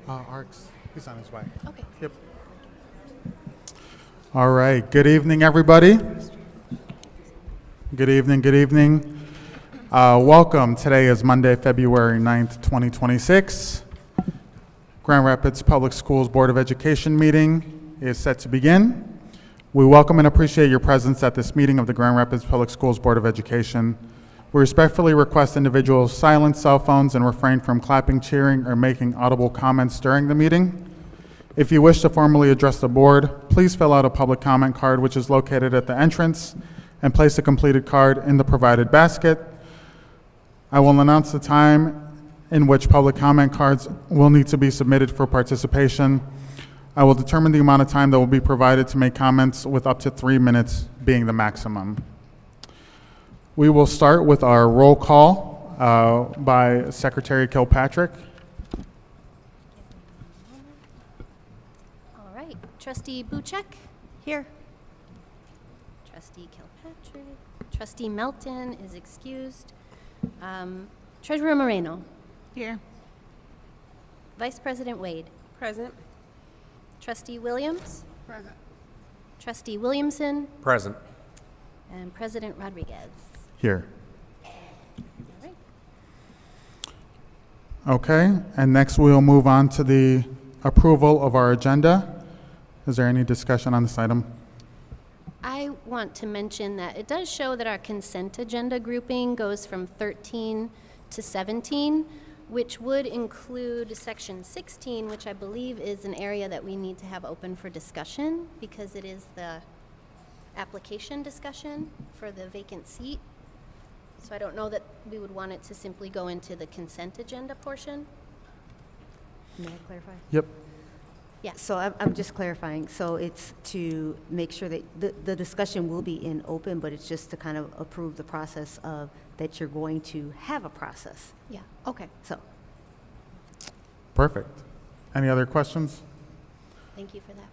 Arks, he's on his way. Okay. Yep. All right. Good evening, everybody. Good evening. Good evening. Welcome. Today is Monday, February 9th, 2026. Grand Rapids Public Schools Board of Education meeting is set to begin. We welcome and appreciate your presence at this meeting of the Grand Rapids Public Schools Board of Education. We respectfully request individuals silence cell phones and refrain from clapping, cheering, or making audible comments during the meeting. If you wish to formally address the board, please fill out a public comment card which is located at the entrance and place a completed card in the provided basket. I will announce the time in which public comment cards will need to be submitted for participation. I will determine the amount of time that will be provided to make comments, with up to 3 minutes being the maximum. We will start with our roll call by Secretary Kilpatrick. All right. Trustee Buchek? Here. Trustee Kilpatrick. Trustee Melton is excused. Treasurer Moreno? Here. Vice President Wade? Present. Trustee Williams? Present. Trustee Williamson? Present. And President Rodriguez. Here. All right. Okay, and next we'll move on to the approval of our agenda. Is there any discussion on this item? I want to mention that it does show that our consent agenda grouping goes from 13 to 17, which would include section 16, which I believe is an area that we need to have open for discussion because it is the application discussion for the vacant seat. So I don't know that we would want it to simply go into the consent agenda portion. May I clarify? Yep. Yes. So I'm just clarifying. So it's to make sure that the discussion will be in open, but it's just to kind of approve the process of that you're going to have a process. Yeah. Okay. So Perfect. Any other questions? Thank you for that.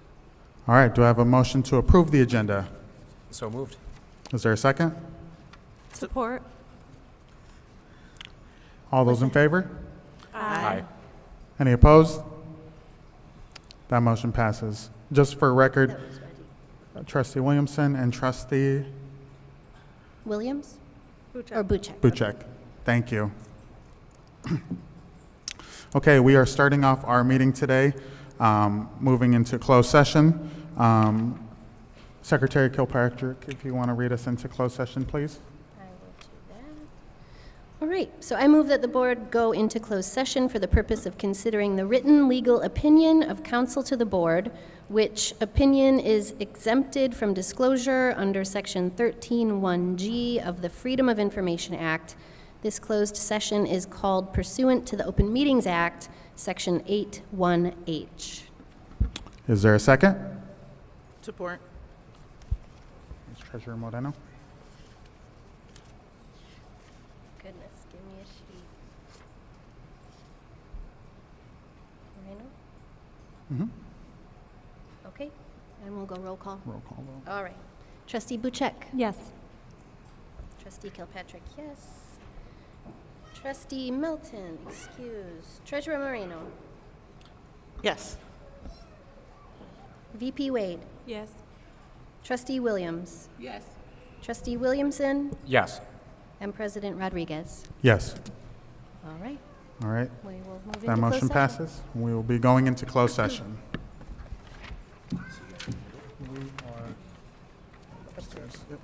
All right, do I have a motion to approve the agenda? So moved. Is there a second? Support. All those in favor? Aye. Any opposed? That motion passes. Just for record, That was ready. Trustee Williamson and Trustee Williams? Or Buchek? Buchek. Thank you. Okay, we are starting off our meeting today, moving into closed session. Secretary Kilpatrick, if you want to read us into closed session, please. I will do that. All right, so I move that the board go into closed session for the purpose of considering the written legal opinion of counsel to the board, which opinion is exempted from disclosure under Section 13(1)G of the Freedom of Information Act. This closed session is called pursuant to the Open Meetings Act, Section 8(1)H. Is there a second? Support. Ms. Treasurer Moreno. Goodness, give me a sheet. Moreno? Mm-hmm. Okay, and we'll go roll call. Roll call vote. All right. Trustee Buchek? yes. Trustee Kilpatrick, yes. Trustee Melton, excuse. Treasurer Moreno? Yes. VP Wade? Yes. Trustee Williams? Yes. Trustee Williamson? Yes. And President Rodriguez? Yes. All right, All right. we will move into That closed motion session. passes. We will be going into closed session. We are upstairs. Yep.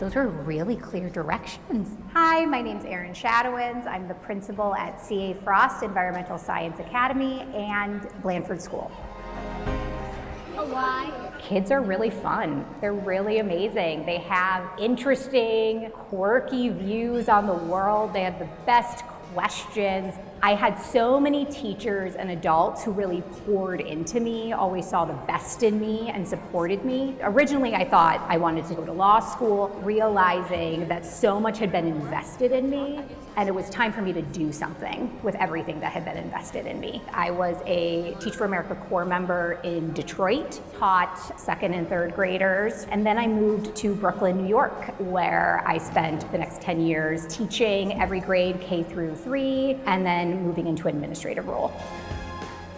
Those were really clear directions. Hi, my name's Erin Shadowins. I'm the principal at CA Frost Environmental Science Academy and Blandford School. Why? Kids are really fun. They're really amazing. They have interesting, quirky views on the world. They have the best questions. I had so many teachers and adults who really poured into me, always saw the best in me and supported me. Originally, I thought I wanted to go to law school, realizing that so much had been invested in me, and it was time for me to do something with everything that had been invested in me. I was a Teach for America Corps member in Detroit, taught second and third graders, and then I moved to Brooklyn, New York, where I spent the next 10 years teaching every grade K through 3, and then moving into an administrative role.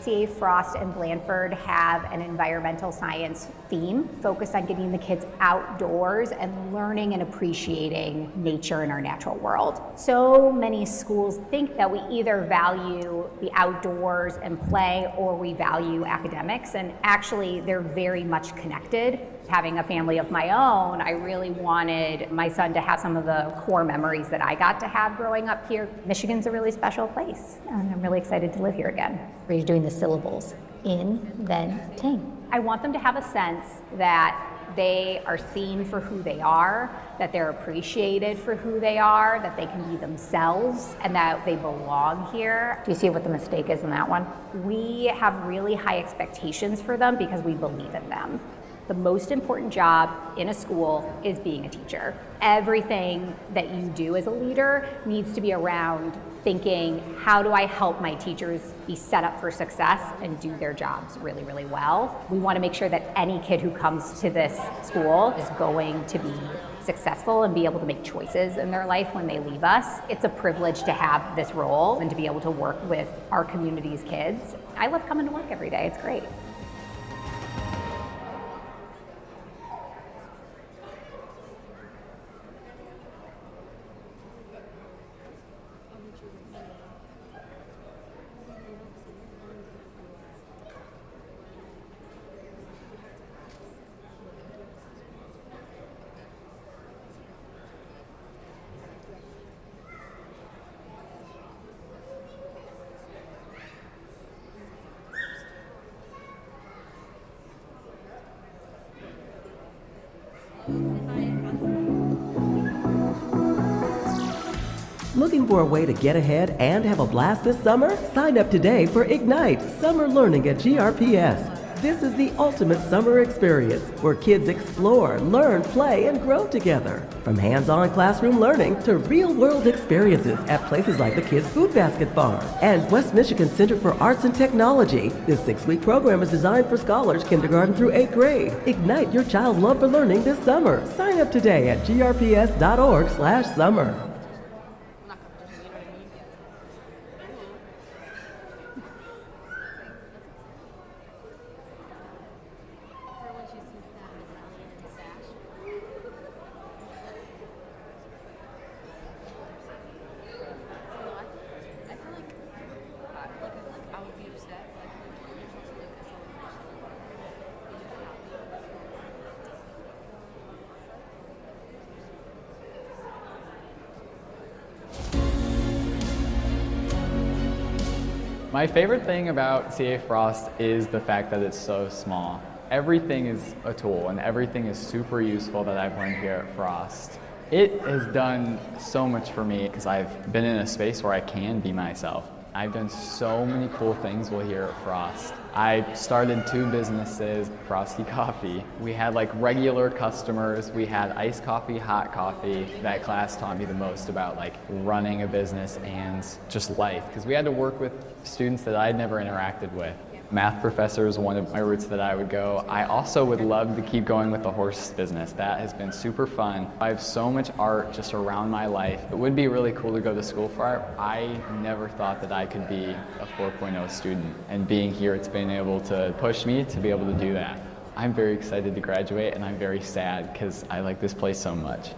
CA Frost and Blandford have an environmental science theme focused on getting the kids outdoors and learning and appreciating nature in our natural world. So many schools think that we either value the outdoors and play or we value academics, and actually they're very much connected. Having a family of my own, I really wanted my son to have some of the core memories that I got to have growing up here. Michigan's a really special place, and I'm really excited to live here again. Where you're doing the syllables, in, then, ting. I want them to have a sense that they are seen for who they are, that they're appreciated for who they are, that they can be themselves, and that they belong here. Do you see what the mistake is in that one? We have really high expectations for them because we believe in them. The most important job in a school is being a teacher. Everything that you do as a leader needs to be around thinking, how do I help my teachers be set up for success and do their jobs really, really well? We want to make sure that any kid who comes to this school is going to be successful and be able to make choices in their life when they leave us. It's a privilege to have this role and to be able to work with our community's kids. I love coming to work every day. It's great. Looking for a way to get ahead and have a blast this summer? Sign up today for Ignite Summer Learning at GRPS. This is the ultimate summer experience where kids explore, learn, play, and grow together. From hands-on classroom learning to real-world experiences at places like the Kids Food Basket Farm and West Michigan Center for Arts and Technology. This 6-week program is designed for scholars kindergarten through 8th grade. Ignite your child's love for learning this summer. Sign up today at grps.org/summer. My favorite thing about CA Frost is the fact that it's so small. Everything is a tool and everything is super useful that I've learned here at Frost. It has done so much for me because I've been in a space where I can be myself. I've done so many cool things while here at Frost. I started 2 businesses, Frosty Coffee. We had like regular customers, we had iced coffee, hot coffee. That class taught me the most about like running a business and just life, because we had to work with students that I'd never interacted with. Math professor is one of my routes that I would go. I also would love to keep going with the horse business. That has been super fun. I have so much art just around my life. It would be really cool to go to school for art. I never thought that I could be a 4.0 student. And being here, it's been able to push me to be able to do that. I'm very excited to graduate, and I'm very sad because I like this place so much.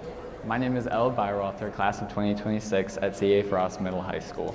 My name is Elle Byerwalter, class of 2026 at CA Frost Middle High School.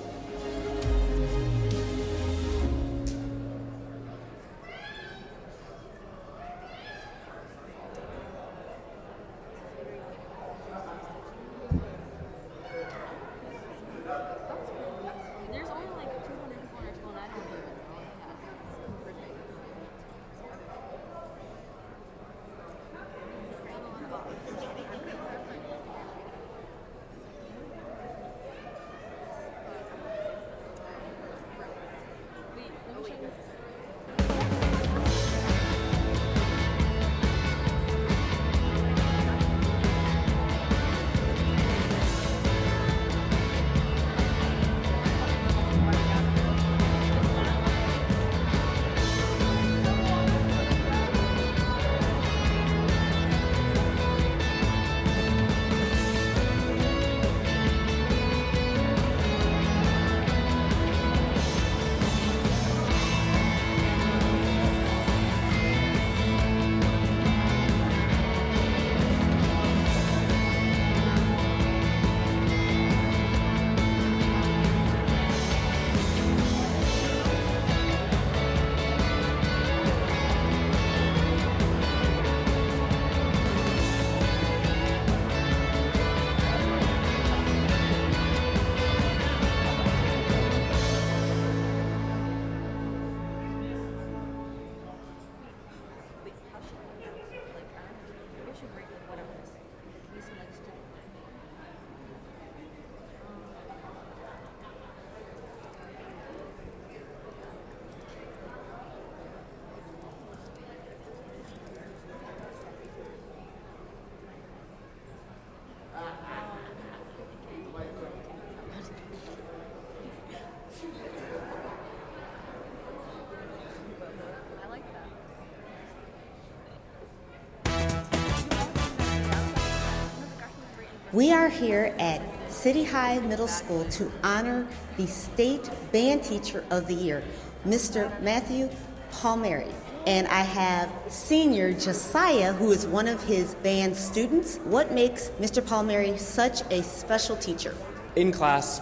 We are here at City High Middle School to honor the State Band Teacher of the Year, Mr. Matthew Palmieri. And I have senior Josiah, who is one of his band students. What makes Mr. Palmieri such a special teacher? In class,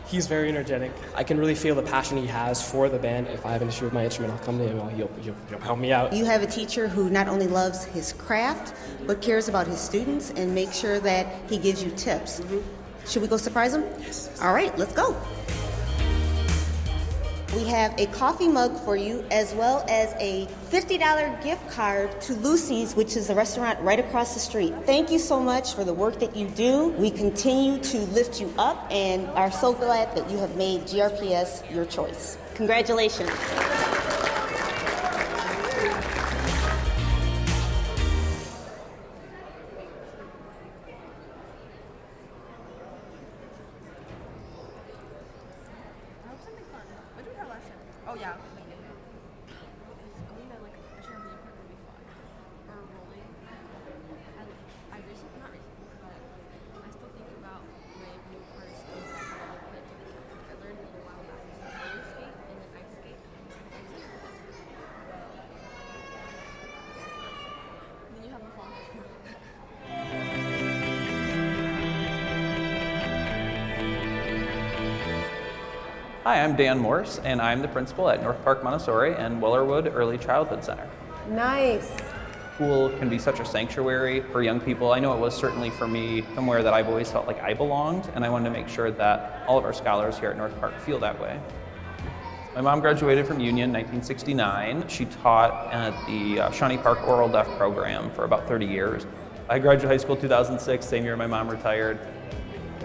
he's very energetic. I can really feel the passion he has for the band. If I have an issue with my instrument, I'll come to him and he'll help me out. You have a teacher who not only loves his craft, but cares about his students and makes sure that he gives you tips. Should we go surprise him? Yes. All right, let's go. We have a coffee mug for you, as well as a $50 gift card to Lucy's, which is a restaurant right across the street. Thank you so much for the work that you do. We continue to lift you up and are so glad that you have made GRPS your choice. Congratulations. Hi, I'm Dan Morse, and I'm the principal at North Park Montessori and Wellerwood Early Childhood Center. Nice. School can be such a sanctuary for young people. I know it was certainly for me somewhere that I've always felt like I belonged, and I wanted to make sure that all of our scholars here at North Park feel that way. My mom graduated from Union in 1969. She taught at the Shawnee Park Oral Deaf program for about 30 years. I graduated high school in 2006, same year my mom retired.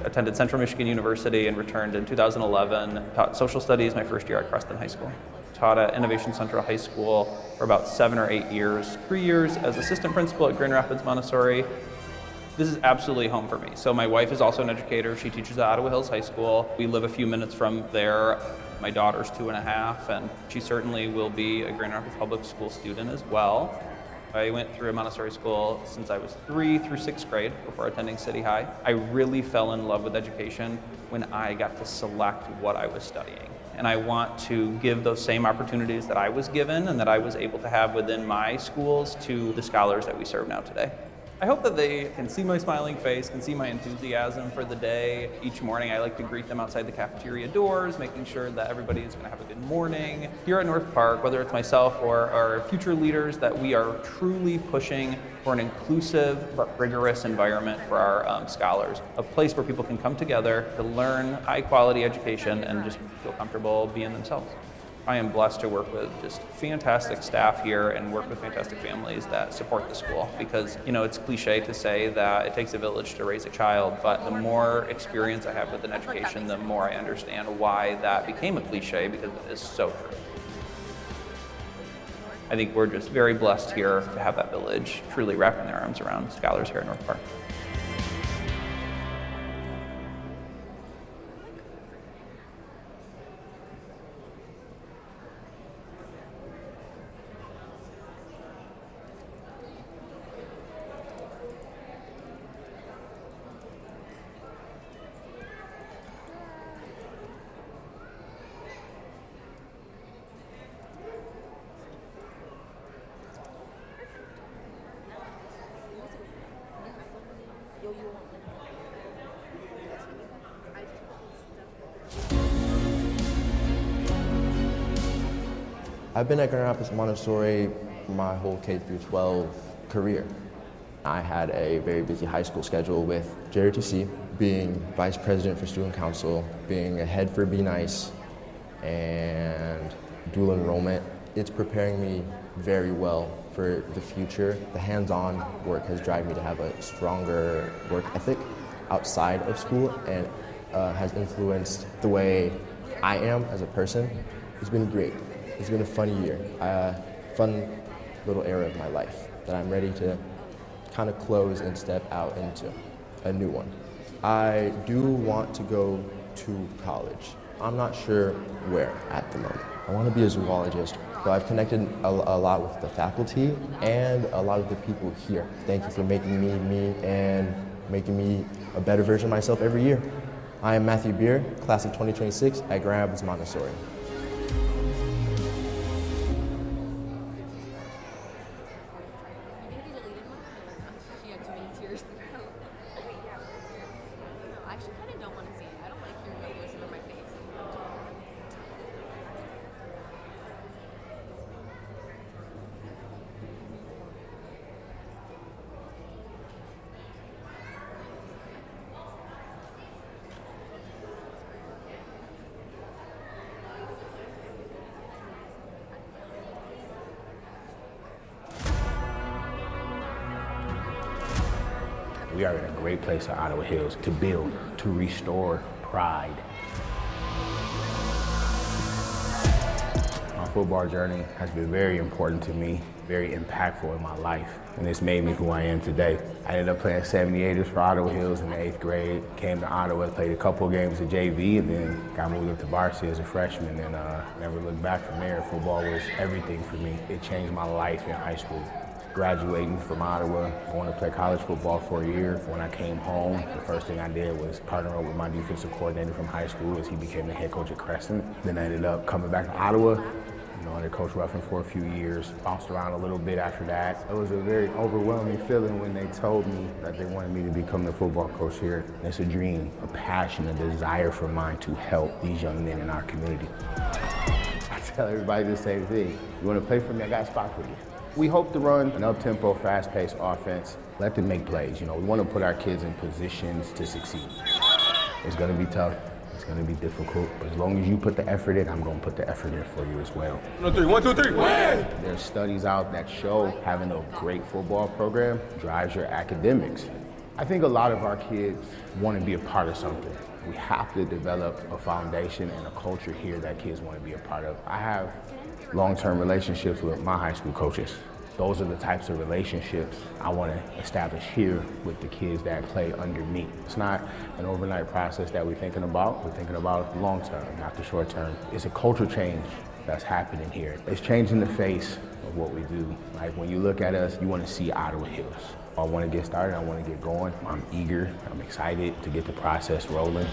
Attended Central Michigan University and returned in 2011. Taught social studies my first year at Creston High School. Taught at Innovation Central High School for about 7 or 8 years. 3 years as assistant principal at Grand Rapids Montessori. This is absolutely home for me. So my wife is also an educator. She teaches at Ottawa Hills High School. We live a few minutes from there. My daughter's 2.5, and she certainly will be a Grand Rapids Public School student as well. I went through a Montessori school since I was 3 through 6th grade before attending City High. I really fell in love with education when I got to select what I was studying. And I want to give those same opportunities that I was given and that I was able to have within my schools to the scholars that we serve now today. I hope that they can see my smiling face, can see my enthusiasm for the day. Each morning I like to greet them outside the cafeteria doors, making sure that everybody is going to have a good morning. Here at North Park, whether it's myself or our future leaders, that we are truly pushing for an inclusive but rigorous environment for our scholars. A place where people can come together to learn high quality education and just feel comfortable being themselves. I am blessed to work with just fantastic staff here and work with fantastic families that support the school, because, you know, it's cliche to say that it takes a village to raise a child, but the more experience I have with an education, the more I understand why that became a cliche, because it is so true. I think we're just very blessed here to have that village truly wrapping their arms around scholars here at North Park. I've been at Grand Rapids Montessori my whole K-12 career. I had a very busy high school schedule with JRTC, being vice president for student council, being a head for Be Nice, and dual enrollment. It's preparing me very well for the future. The hands-on work has driven me to have a stronger work ethic outside of school, and has influenced the way I am as a person. It's been great. It's been a fun year, fun little era of my life that I'm ready to kind of close and step out into a new one. I do want to go to college. I'm not sure where at the moment. I want to be a zoologist, but I've connected a lot with the faculty and a lot of the people here. Thank you for making me me, and making me a better version of myself every year. I am Matthew Beer, class of 2026 at Grand Rapids Montessori. We are in a great place at Ottawa Hills to build, to restore pride. My football journey has been very important to me, very impactful in my life, and it's made me who I am today. I ended up playing 78ers for Ottawa Hills in the 8th grade, came to Ottawa, played a couple of games at JV, and then got moved up to varsity as a freshman, and never looked back from there. Football was everything for me. It changed my life in high school. Graduating from Ottawa, going to play college football for a year. When I came home, the first thing I did was partner up with my defensive coordinator from high school as he became the head coach at Crescent. Then I ended up coming back to Ottawa, under Coach Ruffin for a few years, bounced around a little bit after that. It was a very overwhelming feeling when they told me that they wanted me to become the football coach here. It's a dream, a passion, a desire for mine to help these young men in our community. I tell everybody the same thing. You want to play for me? I got a spot for you. We hope to run an up-tempo, fast-paced offense. Let them make plays. We want to put our kids in positions to succeed. It's going to be tough. It's going to be difficult. But as long as you put the effort in, I'm going to put the effort in for you as well. 1, 2, 3, 1, 2, 3, win! There's studies out that show having a great football program drives your academics. I think a lot of our kids want to be a part of something. We have to develop a foundation and a culture here that kids want to be a part of. I have long-term relationships with my high school coaches. Those are the types of relationships I want to establish here with the kids that play under me. It's not an overnight process that we're thinking about. We're thinking about long-term, not the short-term. It's a culture change that's happening here. It's changing the face of what we do. Like when you look at us, you want to see Ottawa Hills. I want to get started, I want to get going. I'm eager, I'm excited to get the process rolling.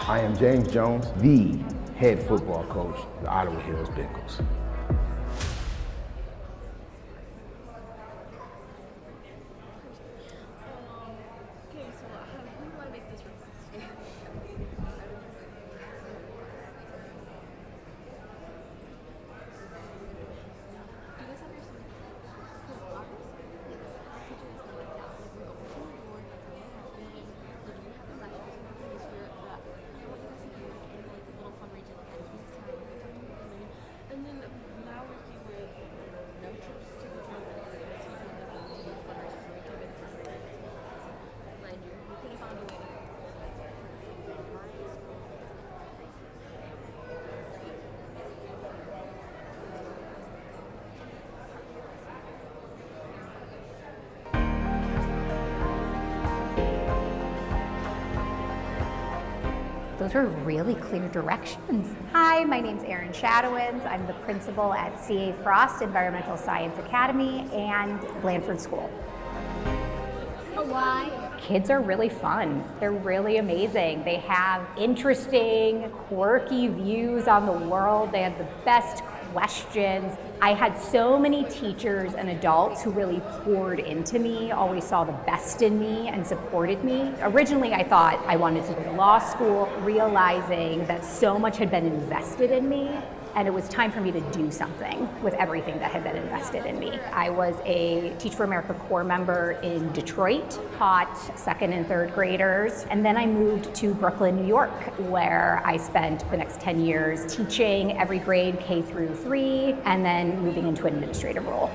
I am James Jones, the head football coach of the Ottawa Hills Bengals. Those are really clear directions. Hi, my name's Erin Shadowins. I'm the principal at C.A. Frost Environmental Science Academy and Blandford School. Why? Kids are really fun. They're really amazing. They have interesting, quirky views on the world. They have the best questions. I had so many teachers and adults who really poured into me, always saw the best in me and supported me. Originally, I thought I wanted to go to law school, realizing that so much had been invested in me, and it was time for me to do something with everything that had been invested in me. I was a Teach for America Corps member in Detroit, taught 2nd and 3rd graders, and then I moved to Brooklyn, New York, where I spent the next 10 years teaching every grade K through 3, and then moving into an administrative role.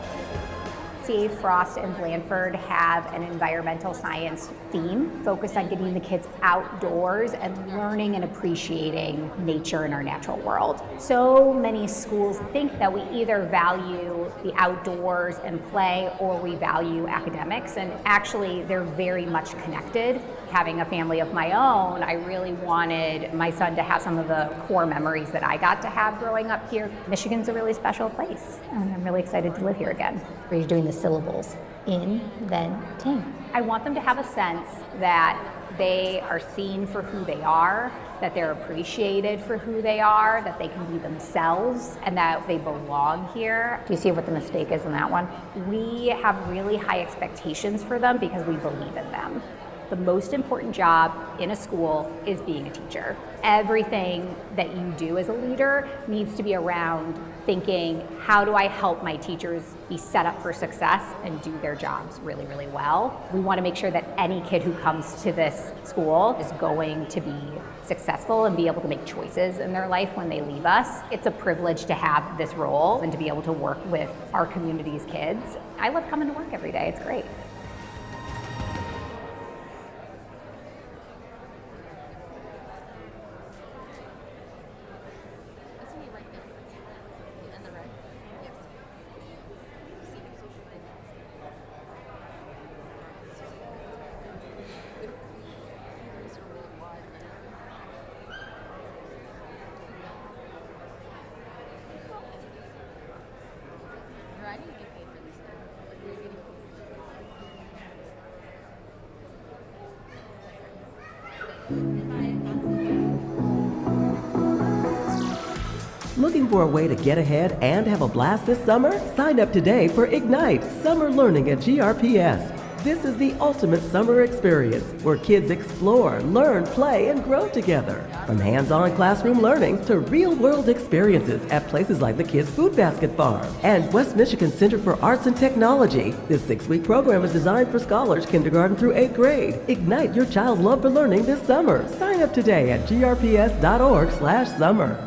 C.A. Frost and Blandford have an environmental science theme focused on getting the kids outdoors and learning and appreciating nature in our natural world. So many schools think that we either value the outdoors and play or we value academics, and actually they're very much connected. Having a family of my own, I really wanted my son to have some of the core memories that I got to have growing up here. Michigan's a really special place, and I'm really excited to live here again. You're doing the syllables. In, then, ting. I want them to have a sense that they are seen for who they are, that they're appreciated for who they are, that they can be themselves, and that they belong here. Do you see what the mistake is in that one? We have really high expectations for them because we believe in them. The most important job in a school is being a teacher. Everything that you do as a leader needs to be around thinking, how do I help my teachers be set up for success and do their jobs really, really well? We want to make sure that any kid who comes to this school is going to be successful and be able to make choices in their life when they leave us. It's a privilege to have this role and to be able to work with our community's kids. I love coming to work every day. It's great. Looking for a way to get ahead and have a blast this summer? Sign up today for Ignite Summer Learning at GRPS. This is the ultimate summer experience where kids explore, learn, play, and grow together. From hands-on classroom learning to real-world experiences at places like the Kids Food Basket Farm and West Michigan Center for Arts and Technology. This 6-week program is designed for scholars kindergarten through 8th grade. Ignite your child's love for learning this summer. Sign up today at grps.org/summer.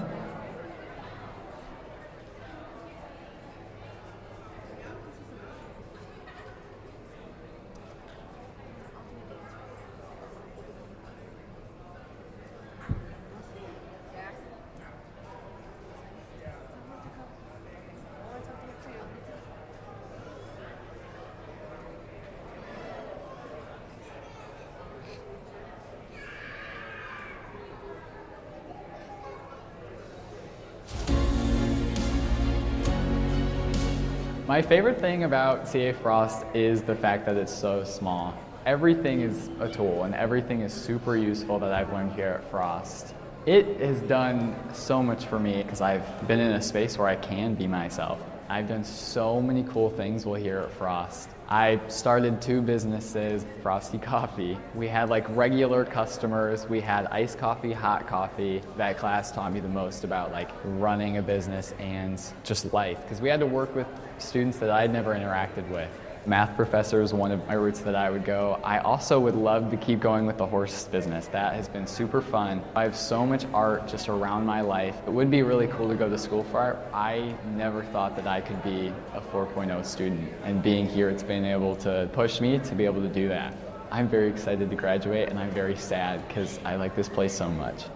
My favorite thing about CA Frost is the fact that it's so small. Everything is a tool and everything is super useful that I've learned here at Frost. It has done so much for me because I've been in a space where I can be myself. I've done so many cool things while here at Frost. I started 2 businesses, Frosty Coffee. We had like regular customers, we had iced coffee, hot coffee. That class taught me the most about like running a business and just life, because we had to work with students that I'd never interacted with. Math professor is one of my routes that I would go. I also would love to keep going with the horse business. That has been super fun. I have so much art just around my life. It would be really cool to go to school for art. I never thought that I could be a 4.0 student, and being here, it's been able to push me to be able to do that. I'm very excited to graduate, and I'm very sad because I like this place so much.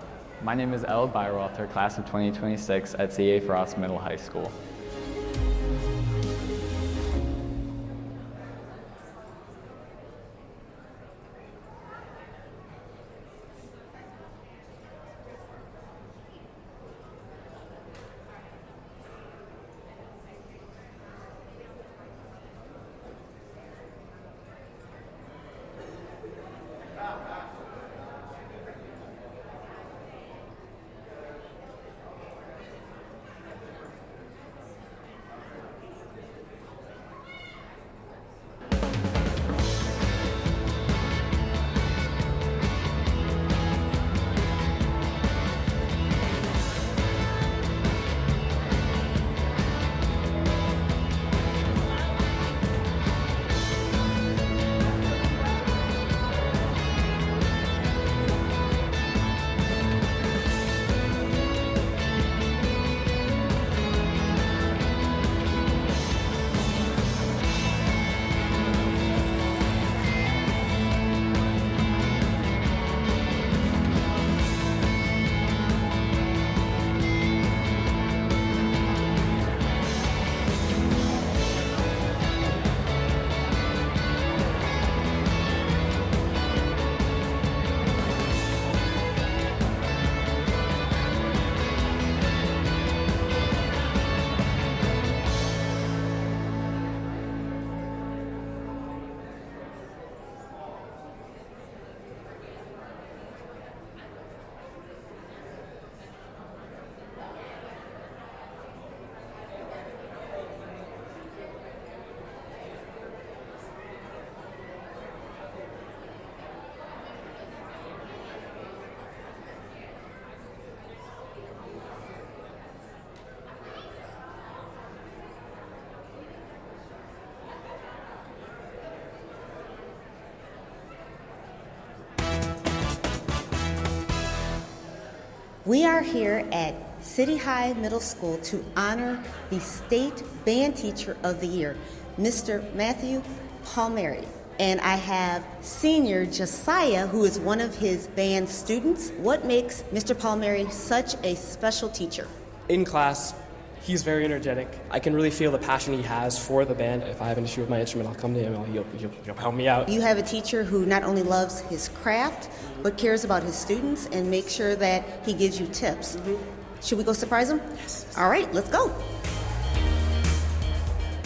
My name is El Byerwalter, class of 2026 at CA Frost Middle High School. We are here at City High Middle School to honor the State Band Teacher of the Year, Mr. Matthew Palmieri. And I have senior Josiah, who is one of his band students. What makes Mr. Palmieri such a special teacher? In class, he's very energetic. I can really feel the passion he has for the band. If I have an issue with my instrument, I'll come to him and he'll help me out. You have a teacher who not only loves his craft, but cares about his students and makes sure that he gives you tips. Should we go surprise him? Yes. All right, let's go.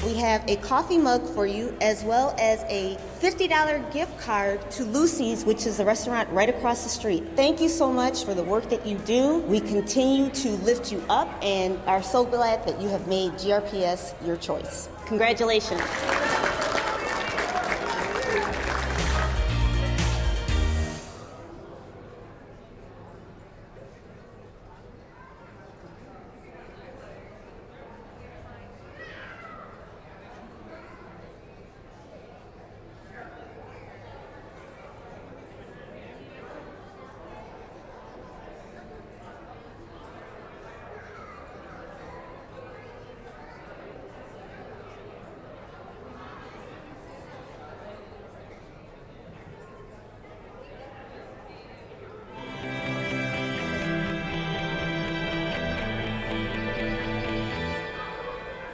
We have a coffee mug for you, as well as a $50 gift card to Lucy's, which is a restaurant right across the street. Thank you so much for the work that you do. We continue to lift you up and are so glad that you have made GRPS your choice. Congratulations.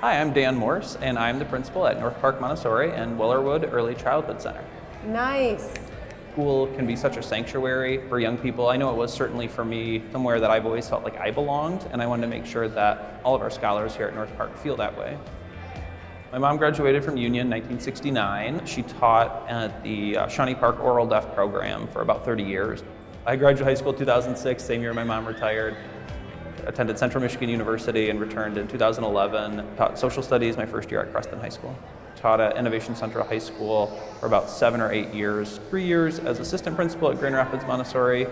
Hi, I'm Dan Morse, and I'm the principal at North Park Montessori and Wellerwood Early Childhood Center. Nice. School can be such a sanctuary for young people. I know it was certainly for me somewhere that I've always felt like I belonged, and I wanted to make sure that all of our scholars here at North Park feel that way. My mom graduated from Union in 1969. She taught at the Shawnee Park Oral Deaf program for about 30 years. I graduated high school in 2006, same year my mom retired. Attended Central Michigan University and returned in 2011. Taught social studies my first year at Creston High School. Taught at Innovation Central High School for about 7 or 8 years. 3 years as assistant principal at Grand Rapids Montessori.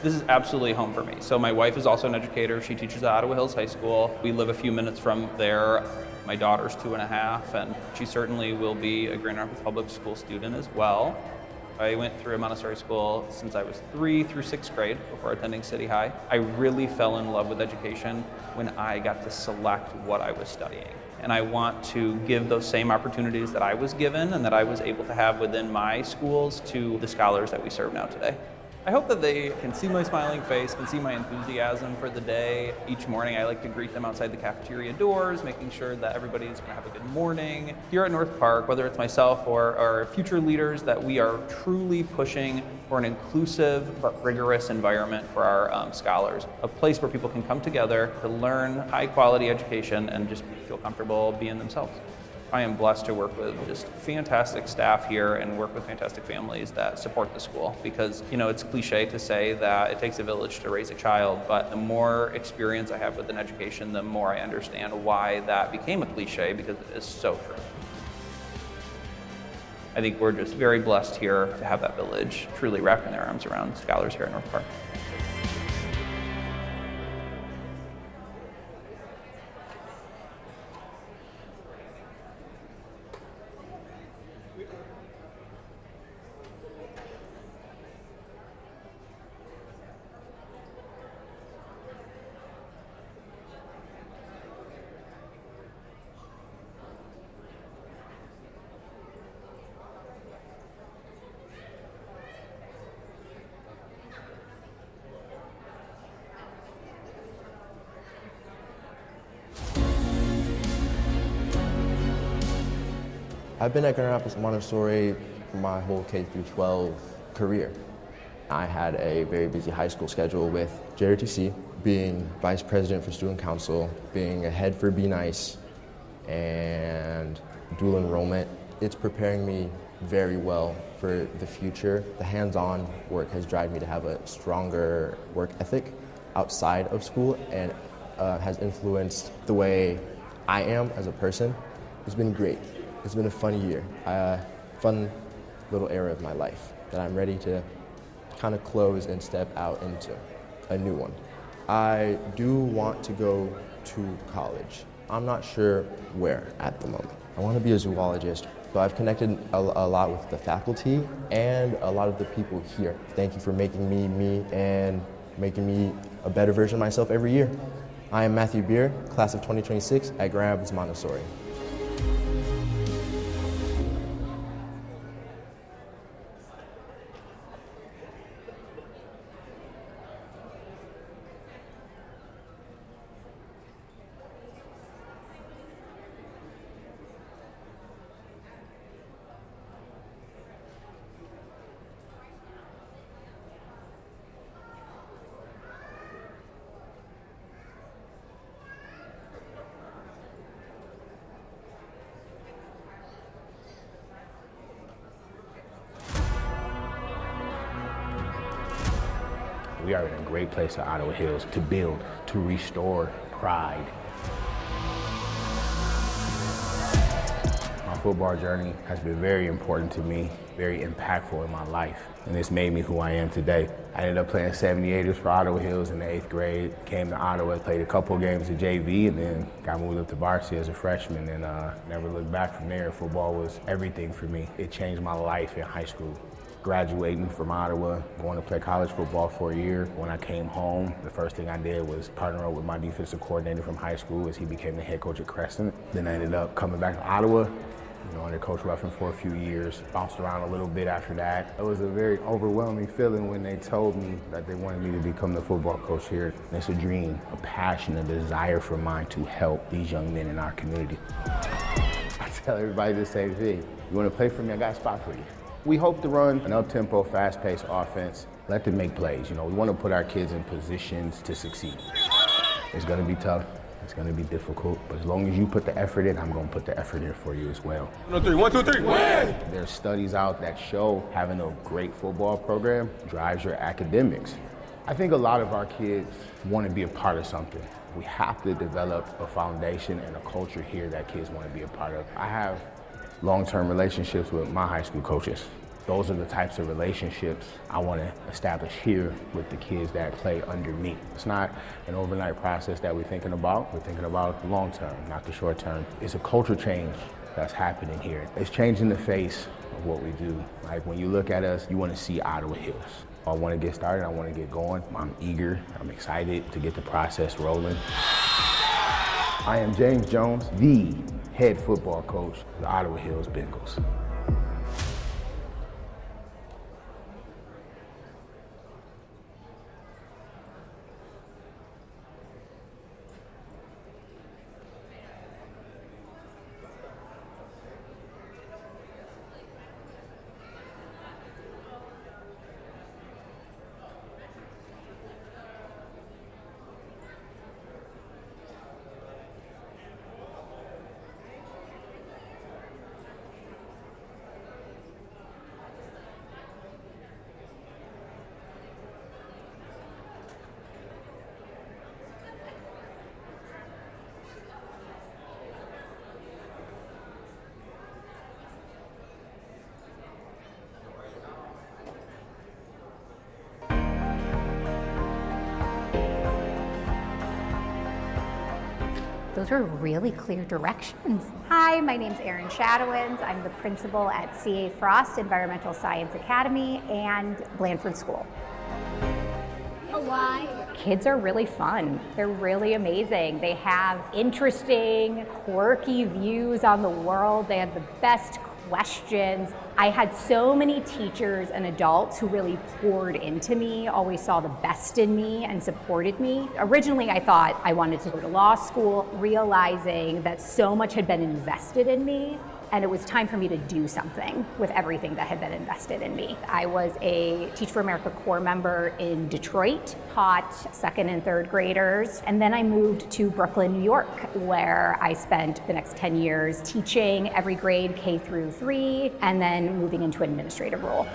This is absolutely home for me. So my wife is also an educator. She teaches at Ottawa Hills High School. We live a few minutes from there. My daughter's 2.5, and she certainly will be a Grand Rapids Public School student as well. I went through a Montessori school since I was 3 through 6th grade before attending City High. I really fell in love with education when I got to select what I was studying. And I want to give those same opportunities that I was given and that I was able to have within my schools to the scholars that we serve now today. I hope that they can see my smiling face, can see my enthusiasm for the day. Each morning I like to greet them outside the cafeteria doors, making sure that everybody's going to have a good morning. Here at North Park, whether it's myself or future leaders, that we are truly pushing for an inclusive but rigorous environment for our scholars. A place where people can come together to learn high quality education and just feel comfortable being themselves. I am blessed to work with just fantastic staff here and work with fantastic families that support the school, because it's cliche to say that it takes a village to raise a child, but the more experience I have with an education, the more I understand why that became a cliche, because it is so true. I think we're just very blessed here to have that village truly wrapping their arms around scholars here at North Park. I've been at Grand Rapids Montessori my whole K through 12 career. I had a very busy high school schedule with JRTC, being vice president for student council, being a head for Be Nice, and dual enrollment. It's preparing me very well for the future. The hands-on work has driven me to have a stronger work ethic outside of school, and has influenced the way I am as a person. It's been great. It's been a fun year, fun little era of my life that I'm ready to kind of close and step out into a new one. I do want to go to college. I'm not sure where at the moment. I want to be a zoologist, so I've connected a lot with the faculty and a lot of the people here. Thank you for making me, and making me a better version of myself every year. I am Matthew Beer, class of 2026 at Grand Rapids Montessori. We are in a great place at Ottawa Hills to build, to restore pride. My football journey has been very important to me, very impactful in my life, and it's made me who I am today. I ended up playing 78ers for Ottawa Hills in the 8th grade, came to Ottawa, played a couple of games at JV, and then got moved up to varsity as a freshman, and never looked back from there. Football was everything for me. It changed my life in high school. Graduating from Ottawa, going to play college football for a year. When I came home, the first thing I did was partner up with my defensive coordinator from high school as he became the head coach at Creston. Then I ended up coming back to Ottawa, under Coach Ruffin for a few years. Bounced around a little bit after that. It was a very overwhelming feeling when they told me that they wanted me to become the football coach here. And it's a dream, a passion, a desire for mine to help these young men in our community. I tell everybody the same thing. You want to play for me? I got a spot for you. We hope to run an up-tempo, fast-paced offense. Let them make plays. We want to put our kids in positions to succeed. It's going to be tough. It's going to be difficult. But as long as you put the effort in, I'm going to put the effort in for you as well. 1, 2, 3, 1, 2, 3, win! There's studies out that show having a great football program drives your academics. I think a lot of our kids want to be a part of something. We have to develop a foundation and a culture here that kids want to be a part of. I have long-term relationships with my high school coaches. Those are the types of relationships I want to establish here with the kids that play under me. It's not an overnight process that we're thinking about. We're thinking about the long term, not the short term. It's a culture change that's happening here. It's changing the face of what we do. Like when you look at us, you want to see Ottawa Hills. I want to get started, I want to get going. I'm eager, I'm excited to get the process rolling. I am James Jones, the head football coach of the Ottawa Hills Bengals. Those were really clear directions. Hi, my name's Erin Shadowins. I'm the principal at CA Frost Environmental Science Academy and Blandford School. Why? Kids are really fun. They're really amazing. They have interesting, quirky views on the world. They have the best questions. I had so many teachers and adults who really poured into me, always saw the best in me and supported me. Originally, I thought I wanted to go to law school, realizing that so much had been invested in me, and it was time for me to do something with everything that had been invested in me. I was a Teach for America Corps member in Detroit, taught 2nd and 3rd graders, and then I moved to Brooklyn, New York, where I spent the next 10 years teaching every grade K through 3, and then moving into an administrative role.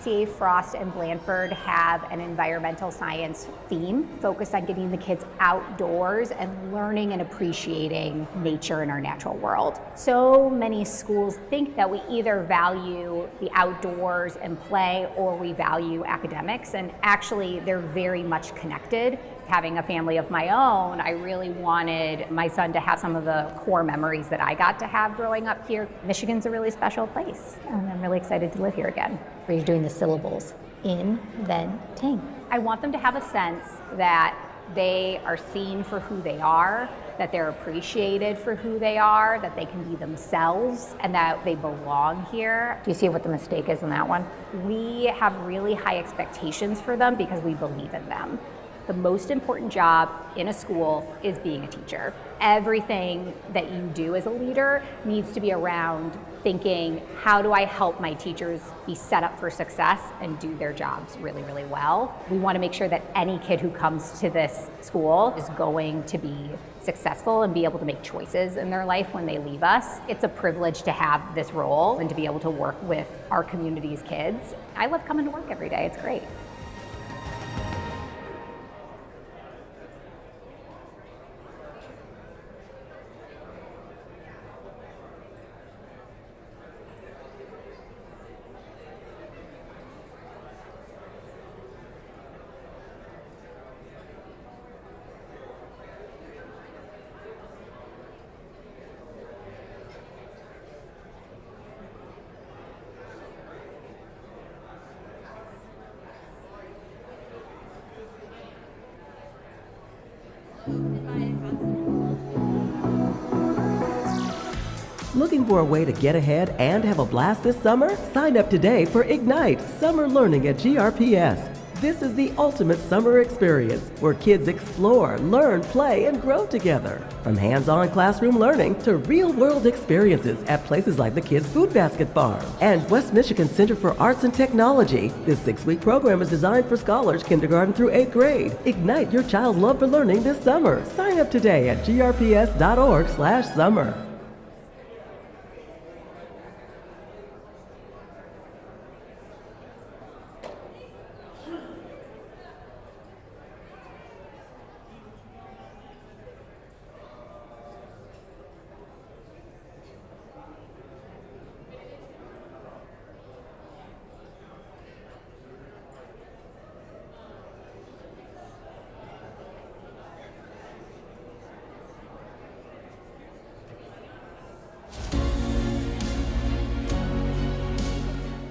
CA Frost and Blandford have an environmental science theme focused on getting the kids outdoors and learning and appreciating nature in our natural world. So many schools think that we either value the outdoors and play or we value academics, and actually they're very much connected. Having a family of my own, I really wanted my son to have some of the core memories that I got to have growing up here. Michigan's a really special place, and I'm really excited to live here again. Where you're doing the syllables. In, then, ting. I want them to have a sense that they are seen for who they are, that they're appreciated for who they are, that they can be themselves, and that they belong here. Do you see what the mistake is in that one? We have really high expectations for them because we believe in them. The most important job in a school is being a teacher. Everything that you do as a leader needs to be around thinking, how do I help my teachers be set up for success and do their jobs really, really well? We want to make sure that any kid who comes to this school is going to be successful and be able to make choices in their life when they leave us. It's a privilege to have this role and to be able to work with our community's kids. I love coming to work every day. It's great. Looking for a way to get ahead and have a blast this summer? Sign up today for Ignite Summer Learning at GRPS. This is the ultimate summer experience where kids explore, learn, play, and grow together. From hands-on classroom learning to real-world experiences at places like the Kids Food Basket Farm and West Michigan Center for Arts and Technology. This 6-week program is designed for scholars kindergarten through 8th grade. Ignite your child's love for learning this summer. Sign up today at grps.org/summer.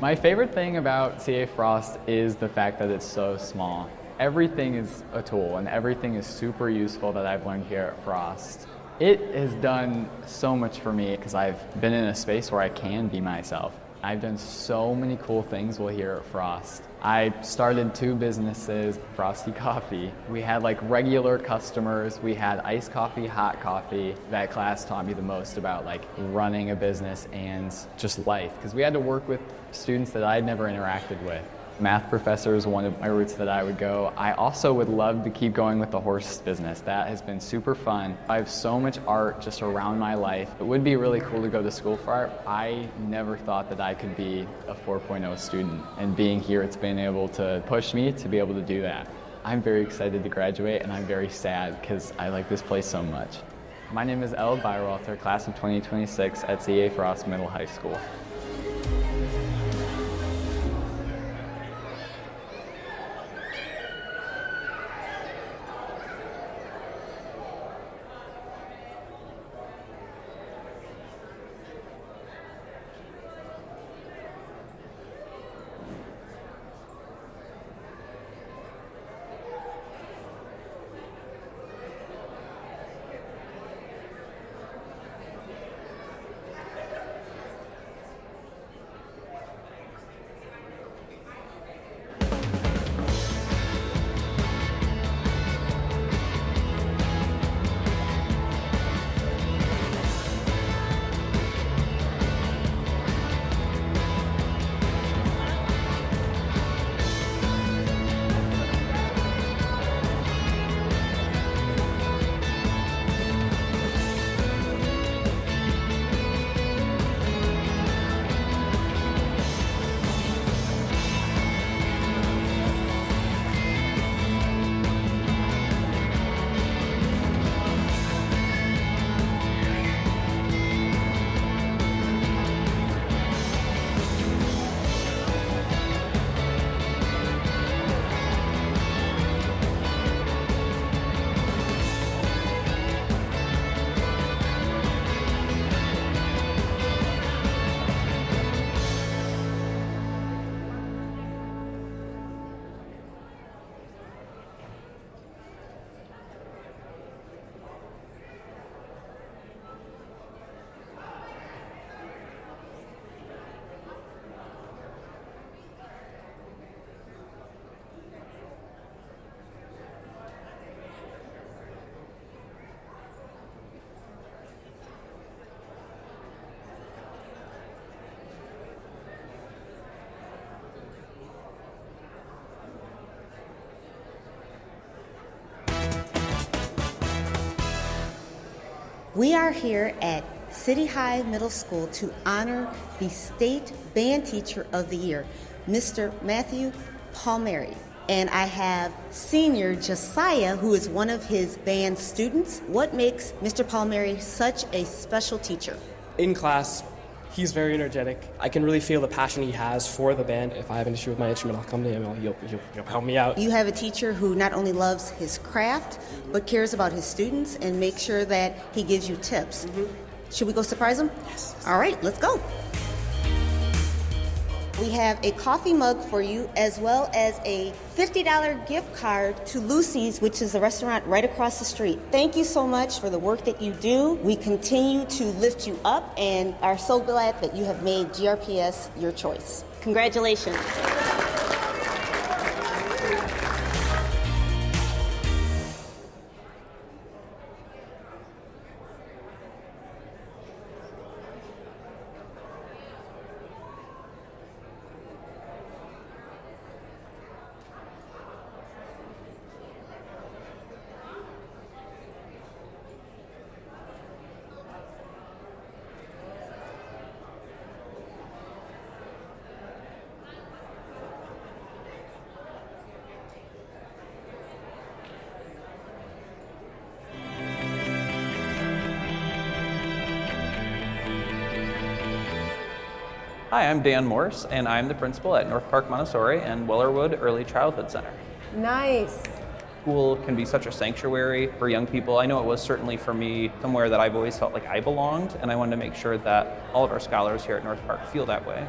My favorite thing about CA Frost is the fact that it's so small. Everything is a tool and everything is super useful that I've learned here at Frost. It has done so much for me because I've been in a space where I can be myself. I've done so many cool things while here at Frost. I started 2 businesses, Frosty Coffee. We had like regular customers, we had iced coffee, hot coffee. That class taught me the most about like running a business and just life, because we had to work with students that I'd never interacted with. Math professor is one of my routes that I would go. I also would love to keep going with the horse business. That has been super fun. I have so much art just around my life. It would be really cool to go to school for art. I never thought that I could be a 4.0 student, and being here, it's been able to push me to be able to do that. I'm very excited to graduate, and I'm very sad because I like this place so much. My name is Elle Byerwalter, class of 2026 at CA Frost Middle High School. We are here at City High Middle School to honor the State Band Teacher of the Year, Mr. Matthew Palmieri. And I have senior Josiah, who is one of his band students. What makes Mr. Palmieri such a special teacher? In class, he's very energetic. I can really feel the passion he has for the band. If I have an issue with my instrument, I'll come to him and he'll help me out. You have a teacher who not only loves his craft, but cares about his students and makes sure that he gives you tips. Should we go surprise him? Yes. All right, let's go. We have a coffee mug for you, as well as a $50 gift card to Lucy's, which is a restaurant right across the street. Thank you so much for the work that you do. We continue to lift you up and are so glad that you have made GRPS your choice. Congratulations. Hi, I'm Dan Morse, and I'm the principal at North Park Montessori and Wellerwood Early Childhood Center. Nice. School can be such a sanctuary for young people. I know it was certainly for me somewhere that I've always felt like I belonged, and I wanted to make sure that all of our scholars here at North Park feel that way.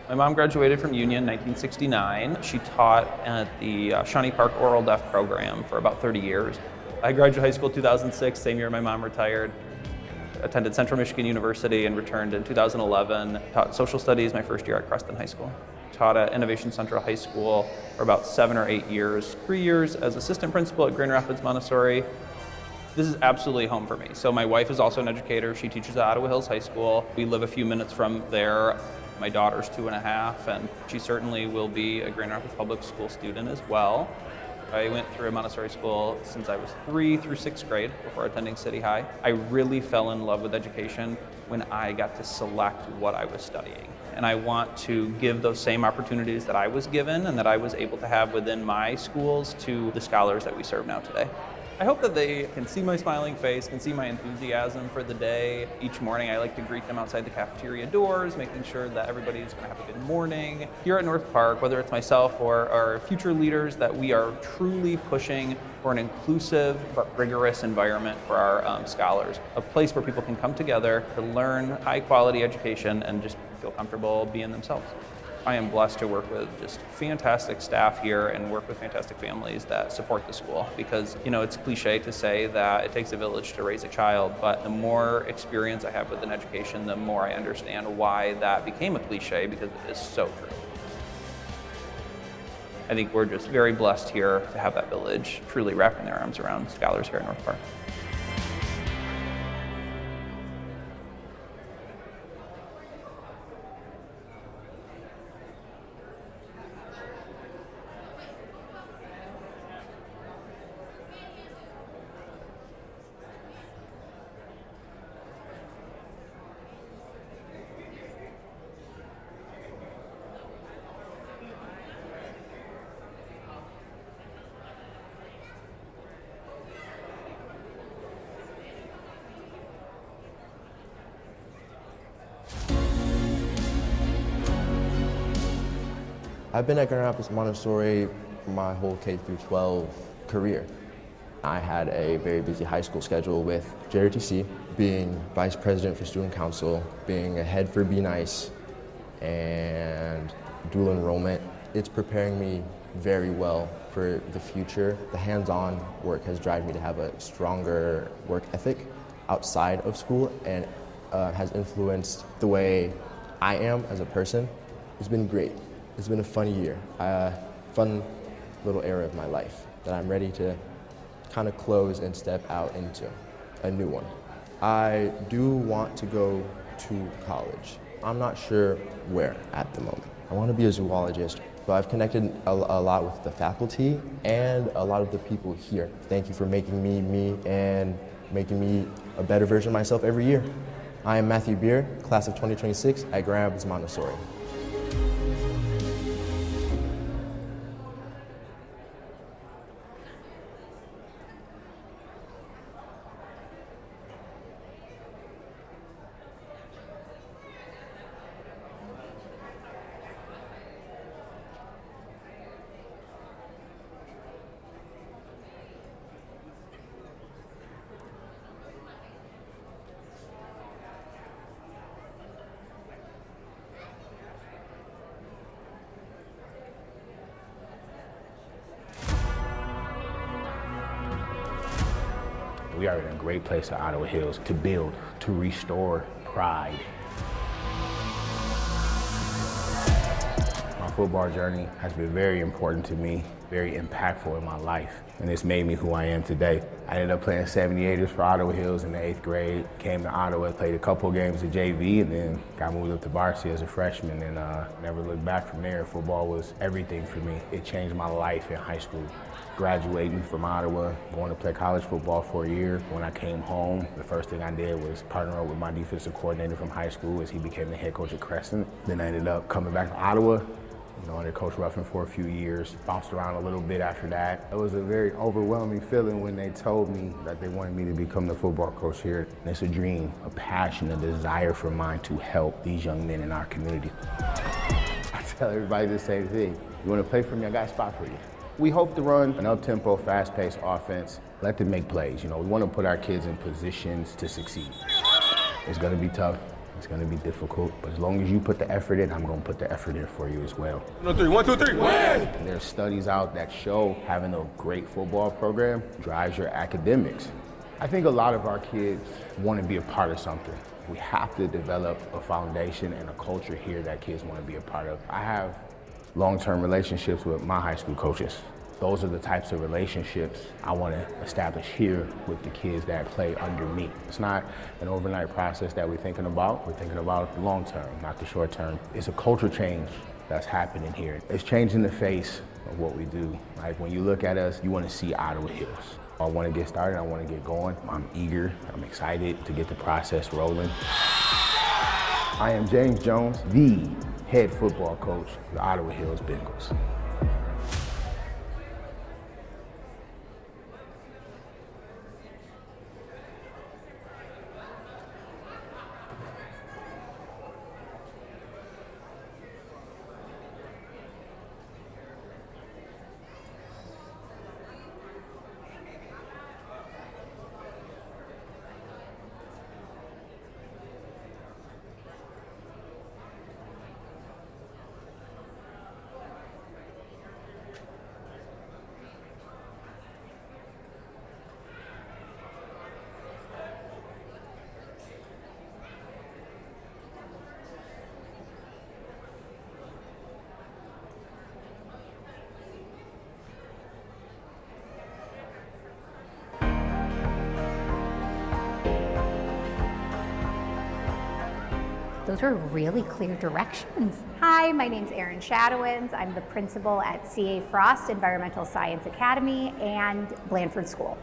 My mom graduated from Union in 1969. She taught at the Shawnee Park Oral Deaf program for about 30 years. I graduated high school in 2006, same year my mom retired. Attended Central Michigan University and returned in 2011. Taught social studies my first year at Creston High School. Taught at Innovation Central High School for about 7 or 8 years. 3 years as assistant principal at Grand Rapids Montessori. This is absolutely home for me. So my wife is also an educator. She teaches at Ottawa Hills High School. We live a few minutes from there. My daughter's 2.5, and she certainly will be a Grand Rapids Public School student as well. I went through a Montessori school since I was 3 through 6th grade before attending City High. I really fell in love with education when I got to select what I was studying. And I want to give those same opportunities that I was given and that I was able to have within my schools to the scholars that we serve now today. I hope that they can see my smiling face, can see my enthusiasm for the day. Each morning I like to greet them outside the cafeteria doors, making sure that everybody's going to have a good morning. Here at North Park, whether it's myself or our future leaders, that we are truly pushing for an inclusive but rigorous environment for our scholars. A place where people can come together to learn high quality education and just feel comfortable being themselves. I am blessed to work with just fantastic staff here and work with fantastic families that support the school, because it's cliche to say that it takes a village to raise a child, but the more experience I have with an education, the more I understand why that became a cliche, because it is so true. I think we're just very blessed here to have that village truly wrapping their arms around scholars here at North Park. I've been at Grand Rapids Montessori my whole K through 12 career. I had a very busy high school schedule with JRTC, being vice president for student council, being a head for Be Nice, and dual enrollment. It's preparing me very well for the future. The hands-on work has driven me to have a stronger work ethic outside of school, and has influenced the way I am as a person. It's been great. It's been a fun year, fun little era of my life that I'm ready to kind of close and step out into a new one. I do want to go to college. I'm not sure where at the moment. I want to be a zoologist, so I've connected a lot with the faculty and a lot of the people here. Thank you for making me, and making me a better version of myself every year. I am Matthew Beer, class of 2026 at Grand Rapids Montessori. We are in a great place at Ottawa Hills to build, to restore pride. My football journey has been very important to me, very impactful in my life, and it's made me who I am today. I ended up playing 78ers for Ottawa Hills in the 8th grade, came to Ottawa, played a couple of games at JV, and then got moved up to varsity as a freshman, and never looked back from there. Football was everything for me. It changed my life in high school. Graduating from Ottawa, going to play college football for a year. When I came home, the first thing I did was partner up with my defensive coordinator from high school as he became the head coach at Crescent. Then I ended up coming back to Ottawa, under Coach Ruffin for a few years, bounced around a little bit after that. It was a very overwhelming feeling when they told me that they wanted me to become the football coach here. And it's a dream, a passion, a desire for mine to help these young men in our community. I tell everybody the same thing. You want to play for me? I got a spot for you. We hope to run an up-tempo, fast-paced offense. Let them make plays. We want to put our kids in positions to succeed. It's going to be tough. It's going to be difficult. But as long as you put the effort in, I'm going to put the effort in for you as well. 1, 2, 3, 1, 2, 3, win! There's studies out that show having a great football program drives your academics. I think a lot of our kids want to be a part of something. We have to develop a foundation and a culture here that kids want to be a part of. I have long-term relationships with my high school coaches. Those are the types of relationships I want to establish here with the kids that play under me. It's not an overnight process that we're thinking about. We're thinking about the long term, not the short term. It's a culture change that's happening here. It's changing the face of what we do. Like when you look at us, you want to see Ottawa Hills. I want to get started, I want to get going. I'm eager, I'm excited to get the process rolling. I am James Jones, the head football coach of the Ottawa Hills Bengals. Those were really clear directions. Hi, my name's Erin Shadowins. I'm the principal at CA Frost Environmental Science Academy and Blandford School.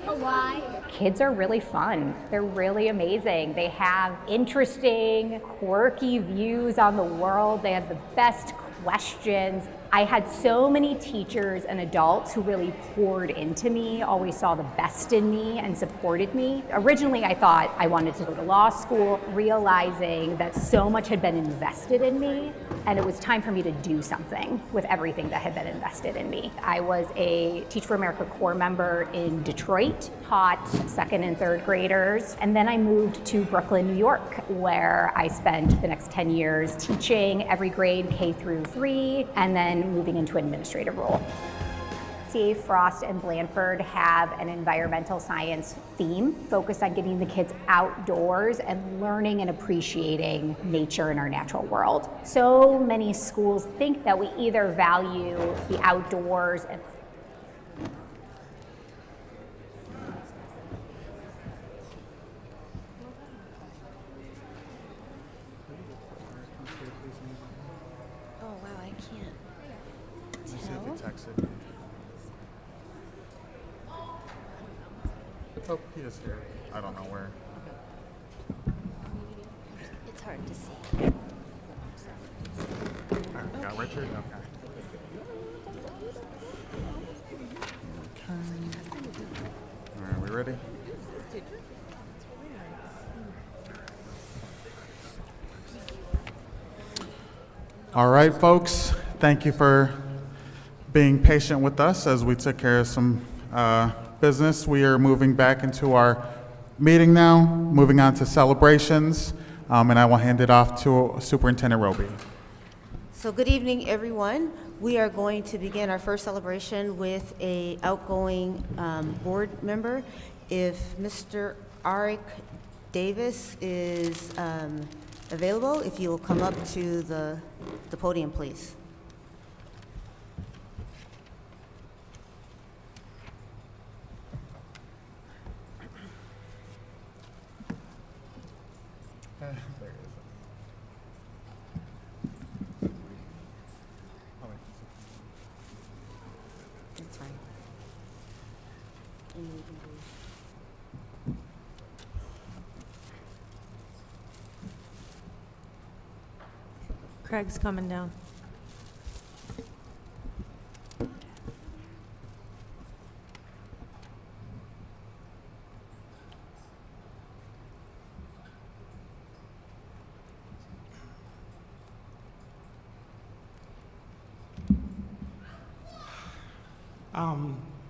Why? Kids are really fun. They're really amazing. They have interesting, quirky views on the world. They have the best questions. I had so many teachers and adults who really poured into me, always saw the best in me and supported me. Originally, I thought I wanted to go to law school, realizing that so much had been invested in me, and it was time for me to do something with everything that had been invested in me. I was a Teach for America Corps member in Detroit, taught second and third graders, and then I moved to Brooklyn, New York, where I spent the next 10 years teaching every grade K through 3, and then moving into an administrative role. CA Frost and Blandford have an environmental science theme focused on getting the kids outdoors and learning and appreciating nature in our natural world. So many schools think that we either value the outdoors and Oh, he is here. I don't know where. It's hard to see. All right, we got Richard. Okay. All right, we ready? All right, folks. Thank you for being patient with us as we took care of some business. We are moving back into our meeting now, moving on to celebrations, and I will hand it off to Superintendent Roby. So good evening, everyone. We are going to begin our first celebration with a outgoing board member. If Mr. Arik Davis is available, if you will come up to the podium, please. That's fine. And you can do- Craig's coming down.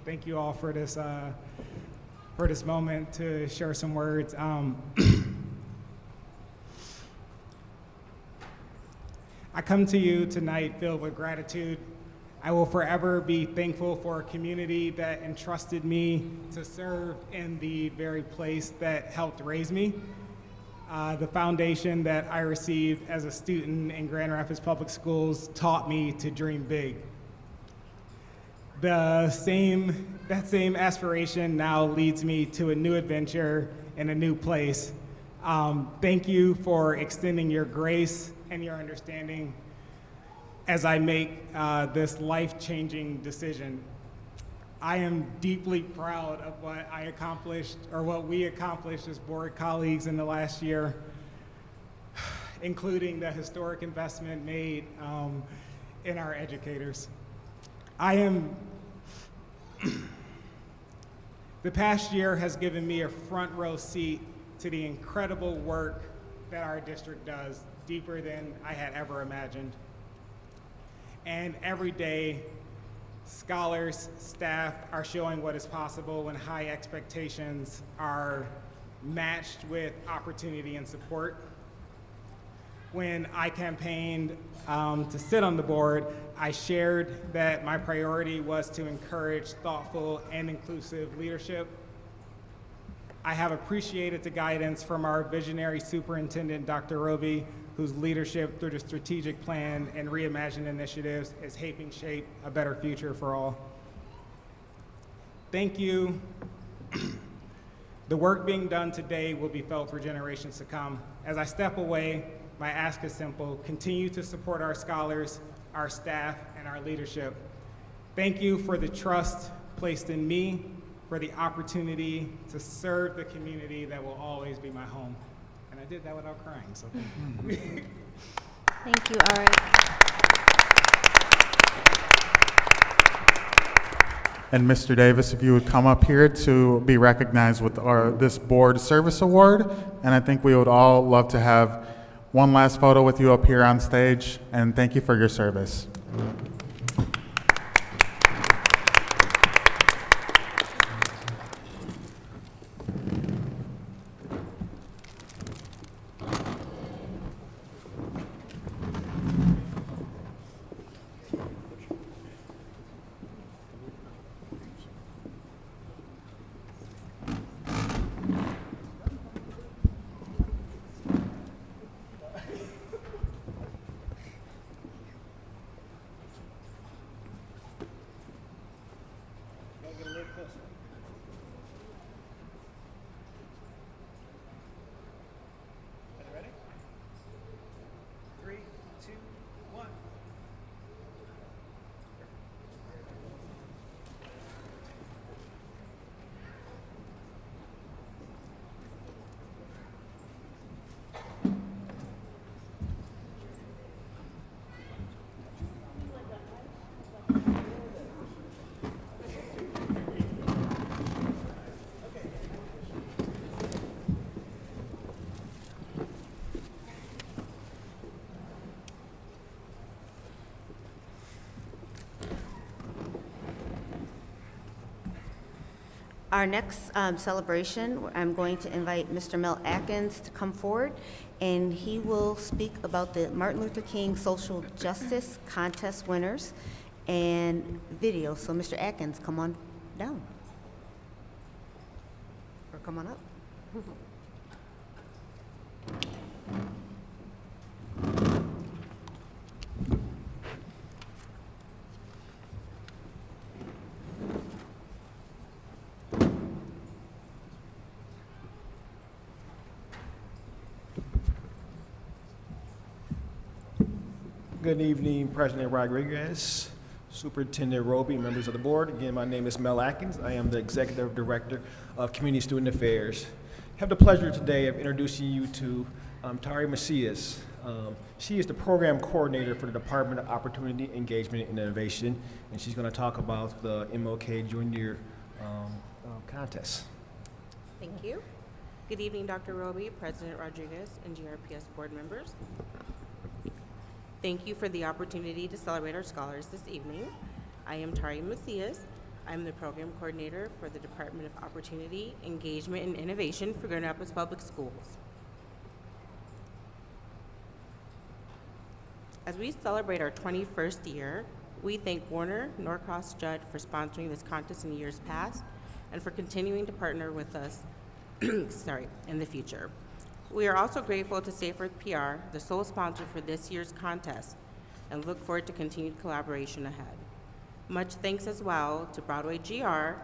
Thank you all for this moment to share some words. I come to you tonight filled with gratitude. I will forever be thankful for a community that entrusted me to serve in the very place that helped raise me. The foundation that I received as a student in Grand Rapids Public Schools taught me to dream big. That same aspiration now leads me to a new adventure in a new place. Thank you for extending your grace and your understanding as I make this life-changing decision. I am deeply proud of what I accomplished, or what we accomplished as board colleagues in the last year, including the historic investment made in our educators. The past year has given me a front row seat to the incredible work that our district does, deeper than I had ever imagined. And every day, scholars, staff are showing what is possible when high expectations are matched with opportunity and support. When I campaigned to sit on the board, I shared that my priority was to encourage thoughtful and inclusive leadership. I have appreciated the guidance from our visionary superintendent, Dr. Roby, whose leadership through the strategic plan and Reimagine initiatives is helping shape a better future for all. Thank you. The work being done today will be felt for generations to come. As I step away, my ask is simple: continue to support our scholars, our staff, and our leadership. Thank you for the trust placed in me, for the opportunity to serve the community that will always be my home. And I did that without crying, so thank you. Thank you, Arik. And Mr. Davis, if you would come up here to be recognized with this board service award. And I think we would all love to have one last photo with you up here on stage. And thank you for your service. Our next celebration, I'm going to invite Mr. Mel Atkins to come forward, and he will speak about the Martin Luther King Social Justice Contest winners and video. So Mr. Atkins, come on down. Or come on up. Good evening, President Rodriguez, Superintendent Roby, members of the board. Again, my name is Mel Atkins. I am the Executive Director of Community Student Affairs. I have the pleasure today of introducing you to Tari Macias. She is the Program Coordinator for the Department of Opportunity, Engagement, and Innovation, and she's going to talk about the MLK Junior contest. Thank you. Good evening, Dr. Roby, President Rodriguez, and GRPS board members. Thank you for the opportunity to celebrate our scholars this evening. I am Tari Macias. I'm the Program Coordinator for the Department of Opportunity, Engagement, and Innovation for Grand Rapids Public Schools. As we celebrate our 21st year, we thank Warner Norcross Judd for sponsoring this contest in years past and for continuing to partner with us in the future. We are also grateful to Safer PR, the sole sponsor for this year's contest, and look forward to continued collaboration ahead. Much thanks as well to Broadway GR,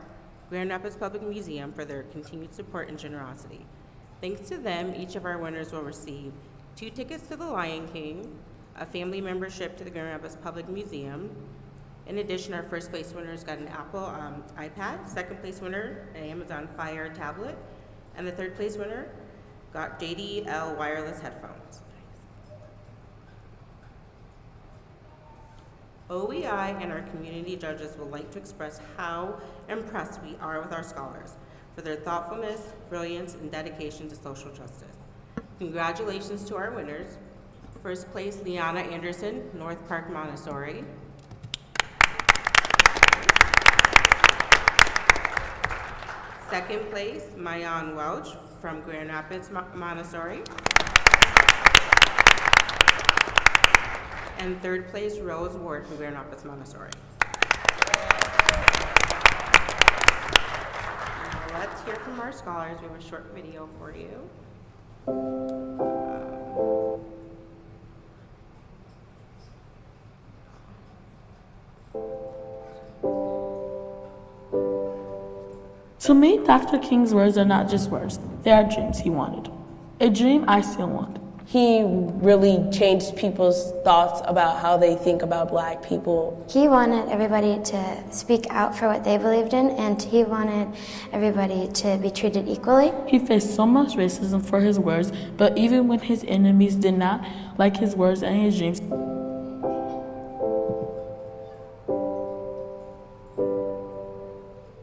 Grand Rapids Public Museum for their continued support and generosity. Thanks to them, each of our winners will receive 2 tickets to the Lion King, a family membership to the Grand Rapids Public Museum. In addition, our first place winners got an Apple iPad, second place winner an Amazon Fire tablet, and the third place winner got JDL wireless headphones. OEI and our community judges would like to express how impressed we are with our scholars for their thoughtfulness, brilliance, and dedication to social justice. Congratulations to our winners. First place, Liana Anderson, North Park Montessori. Second place, Mayan Welch from Grand Rapids Montessori. And third place, Rose Ward from Grand Rapids Montessori. Now let's hear from our scholars. We have a short video for you. To me, Dr. King's words are not just words, they are dreams he wanted. A dream I still want. He really changed people's thoughts about how they think about Black people. He wanted everybody to speak out for what they believed in, and he wanted everybody to be treated equally. He faced so much racism for his words, but even when his enemies did not like his words and his dreams,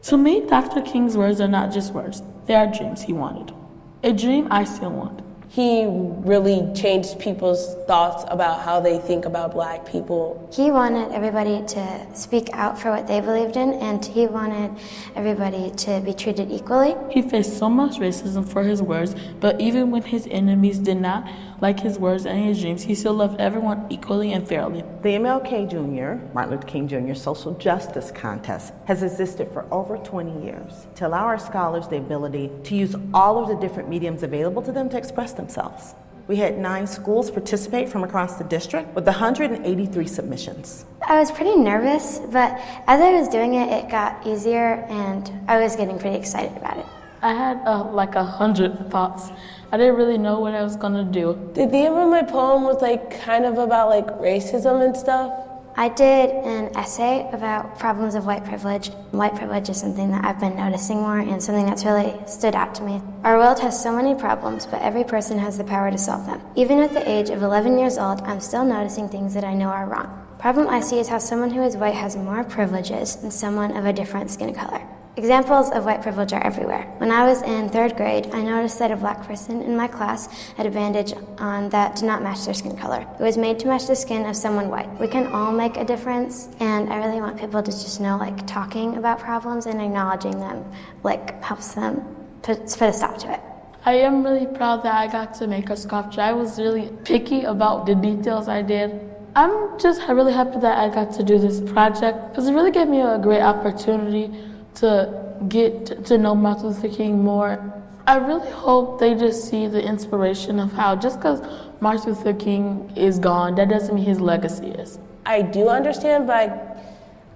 to me, Dr. King's words are not just words, they are dreams he wanted. A dream I still want. He really changed people's thoughts about how they think about Black people. He wanted everybody to speak out for what they believed in, and he wanted everybody to be treated equally. He faced so much racism for his words, but even when his enemies did not like his words and his dreams, he still loved everyone equally and fairly. The MLK Jr., Martin Luther King Jr. Social Justice Contest has existed for over 20 years to allow our scholars the ability to use all of the different mediums available to them to express themselves. We had 9 schools participate from across the district with 183 submissions. I was pretty nervous, but as I was doing it, it got easier and I was getting pretty excited about it. I had like 100 thoughts. I didn't really know what I was gonna do. Did the end of my poem was like kind of about like racism and stuff? I did an essay about problems of white privilege. White privilege is something that I've been noticing more and something that's really stood out to me. Our world has so many problems, but every person has the power to solve them. Even at the age of 11 years old, I'm still noticing things that I know are wrong. Problem I see is how someone who is white has more privileges than someone of a different skin color. Examples of white privilege are everywhere. When I was in 3rd grade, I noticed that a black person in my class had a bandage on that did not match their skin color. It was made to match the skin of someone white. We can all make a difference, and I really want people to just know, like, talking about problems and acknowledging them, like, helps them put a stop to it. I am really proud that I got to make a sculpture. I was really picky about the details I did. I'm just really happy that I got to do this project because it really gave me a great opportunity to get to know Martin Luther King more. I really hope they just see the inspiration of how just because Martin Luther King is gone, that doesn't mean his legacy is. I do understand, but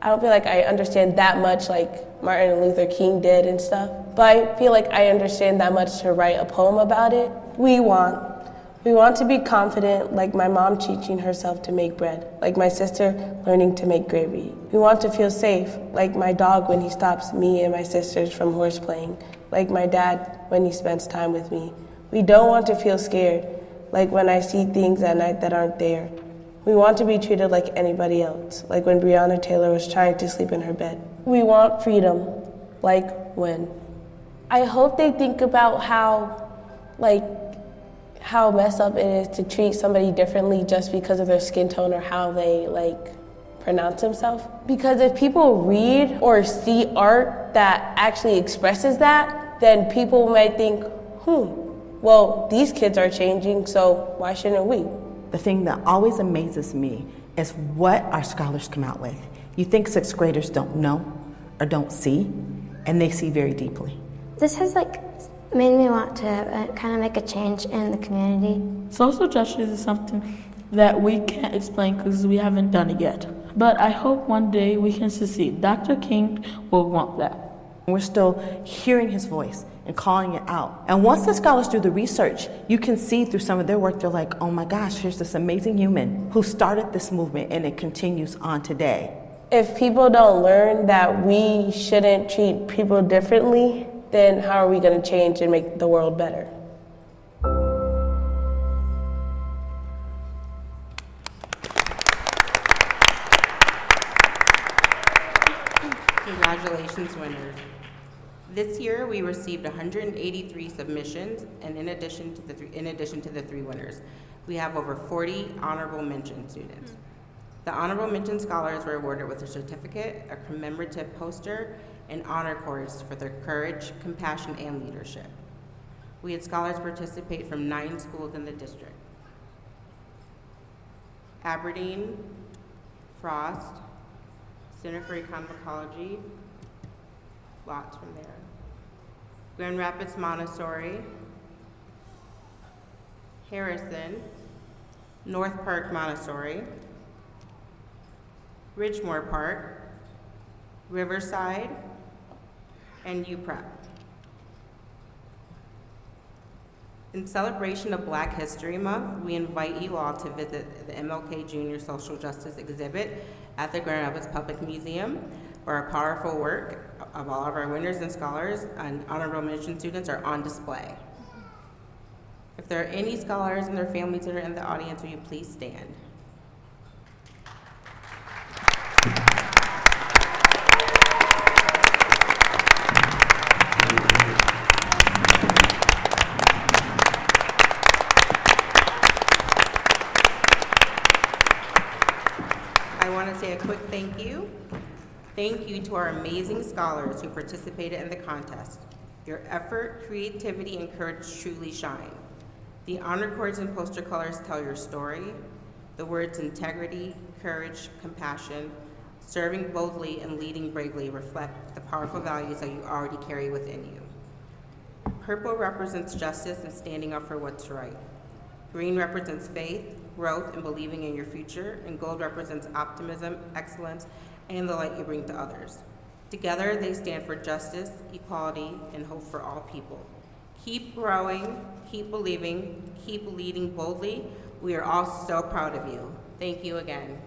I don't feel like I understand that much like Martin Luther King did and stuff. But I feel like I understand that much to write a poem about it. We want to be confident, like my mom teaching herself to make bread, like my sister learning to make gravy. We want to feel safe, like my dog when he stops me and my sisters from horseplaying, like my dad when he spends time with me. We don't want to feel scared, like when I see things at night that aren't there. We want to be treated like anybody else, like when Breonna Taylor was trying to sleep in her bed. We want freedom, like when. I hope they think about how messed up it is to treat somebody differently just because of their skin tone or how they pronounce themselves. Because if people read or see art that actually expresses that, then people might think, well, these kids are changing, so why shouldn't we? The thing that always amazes me is what our scholars come out with. You think 6th graders don't know or don't see, and they see very deeply. This has made me want to kind of make a change in the community. Social justice is something that we can't explain because we haven't done it yet. But I hope one day we can succeed. Dr. King will want that. We're still hearing his voice and calling it out. And once the scholars do the research, you can see through some of their work, they're like, oh my gosh, here's this amazing human who started this movement and it continues on today. If people don't learn that we shouldn't treat people differently, then how are we going to change and make the world better? Congratulations, winners. This year, we received 183 submissions, and in addition to the 3 winners, we have over 40 honorable mention students. The honorable mention scholars were awarded with a certificate, a commemorative poster, and honor cords for their courage, compassion, and leadership. We had scholars participate from 9 schools in the district: Aberdeen, Frost, Center for Economic Ecology, lots from there, Grand Rapids Montessori, Harrison, North Park Montessori, Ridgemore Park, Riverside, and UPrep. In celebration of Black History Month, we invite you all to visit the MLK Jr. Social Justice exhibit at the Grand Rapids Public Museum, where our powerful work of all of our winners and scholars and honorable mention students are on display. If there are any scholars and their families that are in the audience, will you please stand? Say a quick thank you. Thank you to our amazing scholars who participated in the contest. Your effort, creativity, and courage truly shine. The honor cords and poster colors tell your story. The words integrity, courage, compassion, serving boldly, and leading bravely reflect the powerful values that you already carry within you. Purple represents justice and standing up for what's right. Green represents faith, growth, and believing in your future, and gold represents optimism, excellence, and the light you bring to others. Together, they stand for justice, equality, and hope for all people. Keep growing, keep believing, keep leading boldly. We are all so proud of you. Thank you again.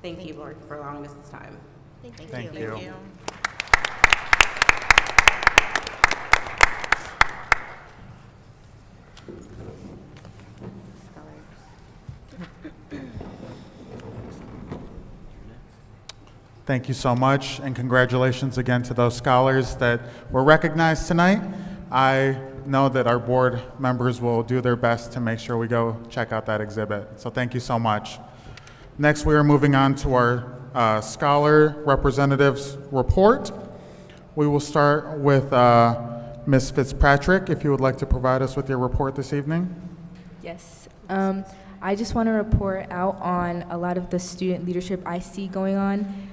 Thank you, Lord, for allowing us this time. Thank you. Thank you so much, and congratulations again to those scholars that were recognized tonight. I know that our board members will do their best to make sure we go check out that exhibit. So thank you so much. Next, we are moving on to our scholar representatives report. We will start with Ms. Fitzpatrick, if you would like to provide us with your report this evening. Yes. I just want to report out on a lot of the student leadership I see going on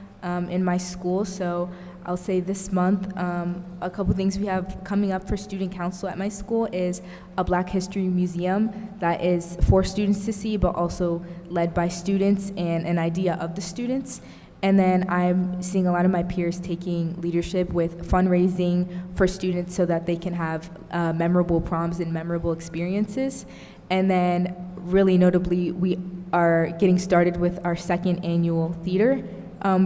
in my school. So I'll say this month, a couple things we have coming up for student council at my school is a Black History Museum that is for students to see, but also led by students and an idea of the students. And then I'm seeing a lot of my peers taking leadership with fundraising for students so that they can have memorable proms and memorable experiences. And then really notably, we are getting started with our second annual theater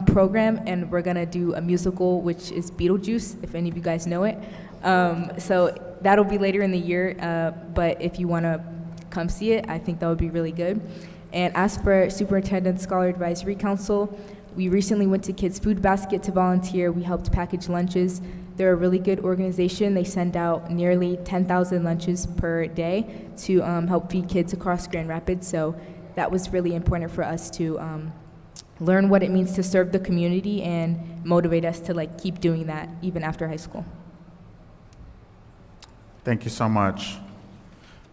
program, and we're gonna do a musical, which is Beetlejuice, if any of you guys know it. So that'll be later in the year, but if you wanna come see it, I think that would be really good. And as for Superintendent Scholar Advisory Council, we recently went to Kids Food Basket to volunteer. We helped package lunches. They're a really good organization. They send out nearly 10,000 lunches per day to help feed kids across Grand Rapids. So that was really important for us to learn what it means to serve the community and motivate us to keep doing that even after high school. Thank you so much.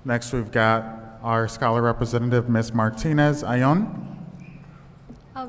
Next, we've got our scholar representative, Ms. Martinez Ayon.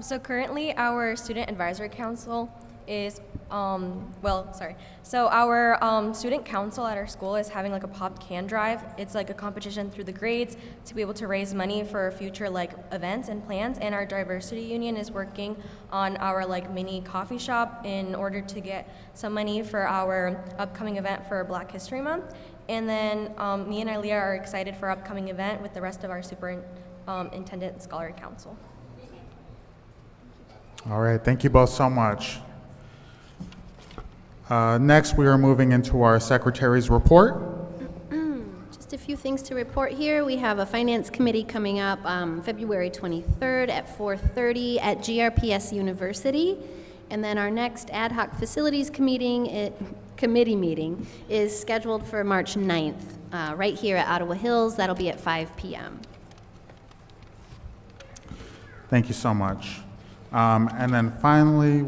So currently our Student Advisory Council is, So our student council at our school is having a pop can drive. It's a competition through the grades to be able to raise money for future events and plans. And our diversity union is working on our mini coffee shop in order to get some money for our upcoming event for Black History Month. And then me and Ilea are excited for our upcoming event with the rest of our superintendent scholarly council. All right, thank you both so much. Next, we are moving into our secretary's report. Just a few things to report here. We have a finance committee coming up February 23rd at 4:30 at GRPS University. And then our next ad hoc facilities committee meeting is scheduled for March 9th, right here at Ottawa Hills. That'll be at 5 p.m. Thank you so much. And then finally,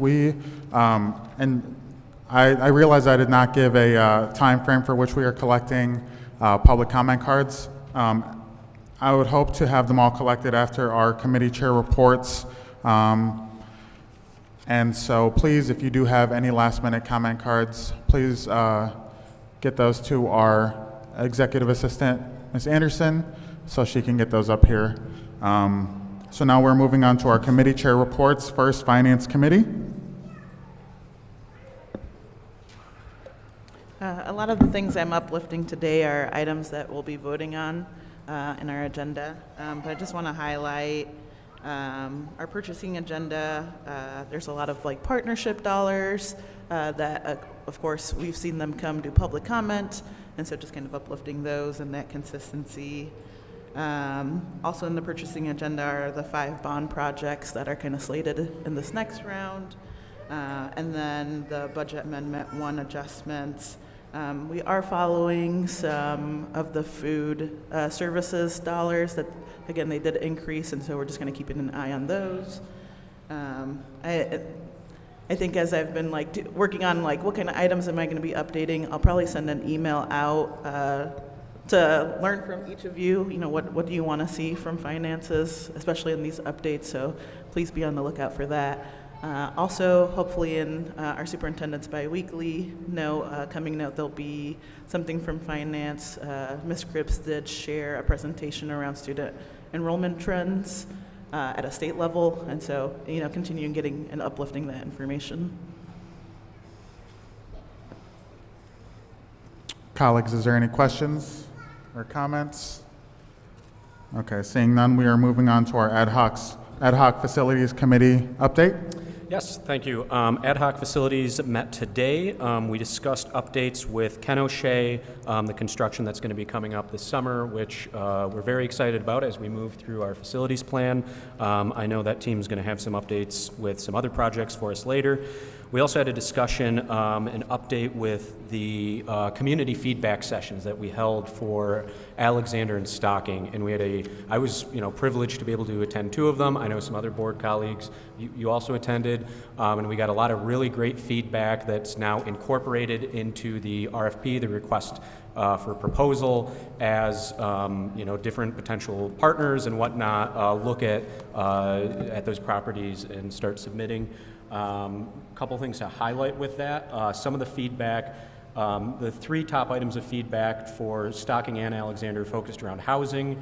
I realize I did not give a time frame for which we are collecting public comment cards. I would hope to have them all collected after our committee chair reports. And so please, if you do have any last minute comment cards, please get those to our executive assistant, Ms. Anderson, so she can get those up here. So now we're moving on to our committee chair reports. First, Finance Committee. A lot of the things I'm uplifting today are items that we'll be voting on in our agenda. But I just want to highlight our purchasing agenda. There's a lot of partnership dollars that, of course, we've seen them come to public comment, and so just kind of uplifting those and that consistency. Also in the purchasing agenda are the 5 bond projects that are kind of slated in this next round. And then the budget amendment 1 adjustments. We are following some of the food services dollars that, again, they did increase, and so we're just going to keep an eye on those. I think as I've been working on what kind of items am I going to be updating, I'll probably send an email out to learn from each of you, what do you want to see from finances, especially in these updates, so please be on the lookout for that. Also, hopefully in our superintendent's biweekly coming note, there'll be something from finance. Ms. Cripps did share a presentation around student enrollment trends at a state level, and so, continuing getting and uplifting that information. Colleagues, is there any questions or comments? Okay, seeing none, we are moving on to our ad hoc facilities committee update. Yes, thank you. Ad hoc facilities met today. We discussed updates with Ken O'Shea, the construction that's going to be coming up this summer, which we're very excited about as we move through our facilities plan. I know that team's going to have some updates with some other projects for us later. We also had a discussion, an update with the community feedback sessions that we held for Alexander and Stocking, and we had I was privileged to be able to attend 2 of them. I know some other board colleagues, you also attended, and we got a lot of really great feedback that's now incorporated into the RFP, the request for proposal, as different potential partners and whatnot look at those properties and start submitting. Couple things to highlight with that. Some of the feedback, the 3 top items of feedback for Stocking and Alexander focused around housing,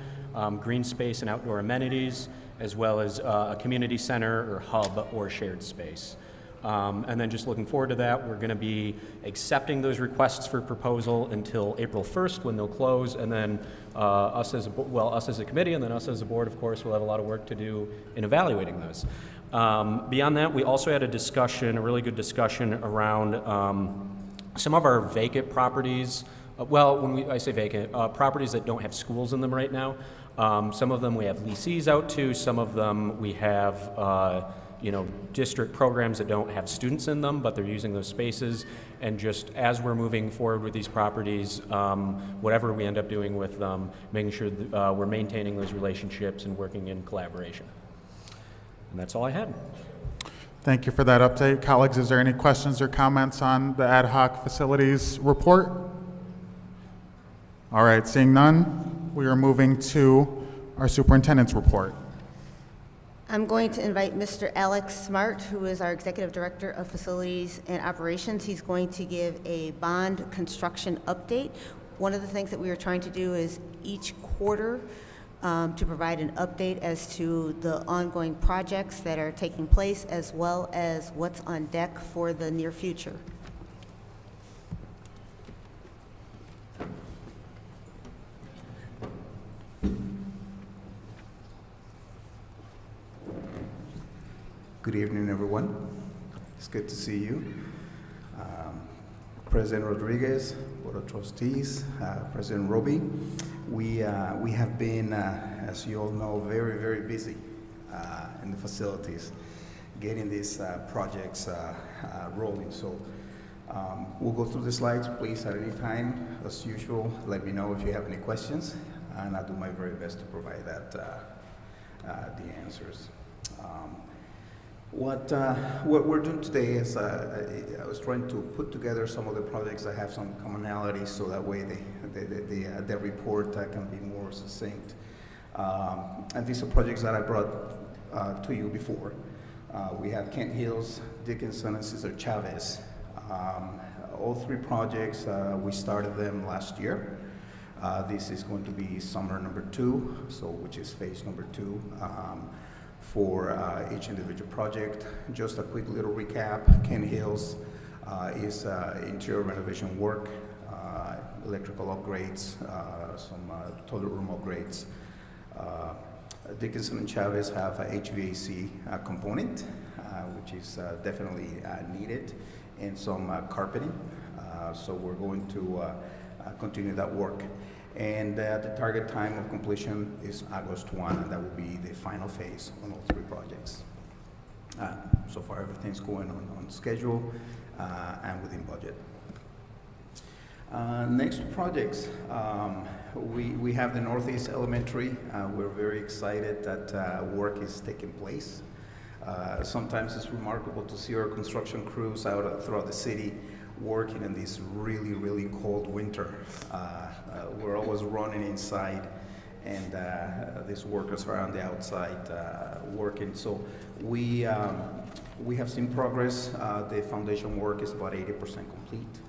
green space and outdoor amenities, as well as a community center or hub or shared space. And then just looking forward to that, we're going to be accepting those requests for proposal until April 1st when they'll close, and then us as a committee and then us as a board, of course, will have a lot of work to do in evaluating those. Beyond that, we also had a really good discussion around some of our vacant properties. I say vacant, properties that don't have schools in them right now. Some of them we have leasees out to, some of them we have district programs that don't have students in them, but they're using those spaces. And just as we're moving forward with these properties, whatever we end up doing with them, making sure that we're maintaining those relationships and working in collaboration. And that's all I had. Thank you for that update. Colleagues, is there any questions or comments on the ad hoc facilities report? All right, seeing none, we are moving to our superintendent's report. I'm going to invite Mr. Alex Smart, who is our Executive Director of Facilities and Operations. He's going to give a bond construction update. One of the things that we are trying to do is each quarter to provide an update as to the ongoing projects that are taking place, as well as what's on deck for the near future. Good evening, everyone. It's good to see you. President Rodriguez, Board of Trustees, President Roby. We have been, as you all know, very, very busy in the facilities, getting these projects rolling. So we'll go through the slides, please, at any time. As usual, let me know if you have any questions, and I'll do my very best to provide the answers. What we're doing today is I was trying to put together some of the projects that have some commonalities, so that way the report can be more succinct. And these are projects that I brought to you before. We have Kent Hills, Dickinson, and Cesar Chavez. All 3 projects, we started them last year. This is going to be summer number 2, which is phase number 2. For each individual project. Just a quick little recap. Kent Hills is interior renovation work, electrical upgrades, some toilet room upgrades. Dickinson and Chavez have a HVAC component, which is definitely needed, and some carpeting. So we're going to continue that work. And the target time of completion is August 1, and that will be the final phase on all 3 projects. So far, everything's going on schedule and within budget. Next projects, we have the Northeast Elementary. We're very excited that work is taking place. Sometimes it's remarkable to see our construction crews out throughout the city working in this really, really cold winter. We're always running inside, and these workers are on the outside working. So we have seen progress. The foundation work is about 80% complete.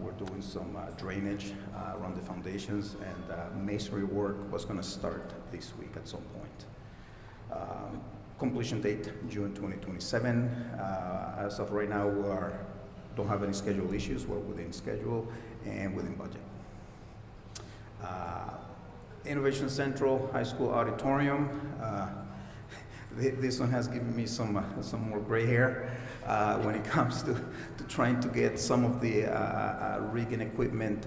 We're doing some drainage around the foundations, and masonry work was going to start this week at some point. Completion date, June 2027. As of right now, don't have any schedule issues. We're within schedule and within budget. Innovation Central High School Auditorium. This one has given me some more gray hair when it comes to trying to get some of the rig and equipment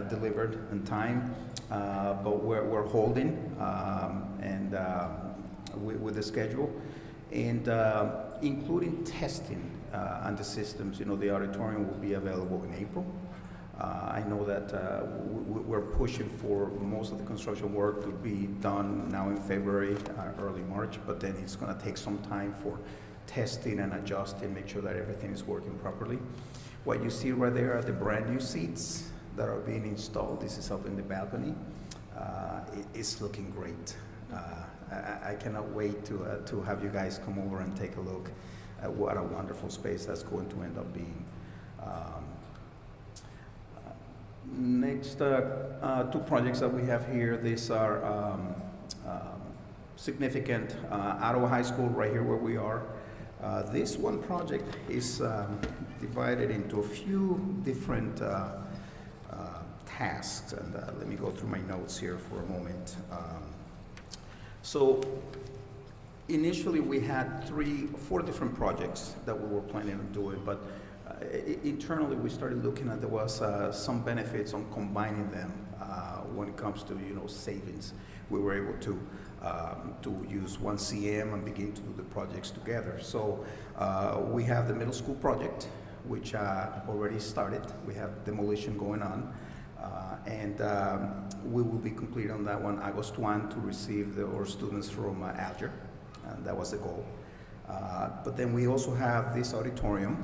delivered on time. But we're holding and with the schedule, and including testing on the systems. You know, the auditorium will be available in April. I know that we're pushing for most of the construction work to be done now in February, early March, but then it's going to take some time for testing and adjusting, make sure that everything is working properly. What you see right there are the brand new seats that are being installed. This is up in the balcony. It's looking great. I cannot wait to have you guys come over and take a look at what a wonderful space that's going to end up being. Next, two projects that we have here. These are significant. Ottawa High School, right here where we are. This one project is divided into a few different tasks, and let me go through my notes here for a moment. So initially we had 4 different projects that we were planning on doing, but internally we started looking at there was some benefits on combining them when it comes to, you know, savings. We were able to use one CM and begin to do the projects together. So we have the middle school project, which already started. We have demolition going on, and we will be complete on that one August 1 to receive our students from Alger, and that was the goal. But then we also have this auditorium,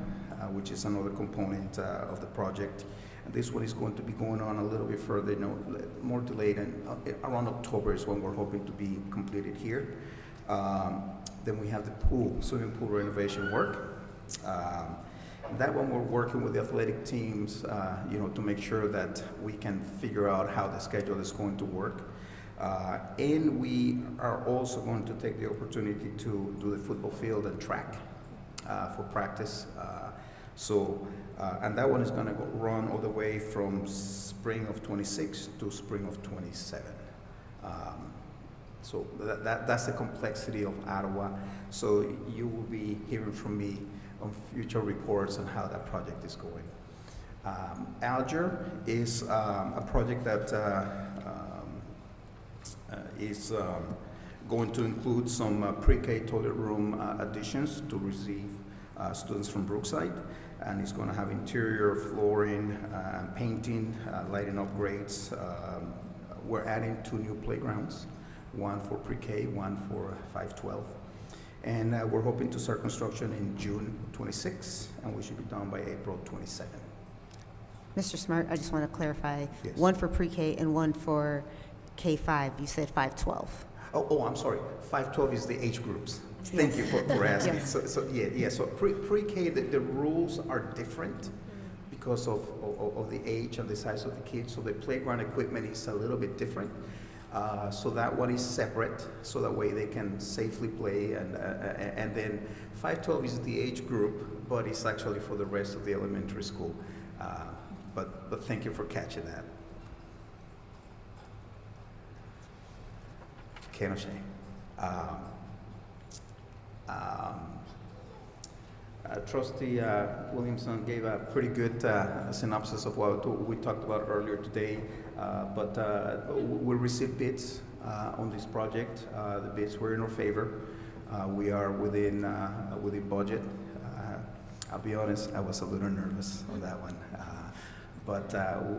which is another component of the project. And this one is going to be going on a little bit further, you know, more delayed, and around October is when we're hoping to be completed here. Then we have the swimming pool renovation work. That one we're working with the athletic teams, you know, to make sure that we can figure out how the schedule is going to work. And we are also going to take the opportunity to do the football field and track for practice. And that one is going to run all the way from spring of 26 to spring of 27. So that's the complexity of Ottawa. So you will be hearing from me on future reports on how that project is going. Alger is a project that is going to include some pre-K toilet room additions to receive students from Brookside, and it's going to have interior flooring and painting, lighting upgrades. We're adding 2 new playgrounds, one for pre-K, one for 512. And we're hoping to start construction in June 26, and we should be done by April 27. Mr. Smart, I just want to clarify, Yes. one for pre-K and one for K-5. You said 512. Oh, I'm sorry. 512 is the age groups. Thank you for asking. Yes. So pre-K, the rules are different because of the age and the size of the kids. So the playground equipment is a little bit different. So that one is separate, so that way they can safely play. And then 512 is the age group, but it's actually for the rest of the elementary school. But thank you for catching that. Ken O'Shea. Trustee Williamson gave a pretty good synopsis of what we talked about earlier today, but we received bids on this project. The bids were in our favor. We are within budget. I'll be honest, I was a little nervous on that one. But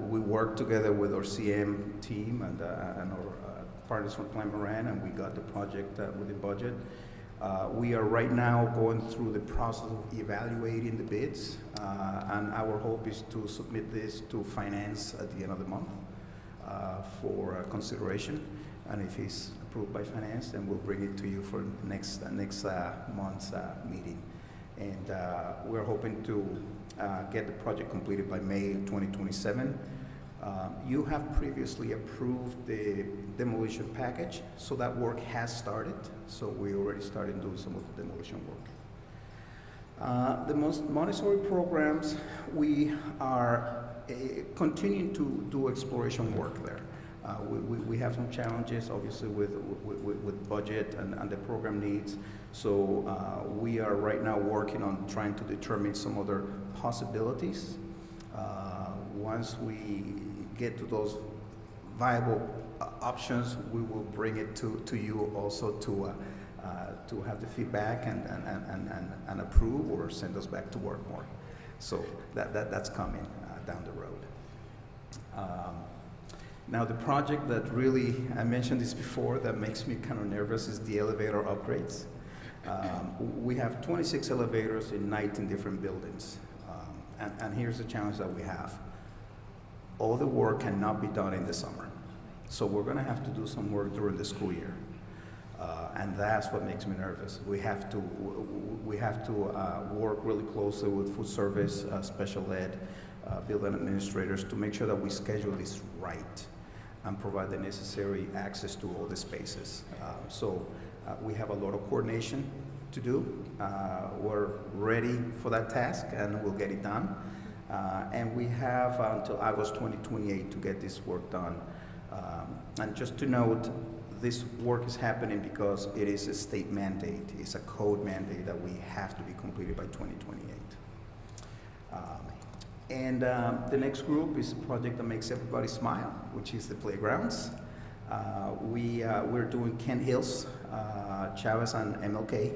we worked together with our CM team and our partners from Plan Moran, and we got the project within budget. We are right now going through the process of evaluating the bids, and our hope is to submit this to finance at the end of the month for consideration. And if it's approved by finance, then we'll bring it to you for next month's meeting. And we're hoping to get the project completed by May 2027. You have previously approved the demolition package, so that work has started. So we already started doing some of the demolition work. The Montessori programs, we are continuing to do exploration work there. We have some challenges, obviously, with budget and the program needs. So we are right now working on trying to determine some other possibilities. Once we get to those viable options, we will bring it to you also to have the feedback and approve or send us back to work more. So that's coming down the road. Now the project that really, I mentioned this before, that makes me kind of nervous is the elevator upgrades. We have 26 elevators in 19 different buildings. And here's the challenge that we have. All the work cannot be done in the summer. So we're gonna have to do some work during the school year. And that's what makes me nervous. We have to work really closely with food service, special ed, building administrators to make sure that we schedule this right and provide the necessary access to all the spaces. So we have a lot of coordination to do. We're ready for that task and we'll get it done. And we have until August 2028 to get this work done. And just to note, this work is happening because it is a state mandate. It's a code mandate that we have to be completed by 2028. And the next group is a project that makes everybody smile, which is the playgrounds. We're doing Kent Hills, Chavez, and MLK.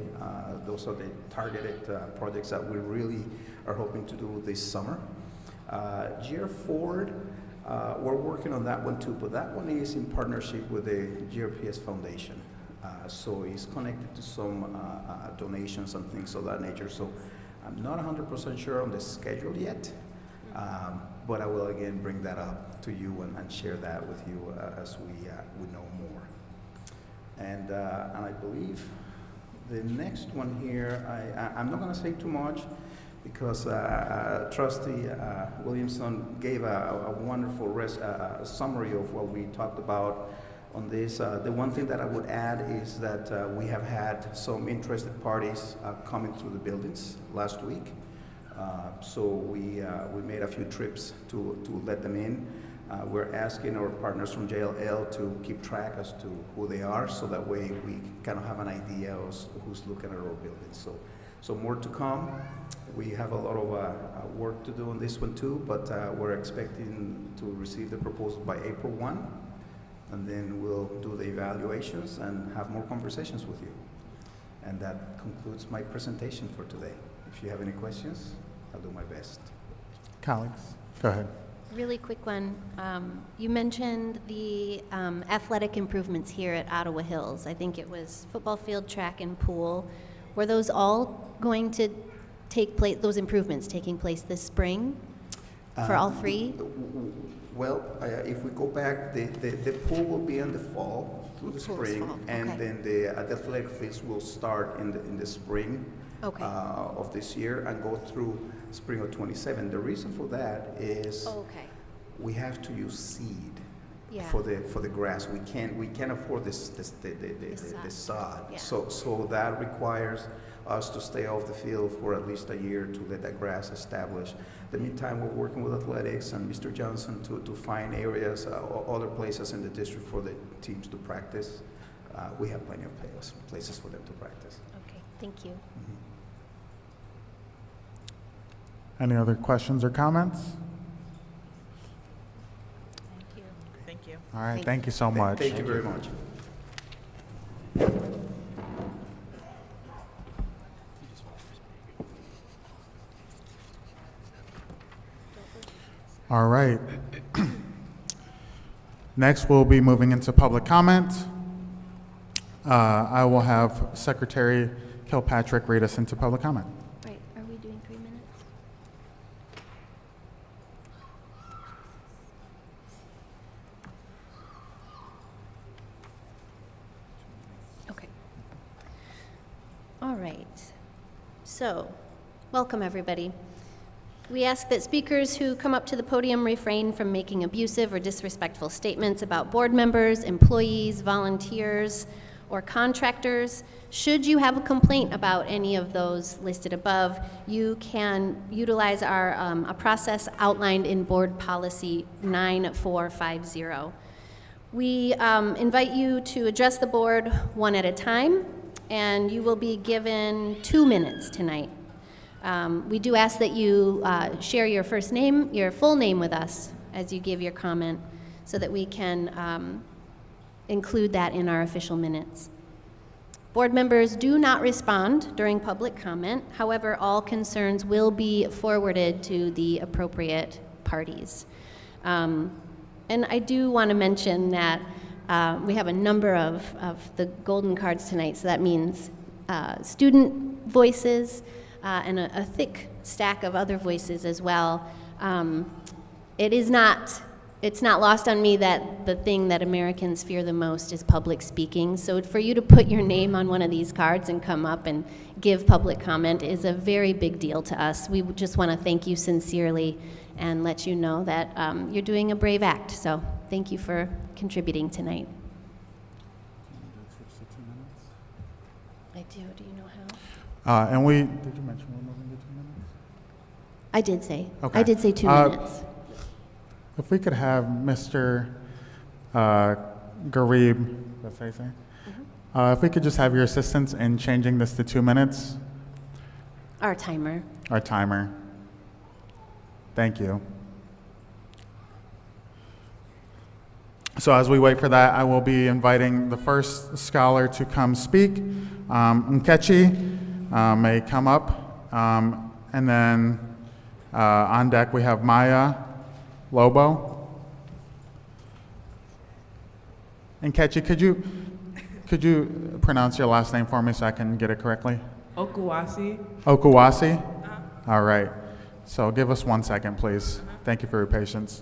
Those are the targeted projects that we really are hoping to do this summer. GR Ford, we're working on that one too, but that one is in partnership with the GRPS Foundation. So it's connected to some donations and things of that nature. So I'm not 100% sure on the schedule yet, but I will again bring that up to you and share that with you as we know more. And I believe the next one here, I'm not going to say too much because Trustee Williamson gave a wonderful summary of what we talked about on this. The one thing that I would add is that we have had some interested parties coming through the buildings last week. So we made a few trips to let them in. We're asking our partners from JLL to keep track as to who they are, so that way we kind of have an idea of who's looking at our buildings. So more to come. We have a lot of work to do on this one too, but we're expecting to receive the proposal by April 1, and then we'll do the evaluations and have more conversations with you. And that concludes my presentation for today. If you have any questions, I'll do my best. Colleagues, go ahead. Really quick one. You mentioned the athletic improvements here at Ottawa Hills. I think it was football field, track, and pool. Were those all going to take place, those improvements taking place this spring for all three? Well, if we go back, the pool will be in the fall through the spring, and then the athletic fields will start in the spring of this year and go through spring of 27. The reason for that is we have to use seed for the grass. We can't afford the sod. Yeah. So that requires us to stay off the field for at least a year to let that grass establish. In the meantime, we're working with athletics and Mr. Johnson to find areas, other places in the district for the teams to practice. We have plenty of places for them to practice. Okay, thank you. Mm-hmm. Any other questions or comments? Thank you. Thank you. All right, thank you so much. Thank you very much. All right. Next, we'll be moving into public comment. I will have Secretary Kilpatrick read us into public comment. Right, are we doing 3 minutes? Okay. All right. So, welcome everybody. We ask that speakers who come up to the podium refrain from making abusive or disrespectful statements about board members, employees, volunteers, or contractors. Should you have a complaint about any of those listed above, you can utilize a process outlined in Board Policy 9450. We invite you to address the board one at a time, and you will be given 2 minutes tonight. We do ask that you share your first name, your full name with us as you give your comment so that we can include that in our official minutes. Board members do not respond during public comment. However, all concerns will be forwarded to the appropriate parties. And I do want to mention that we have a number of the golden cards tonight, so that means student voices and a thick stack of other voices as well. It's not lost on me that the thing that Americans fear the most is public speaking. So for you to put your name on one of these cards and come up and give public comment is a very big deal to us. We just want to thank you sincerely and let you know that you're doing a brave act. So thank you for contributing tonight. I do. Do you know how? Did you mention we're moving to 2 minutes? I did say. Okay. I did say 2 minutes. If we could have Mr. Garib, that's how you say? If we could just have your assistance in changing this to 2 minutes. Our timer. Our timer. Thank you. So as we wait for that, I will be inviting the first scholar to come speak. Nkechi may come up. And then on deck we have Maya Lobo. Nkechi, could you pronounce your last name for me so I can get it correctly? Okuwasi. Okuwasi? All right. So give us 1 second, please. Thank you for your patience.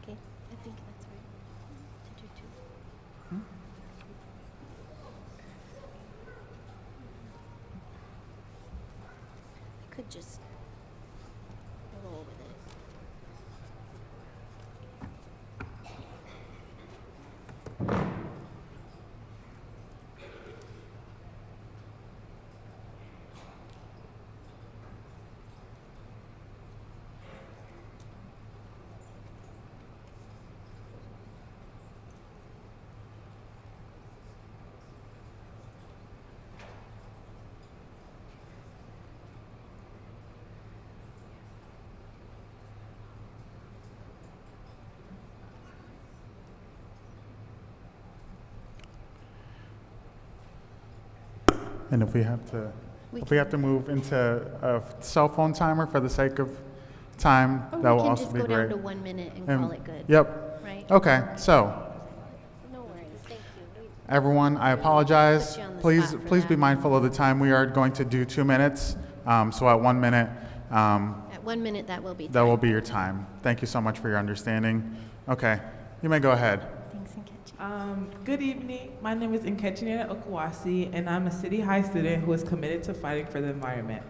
Okay, I think that's right. To do 2. I could just roll with it. And if we have to move into a cell phone timer for the sake of time, Or that will we can also just be go great. down to 1 minute and call it good. Yep. Right? Okay, so No worries, thank you. everyone, I apologize. Put you on the Please, spot for please be that. mindful of the time. We are going to do 2 minutes. So at 1 minute, At 1 minute, that will be that will be your time. Thank you so much for your understanding. Okay, you may go ahead. Thanks, Nkechi. Good evening. My name is Nkechi Okuwasi, and I'm a City High student who is committed to fighting for the environment.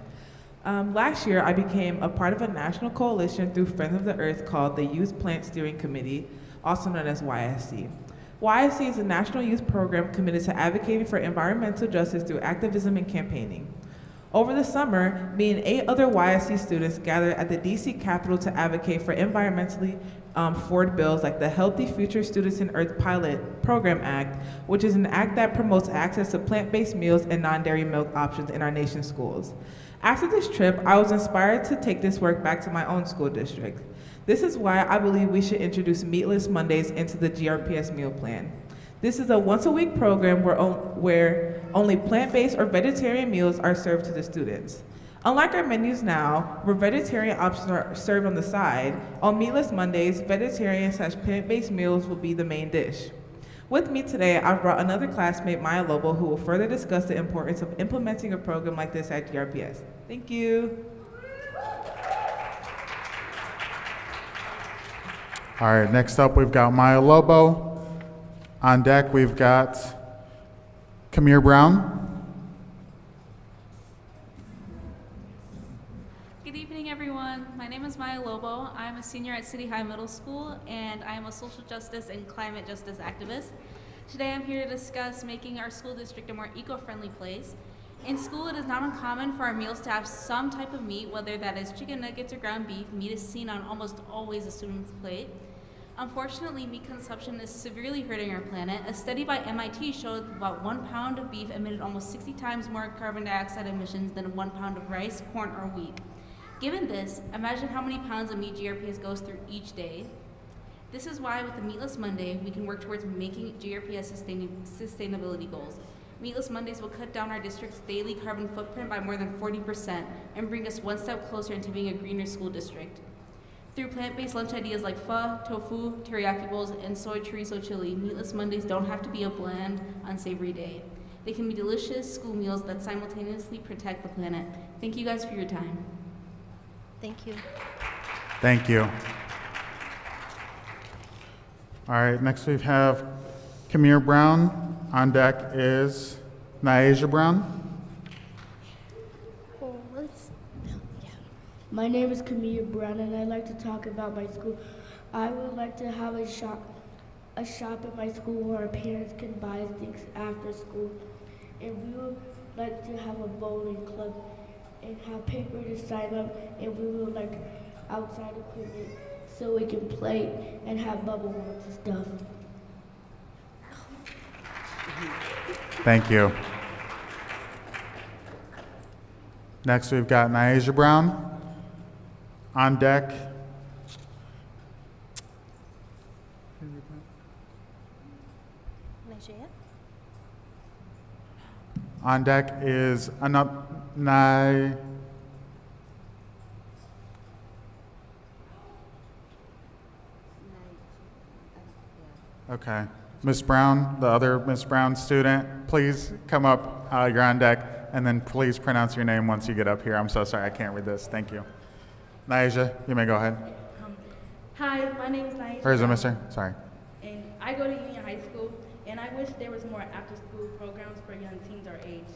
Last year, I became a part of a national coalition through Friends of the Earth called the Youth Plant Steering Committee, also known as YSC. YSC is a national youth program committed to advocating for environmental justice through activism and campaigning. Over the summer, me and 8 other YSC students gathered at the DC Capitol to advocate for environmentally forward bills like the Healthy Future Students in Earth Pilot Program Act, which is an act that promotes access to plant-based meals and non-dairy milk options in our nation's schools. After this trip, I was inspired to take this work back to my own school district. This is why I believe we should introduce Meatless Mondays into the GRPS meal plan. This is a once-a-week program where only plant-based or vegetarian meals are served to the students. Unlike our menus now, where vegetarian options are served on the side, on Meatless Mondays, vegetarian/plant-based meals will be the main dish. With me today, I've brought another classmate, Maya Lobo, who will further discuss the importance of implementing a program like this at GRPS. Thank you. All right, next up we've got Maya Lobo. On deck we've got Kamir Brown. Good evening, everyone. My name is Maya Lobo. I'm a senior at City High Middle School, and I am a social justice and climate justice activist. Today I'm here to discuss making our school district a more eco-friendly place. In school, it is not uncommon for our meals to have some type of meat, whether that is chicken nuggets or ground beef. Meat is seen on almost always a student's plate. Unfortunately, meat consumption is severely hurting our planet. A study by MIT showed about 1 pound of beef emitted almost 60 times more carbon dioxide emissions than 1 pound of rice, corn, or wheat. Given this, imagine how many pounds of meat GRPS goes through each day. This is why with the Meatless Monday, we can work towards making GRPS sustainability goals. Meatless Mondays will cut down our district's daily carbon footprint by more than 40% and bring us one step closer into being a greener school district. Through plant-based lunch ideas like pho, tofu, teriyaki bowls, and soy chorizo chili, Meatless Mondays don't have to be a bland, unsavory day. They can be delicious school meals that simultaneously protect the planet. Thank you guys for your time. Thank you. Thank you. All right, next we have Kamir Brown. On deck is Nyasia Brown. My name is Camille Brown, and I'd like to talk about my school. I would like to have a shop at my school where our parents can buy things after school. And we would like to have a bowling club and have paper to sign up, and we would like outside equipment so we can play and have bubble wraps and stuff. Thank you. Next, we've got Nyasia Brown. On deck, is Okay. Miss Brown, the other Miss Brown student, please come up. You're on deck, and then please pronounce your name once you get up here. I'm so sorry, I can't read this. Thank you. Nyasia, you may go ahead. Hi, my name is Nyasia. Or is it Mr.? Sorry. And I go to Union High School, and I wish there was more after-school programs for young teens our age.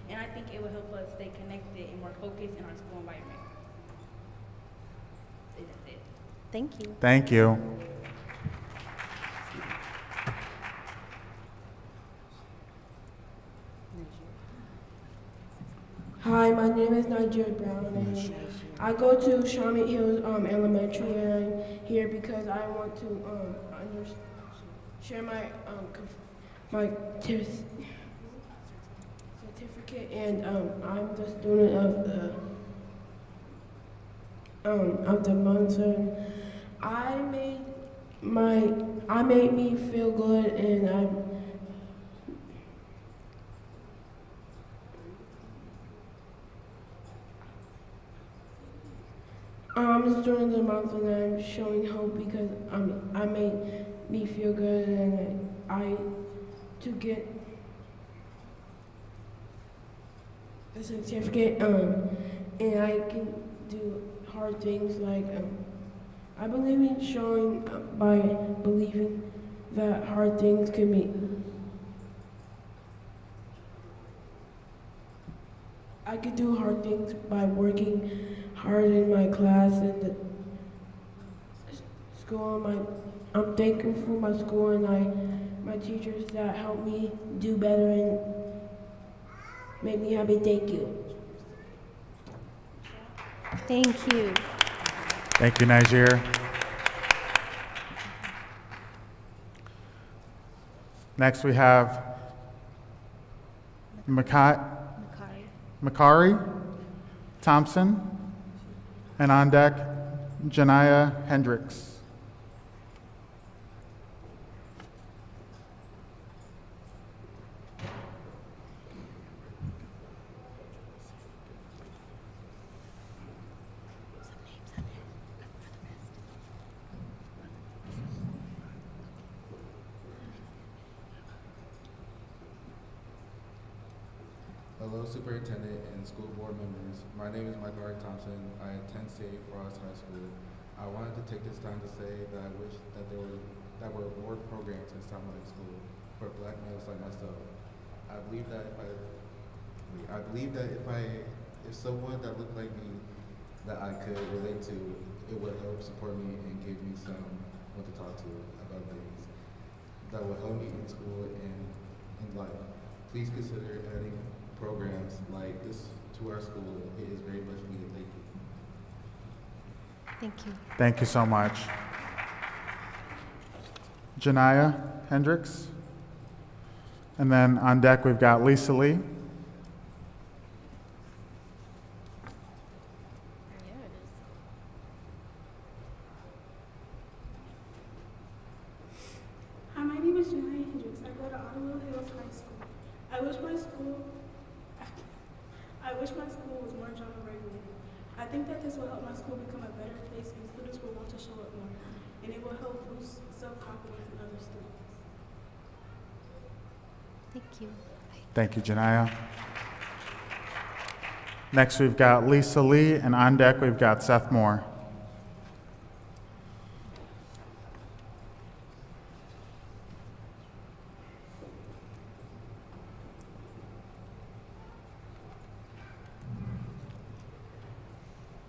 And I think it would help us stay connected and more focused in our school environment. That's it. Thank you. Thank you. Hi, my name is Nigeria Brown, and I go to Charlotte Hills Elementary, and I'm here because I want to share my certificate, and I'm the student of the month. So I made me feel good, and I'm the student of the month, and I'm showing hope because I made me feel good, and to get a certificate, and I can do hard things like I believe in showing by believing that hard things can be. I could do hard things by working hard in my class and the school. I'm thankful for my school and my teachers that helped me do better and make me happy. Thank you. Thank you. Thank you, Niger. Next, we have Makari Thompson, and on deck, Janiyah Hendricks. Hello, Superintendent and school board members. My name is Makari Thompson. I attend St. Frost High School. I wanted to take this time to say that I wish that there were more programs in Southland School for Black males like myself. I believe that if someone that looked like me that I could relate to, it would help support me and give me someone to talk to about things. that will help me in school and in life. Please consider adding programs like this to our school. It is very much needed. Thank you. Thank you. Thank you so much. Janiyah Hendricks. And then on deck, we've got Lisa Lee. Hi, my name is Janiyah Hendricks. I go to Ottawa Hills High School. I wish my school was more genre regulated. I think that this will help my school become a better place and students will want to show up more. And it will help boost self-confidence in other students. Thank you. Thank you, Janiyah. Next, we've got Lisa Lee, and on deck, we've got Seth Moore.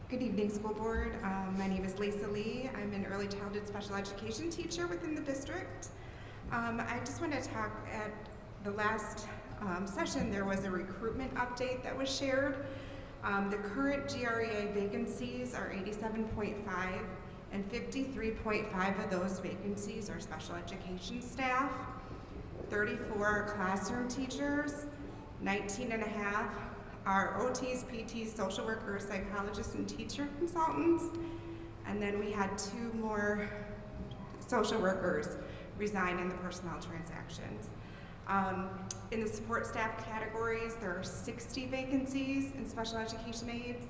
Good evening, school board. My name is Lisa Lee. I'm an early childhood special education teacher within the district. I just want to talk at the last session, there was a recruitment update that was shared. The current GREA vacancies are 87.5 and 53.5 of those vacancies are special education staff, 34 are classroom teachers, 19 and a half are OTs, PTs, social workers, psychologists, and teacher consultants. And then we had 2 more social workers resign in the personnel transactions. In the support staff categories, there are 60 vacancies in special education aides,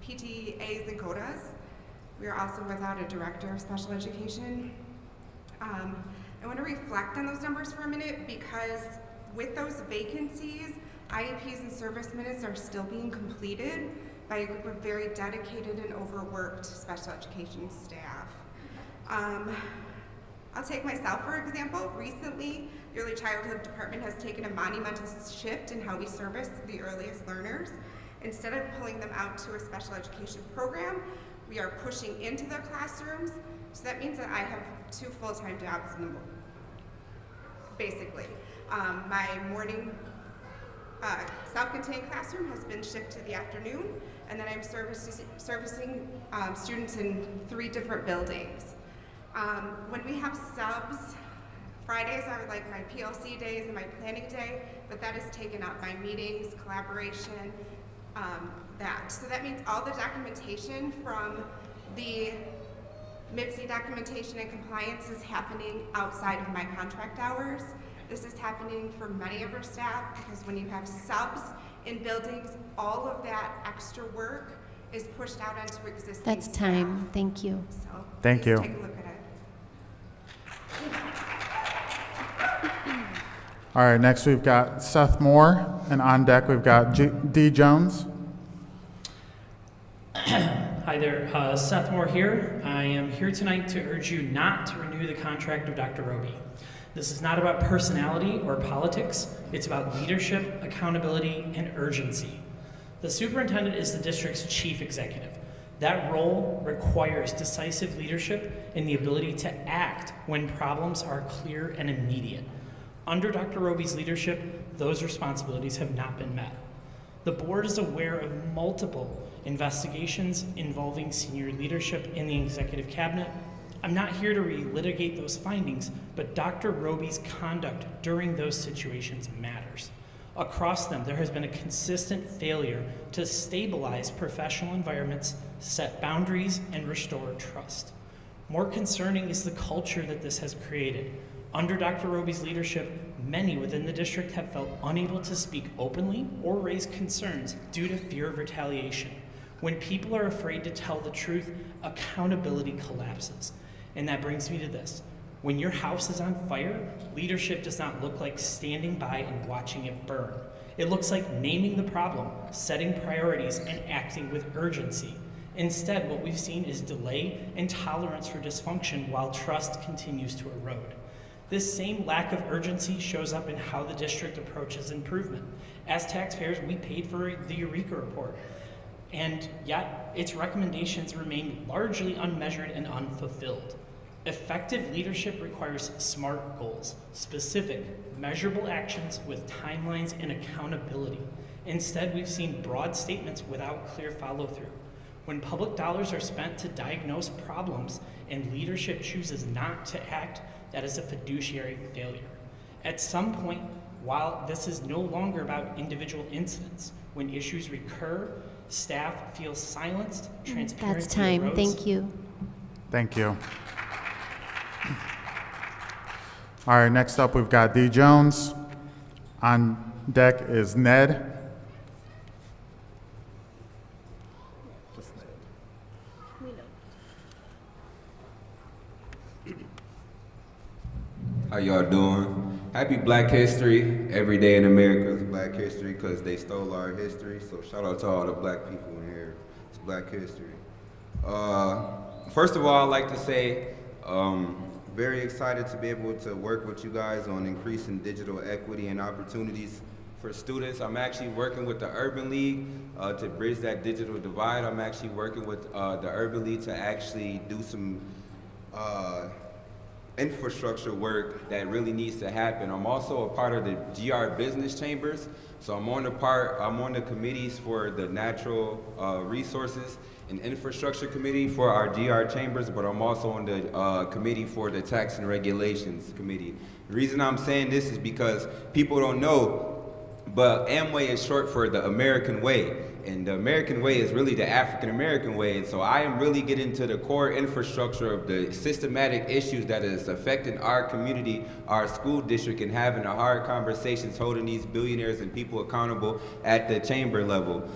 PTAs, and CODAs. We are also without a director of special education. I want to reflect on those numbers for a minute because with those vacancies, IEPs and service minutes are still being completed by a group of very dedicated and overworked special education staff. I'll take myself for example. Recently, the early childhood department has taken a monumental shift in how we service the earliest learners. Instead of pulling them out to a special education program, we are pushing into their classrooms. So that means that I have 2 full-time jobs in the morning, basically. My morning self-contained classroom has been shifted to the afternoon, and then I'm servicing students in 3 different buildings. When we have subs, Fridays are like my PLC days and my planning day, but that is taken up by meetings, collaboration, So that means all the documentation from the MIPSI documentation and compliance is happening outside of my contract hours. This is happening for many of our staff because when you have subs in buildings, all of that extra work is pushed out onto existing That's staff. time. Thank you. So Thank please you. take a look at it. All right, next we've got Seth Moore, and on deck we've got Dee Jones. Hi there, Seth Moore here. I am here tonight to urge you not to renew the contract of Dr. Roby. This is not about personality or politics. It's about leadership, accountability, and urgency. The superintendent is the district's chief executive. That role requires decisive leadership and the ability to act when problems are clear and immediate. Under Dr. Roby's leadership, those responsibilities have not been met. The board is aware of multiple investigations involving senior leadership in the executive cabinet. I'm not here to relitigate those findings, but Dr. Roby's conduct during those situations matters. Across them, there has been a consistent failure to stabilize professional environments, set boundaries, and restore trust. More concerning is the culture that this has created. Under Dr. Roby's leadership, many within the district have felt unable to speak openly or raise concerns due to fear of retaliation. When people are afraid to tell the truth, accountability collapses. And that brings me to this. When your house is on fire, leadership does not look like standing by and watching it burn. It looks like naming the problem, setting priorities, and acting with urgency. Instead, what we've seen is delay and tolerance for dysfunction while trust continues to erode. This same lack of urgency shows up in how the district approaches improvement. As taxpayers, we paid for the Eureka report, and yet its recommendations remain largely unmeasured and unfulfilled. Effective leadership requires SMART goals, specific, measurable actions with timelines and accountability. Instead, we've seen broad statements without clear follow-through. When public dollars are spent to diagnose problems and leadership chooses not to act, that is a fiduciary failure. At some point, while this is no longer about individual incidents, when issues recur, staff feels silenced, transparency That's time. erodes. Thank you. Thank you. All right, next up we've got D. Jones. On deck is Ned. How y'all doing? Happy Black History. Every day in America is Black History because they stole our history. So shout out to all the black people in here. It's Black History. First of all, I'd like to say, very excited to be able to work with you guys on increasing digital equity and opportunities for students. I'm actually working with the Urban League to bridge that digital divide. I'm actually working with the Urban League to actually do some infrastructure work that really needs to happen. I'm also a part of the GR Business Chambers, so I'm on the committees for the natural resources and infrastructure committee for our GR chambers, but I'm also on the committee for the tax and regulations committee. The reason I'm saying this is because people don't know, but Amway is short for the American way. And the American way is really the African American way. And so I am really getting to the core infrastructure of the systematic issues that is affecting our community, our school district, and having the hard conversations, holding these billionaires and people accountable at the chamber level.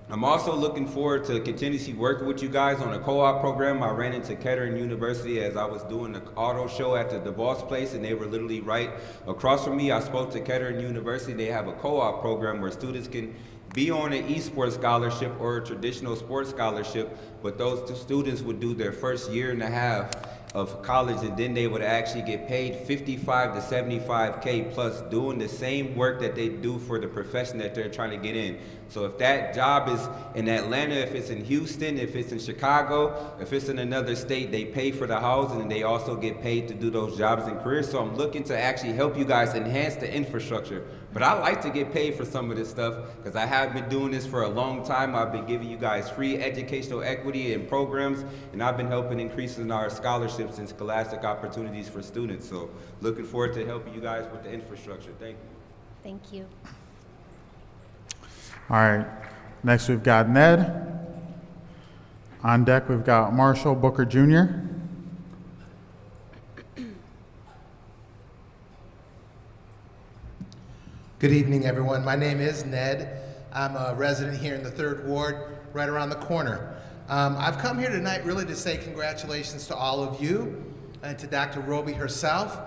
I'm also looking forward to continuously working with you guys on a co-op program. I ran into Kettering University as I was doing the auto show at the DeVos place, and they were literally right across from me. I spoke to Kettering University. They have a co-op program where students can be on an esports scholarship or a traditional sports scholarship, but those two students would do their first year and a half of college, and then they would actually get paid 55 to 75K plus doing the same work that they do for the profession that they're trying to get in. So if that job is in Atlanta, if it's in Houston, if it's in Chicago, if it's in another state, they pay for the housing and they also get paid to do those jobs and careers. So I'm looking to actually help you guys enhance the infrastructure. But I like to get paid for some of this stuff because I have been doing this for a long time. I've been giving you guys free educational equity and programs, and I've been helping increasing our scholarships and scholastic opportunities for students. So looking forward to helping you guys with the infrastructure. Thank you. Thank you. All right, next we've got Ned. On deck we've got Marshall Booker Jr. Good evening, everyone. My name is Ned. I'm a resident here in the 3rd Ward, right around the corner. I've come here tonight really to say congratulations to all of you and to Dr. Roby herself.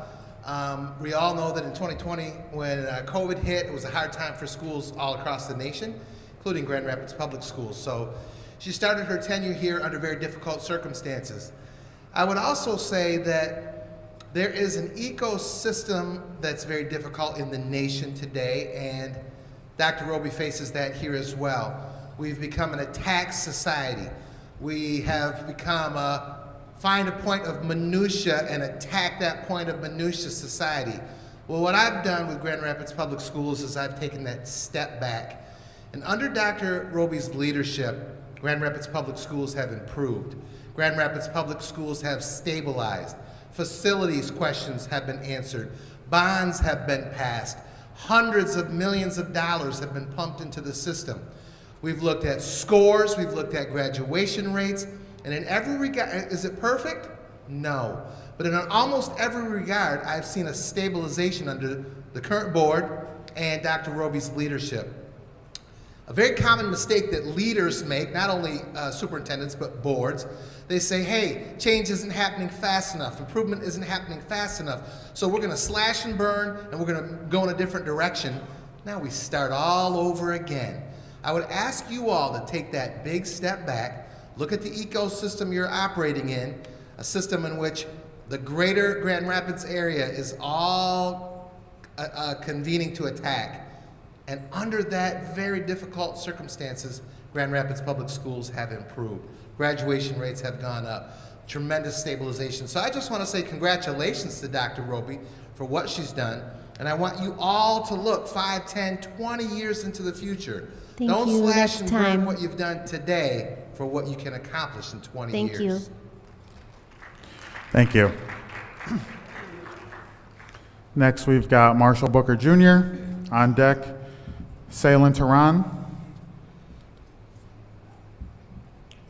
We all know that in 2020, when COVID hit, it was a hard time for schools all across the nation, including Grand Rapids Public Schools. So she started her tenure here under very difficult circumstances. I would also say that there is an ecosystem that's very difficult in the nation today, and Dr. Roby faces that here as well. We've become an attack society. We have become find a point of minutia and attack that point of minutia society. Well, what I've done with Grand Rapids Public Schools is I've taken that step back. And under Dr. Roby's leadership, Grand Rapids Public Schools have improved. Grand Rapids Public Schools have stabilized. Facilities questions have been answered. Bonds have been passed. Hundreds of millions of dollars have been pumped into the system. We've looked at scores, we've looked at graduation rates, and in every regard, is it perfect? No. But in almost every regard, I've seen a stabilization under the current board and Dr. Roby's leadership. A very common mistake that leaders make, not only superintendents, but boards, they say, hey, change isn't happening fast enough, improvement isn't happening fast enough, so we're gonna slash and burn and we're gonna go in a different direction. Now we start all over again. I would ask you all to take that big step back, look at the ecosystem you're operating in, a system in which the greater Grand Rapids area is all convening to attack. And under that very difficult circumstances, Grand Rapids Public Schools have improved. Graduation rates have gone up. tremendous stabilization. So I just want to say congratulations to Dr. Roby for what she's done. And I want you all to look 5, 10, 20 years into the future. Thank Don't you. slash That's and time. burn what you've done today for what you can accomplish in 20 Thank years. you. Thank you. Next, we've got Marshall Booker Jr. On deck, Salen Tehran.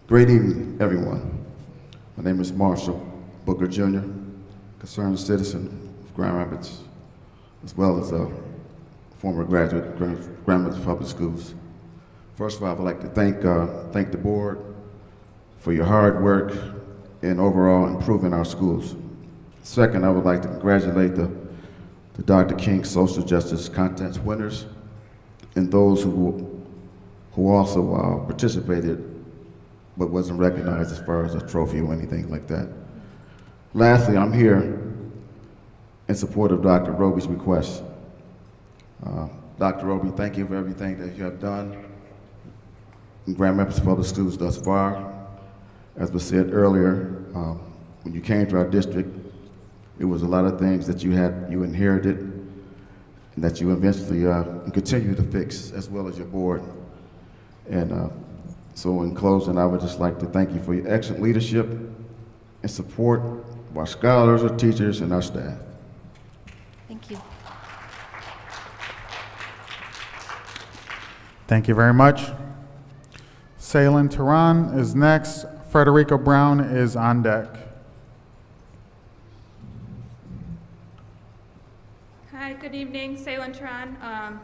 Great evening, everyone. My name is Marshall Booker Jr., concerned citizen of Grand Rapids, as well as a former graduate of Grand Rapids Public Schools. First of all, I would like to thank the board for your hard work in overall improving our schools. Second, I would like to congratulate the Dr. King Social Justice Contest winners and those who also participated but wasn't recognized as far as a trophy or anything like that. Lastly, I'm here in support of Dr. Roby's request. Dr. Roby, thank you for everything that you have done in Grand Rapids Public Schools thus far. As was said earlier, when you came to our district, it was a lot of things that you inherited and that you eventually continue to fix, as well as your board. And so in closing, I would just like to thank you for your excellent leadership and support of our scholars, our teachers, and our staff. Thank you. Thank you very much. Salen Tehran is next. Frederica Brown is on deck. Hi, good evening. Salen Tehran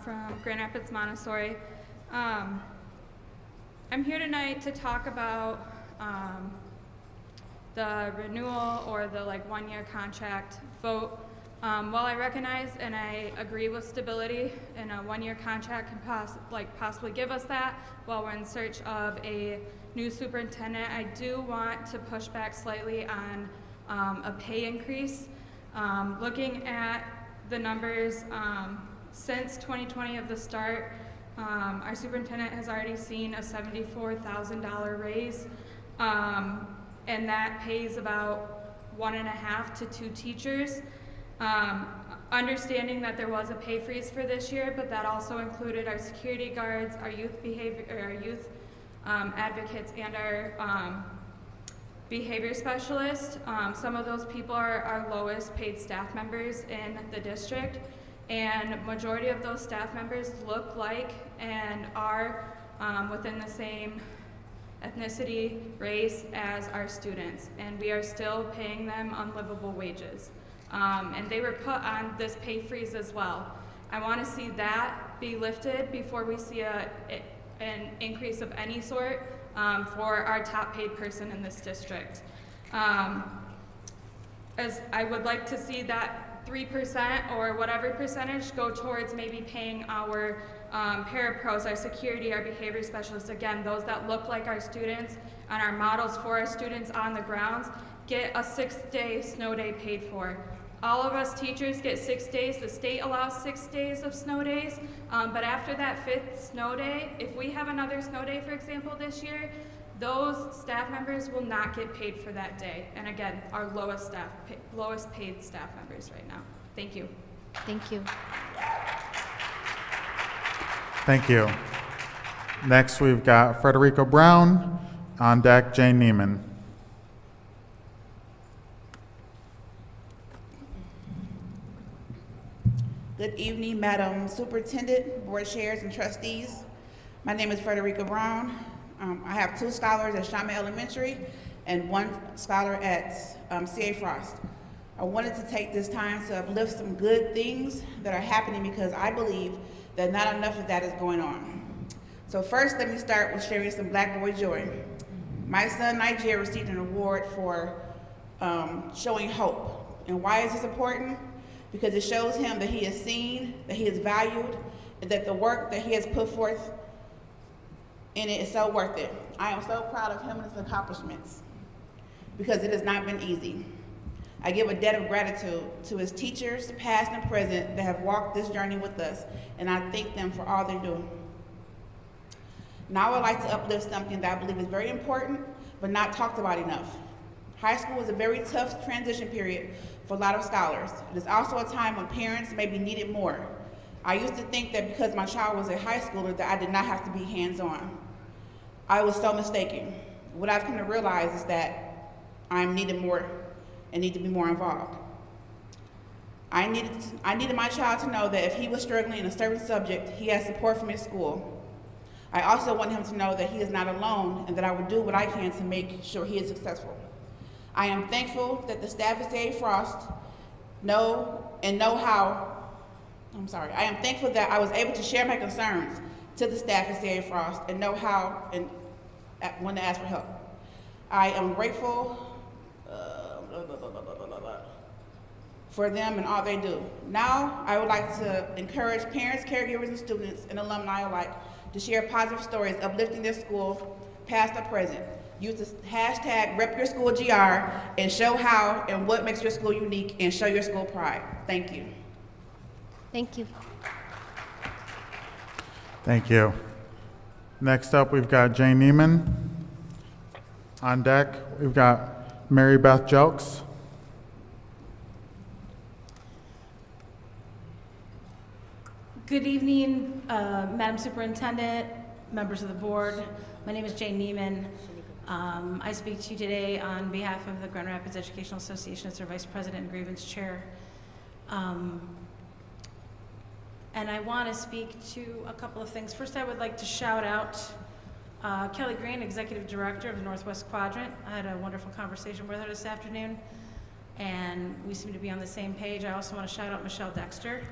from Grand Rapids Montessori. I'm here tonight to talk about the renewal or the 1-year contract vote. While I recognize and I agree with stability and a 1-year contract can possibly give us that while we're in search of a new superintendent, I do want to push back slightly on a pay increase. Looking at the numbers since 2020 of the start, our superintendent has already seen a $74,000 raise, and that pays about 1.5 to 2 teachers. Understanding that there was a pay freeze for this year, but that also included our security guards, our youth advocates, and our behavior specialists. Some of those people are our lowest paid staff members in the district, and majority of those staff members look like and are within the same ethnicity, race as our students, and we are still paying them unlivable wages. And they were put on this pay freeze as well. I want to see that be lifted before we see an increase of any sort for our top paid person in this district. As I would like to see that 3% or whatever percentage go towards maybe paying our parapros, our security, our behavior specialists, again, those that look like our students and our models for our students on the grounds, get a 6-day snow day paid for. All of us teachers get 6 days. The state allows 6 days of snow days, but after that 5th snow day, if we have another snow day, for example, this year, those staff members will not get paid for that day. And again, our lowest paid staff members right now. Thank you. Thank you. Thank you. Next, we've got Frederica Brown. On deck, Jane Neiman. Good evening, Madam Superintendent, Board Chairs, and Trustees. My name is Frederica Brown. I have 2 scholars at Shaman Elementary and 1 scholar at C.A. Frost. I wanted to take this time to uplift some good things that are happening because I believe that not enough of that is going on. So first, let me start with sharing some Black boy joy. My son, Nigeria, received an award for showing hope. And why is this important? Because it shows him that he is seen, that he is valued, and that the work that he has put forth in it is so worth it. I am so proud of him and his accomplishments because it has not been easy. I give a debt of gratitude to his teachers, past and present, that have walked this journey with us, and I thank them for all they're doing. Now I would like to uplift something that I believe is very important, but not talked about enough. High school is a very tough transition period for a lot of scholars. It is also a time when parents may be needed more. I used to think that because my child was a high schooler that I did not have to be hands-on. I was so mistaken. What I've come to realize is that I'm needed more and need to be more involved. I needed my child to know that if he was struggling in a certain subject, he has support from his school. I also want him to know that he is not alone and that I will do what I can to make sure he is successful. I am thankful that the staff at CA Frost I am thankful that I was able to share my concerns to the staff at CA Frost and know how and when to ask for help. I am grateful for them and all they do. Now, I would like to encourage parents, caregivers, and students and alumni alike to share positive stories uplifting their school, past or present. Use the hashtag #RepYourSchoolGR and show how and what makes your school unique and show your school pride. Thank you. Thank you. Thank you. Next up, we've got Jane Neiman. On deck, we've got Mary Beth Jelks. Good evening, Madam Superintendent, members of the board. My name is Jane Neiman. I speak to you today on behalf of the Grand Rapids Educational Association as their Vice President and Grievance Chair. And I want to speak to a couple of things. First, I would like to shout out Kelly Green, Executive Director of the Northwest Quadrant. I had a wonderful conversation with her this afternoon, and we seem to be on the same page. I also want to shout out Michelle Dexter.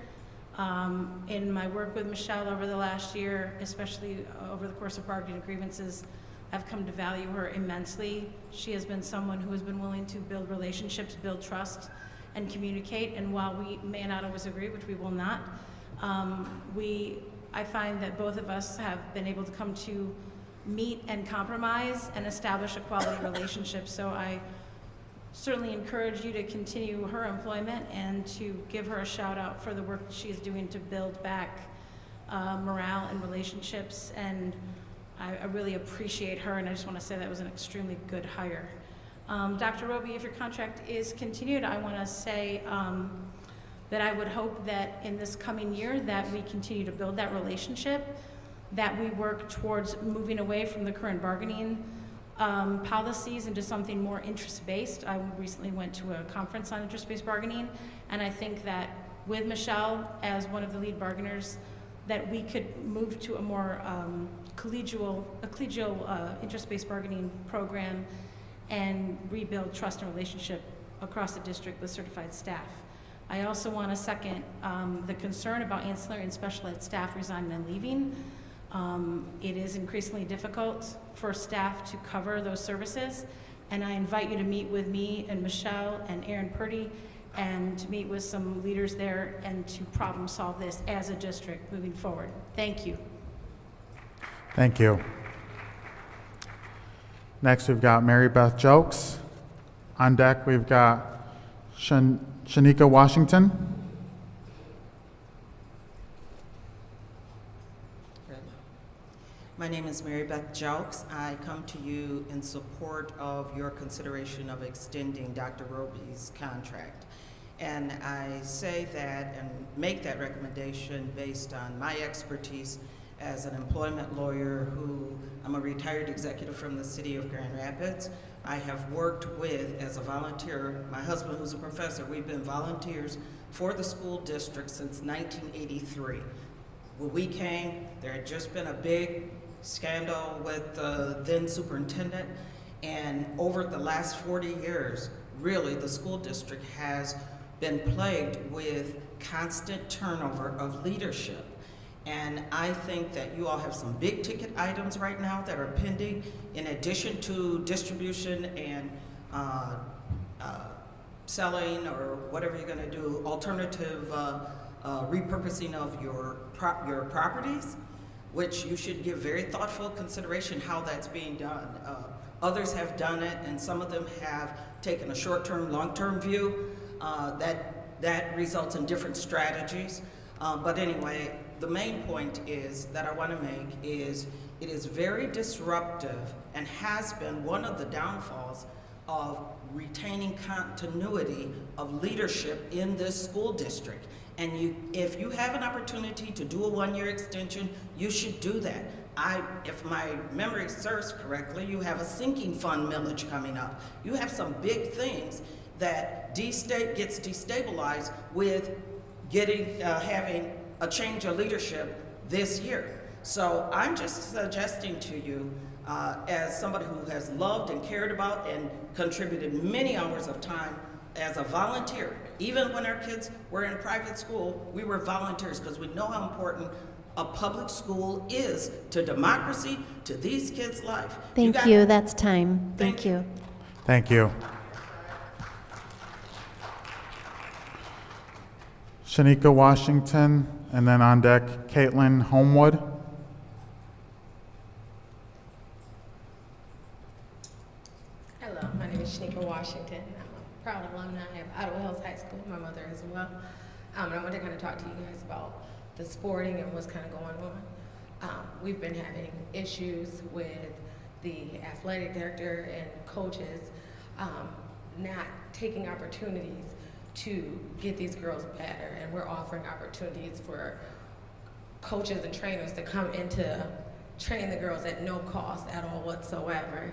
In my work with Michelle over the last year, especially over the course of bargaining grievances, I've come to value her immensely. She has been someone who has been willing to build relationships, build trust, and communicate. And while we may not always agree, which we will not, I find that both of us have been able to come to meet and compromise and establish a quality relationship. So I certainly encourage you to continue her employment and to give her a shout out for the work that she is doing to build back morale and relationships. And I really appreciate her, and I just want to say that was an extremely good hire. Dr. Roby, if your contract is continued, I want to say that I would hope that in this coming year that we continue to build that relationship, that we work towards moving away from the current bargaining policies into something more interest-based. I recently went to a conference on interest-based bargaining, and I think that with Michelle as one of the lead bargainers, that we could move to a more collegial interest-based bargaining program and rebuild trust and relationship across the district with certified staff. I also want to second the concern about ancillary and special ed staff resigning and leaving. It is increasingly difficult for staff to cover those services, and I invite you to meet with me and Michelle and Aaron Purdy and to meet with some leaders there and to problem solve this as a district moving forward. Thank you. Thank you. Next, we've got Mary Beth Jelks. On deck, we've got Shanika Washington. My name is Mary Beth Jelks. I come to you in support of your consideration of extending Dr. Roby's contract. And I say that and make that recommendation based on my expertise as an employment lawyer I'm a retired executive from the city of Grand Rapids. I have worked with, as a volunteer, my husband who's a professor, we've been volunteers for the school district since 1983. When we came, there had just been a big scandal with the then superintendent, and over the last 40 years, really the school district has been plagued with constant turnover of leadership. And I think that you all have some big ticket items right now that are pending, in addition to distribution and selling or whatever you're gonna do, alternative repurposing of your properties, which you should give very thoughtful consideration how that's being done. Others have done it, and some of them have taken a short-term, long-term view. That results in different strategies. But anyway, the main point is that I want to make is it is very disruptive and has been one of the downfalls of retaining continuity of leadership in this school district. And if you have an opportunity to do a one-year extension, you should do that. If my memory serves correctly, you have a sinking fund millage coming up. You have some big things that gets destabilized with having a change of leadership this year. So I'm just suggesting to you, as somebody who has loved and cared about and contributed many hours of time as a volunteer, even when our kids were in private school, we were volunteers because we know how important a public school is to democracy, to these kids' life. Thank you. That's time. Thank you. Thank you. Shanika Washington, and then on deck, Caitlin Homewood. Hello, my name is Shanika Washington. I'm a proud alumni of Ottawa Hills High School, my mother as well. And I want to kind of talk to you guys about the sporting and what's kind of going on. We've been having issues with the athletic director and coaches not taking opportunities to get these girls better, and we're offering opportunities for coaches and trainers to come in to train the girls at no cost at all whatsoever.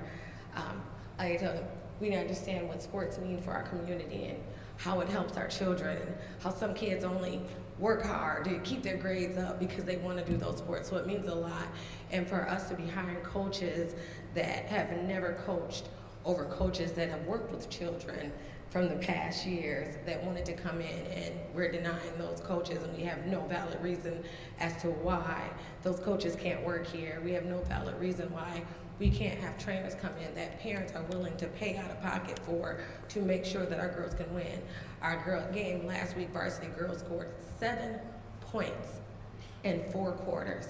I tell them, we understand what sports mean for our community and how it helps our children, and how some kids only work hard to keep their grades up because they want to do those sports. So it means a lot. And for us to be hiring coaches that have never coached over coaches that have worked with children from the past years that wanted to come in, and we're denying those coaches, and we have no valid reason as to why those coaches can't work here. We have no valid reason why we can't have trainers come in that parents are willing to pay out of pocket for to make sure that our girls can win. Our game last week, varsity girls scored 7 points in 4 quarters.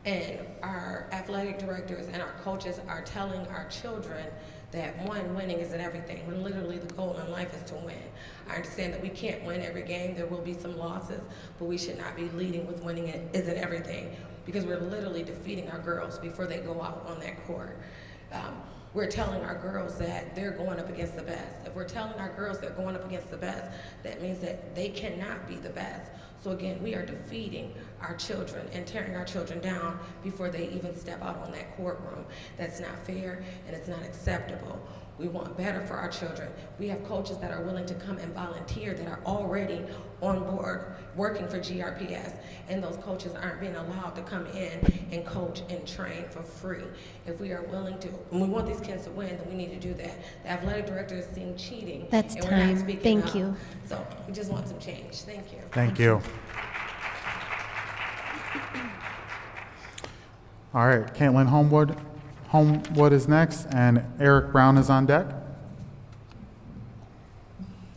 And our athletic directors and our coaches are telling our children that winning isn't everything. When literally the goal in life is to win. I understand that we can't win every game. There will be some losses, but we should not be leading with winning it isn't everything, because we're literally defeating our girls before they go out on that court. We're telling our girls that they're going up against the best. If we're telling our girls they're going up against the best, that means that they cannot be the best. So again, we are defeating our children and tearing our children down before they even step out on that courtroom. That's not fair, and it's not acceptable. We want better for our children. We have coaches that are willing to come and volunteer that are already on board working for GRPS, and those coaches aren't being allowed to come in and coach and train for free. If we are willing to, and we want these kids to win, then we need to do that. The athletic director is seeing cheating. That's and we're not time. speaking Thank up. you. So we just want some change. Thank you. Thank you. All right, Caitlin Homewood is next, and Eric Brown is on deck.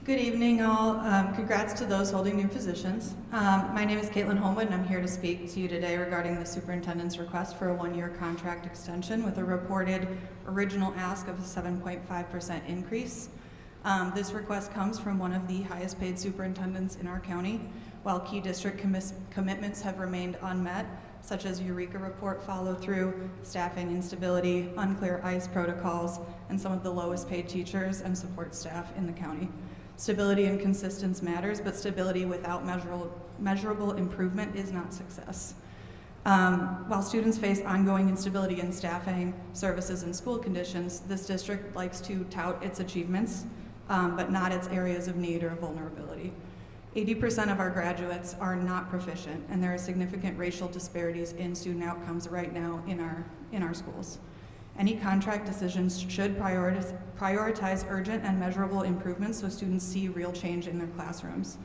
Good evening, all. Congrats to those holding new positions. My name is Caitlin Homewood, and I'm here to speak to you today regarding the superintendent's request for a 1-year contract extension with a reported original ask of a 7.5% increase. This request comes from one of the highest paid superintendents in our county, while key district commitments have remained unmet, such as Eureka report follow-through, staffing instability, unclear ICE protocols, and some of the lowest paid teachers and support staff in the county. Stability and consistency matters, but stability without measurable improvement is not success. While students face ongoing instability in staffing, services, and school conditions, this district likes to tout its achievements, but not its areas of need or vulnerability. 80% of our graduates are not proficient, and there are significant racial disparities in student outcomes right now in our schools. Any contract decisions should prioritize urgent and measurable improvements so students see real change in their classrooms.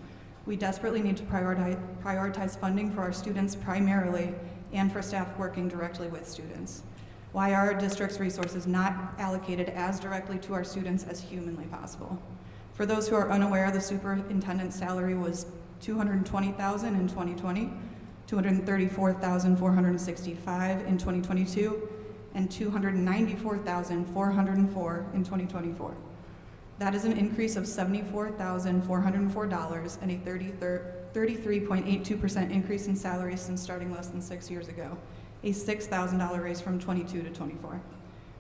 We desperately need to prioritize funding for our students primarily and for staff working directly with students. Why are our district's resources not allocated as directly to our students as humanly possible? For those who are unaware, the superintendent's salary was $220,000 in 2020, $234,465 in 2022, and $294,404 in 2024. That is an increase of $74,404 and a 33.82% increase in salaries since starting less than 6 years ago, a $6,000 raise from 22 to 24.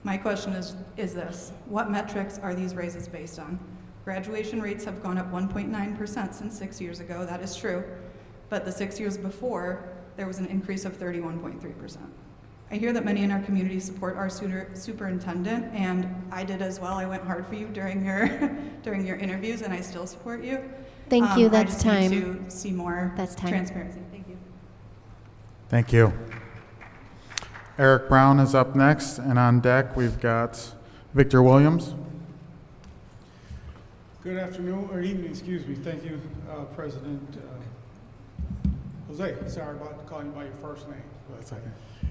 My question is this: what metrics are these raises based on? Graduation rates have gone up 1.9% since 6 years ago, that is true, but the 6 years before, there was an increase of 31.3%. I hear that many in our community support our superintendent, and I did as well. I went hard for you during your during your interviews, and I still support you. Thank you, I that's just time. need to see more That's time. transparency. Thank you. Thank you. Eric Brown is up next, and on deck we've got Victor Williams. Good afternoon, or evening, excuse me. Thank you, President Jose. Sorry about calling you by your first name. But,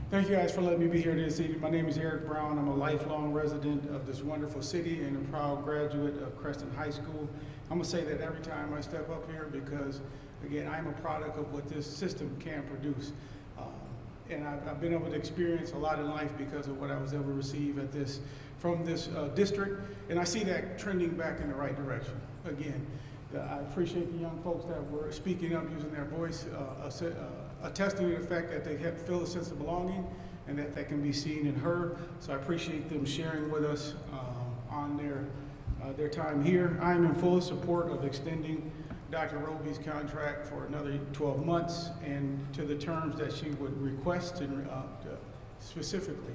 thank you guys for letting me be here this evening. My name is Eric Brown. I'm a lifelong resident of this wonderful city and a proud graduate of Creston High School. I'm gonna say that every time I step up here because, again, I'm a product of what this system can produce. And I've been able to experience a lot in life because of what I was able to receive at this, from this district, and I see that trending back in the right direction. Again, I appreciate the young folks that were speaking up, using their voice, attesting to the fact that they feel a sense of belonging and that can be seen and heard. So I appreciate them sharing with us on their time here. I am in full support of extending Dr. Roby's contract for another 12 months and to the terms that she would request specifically.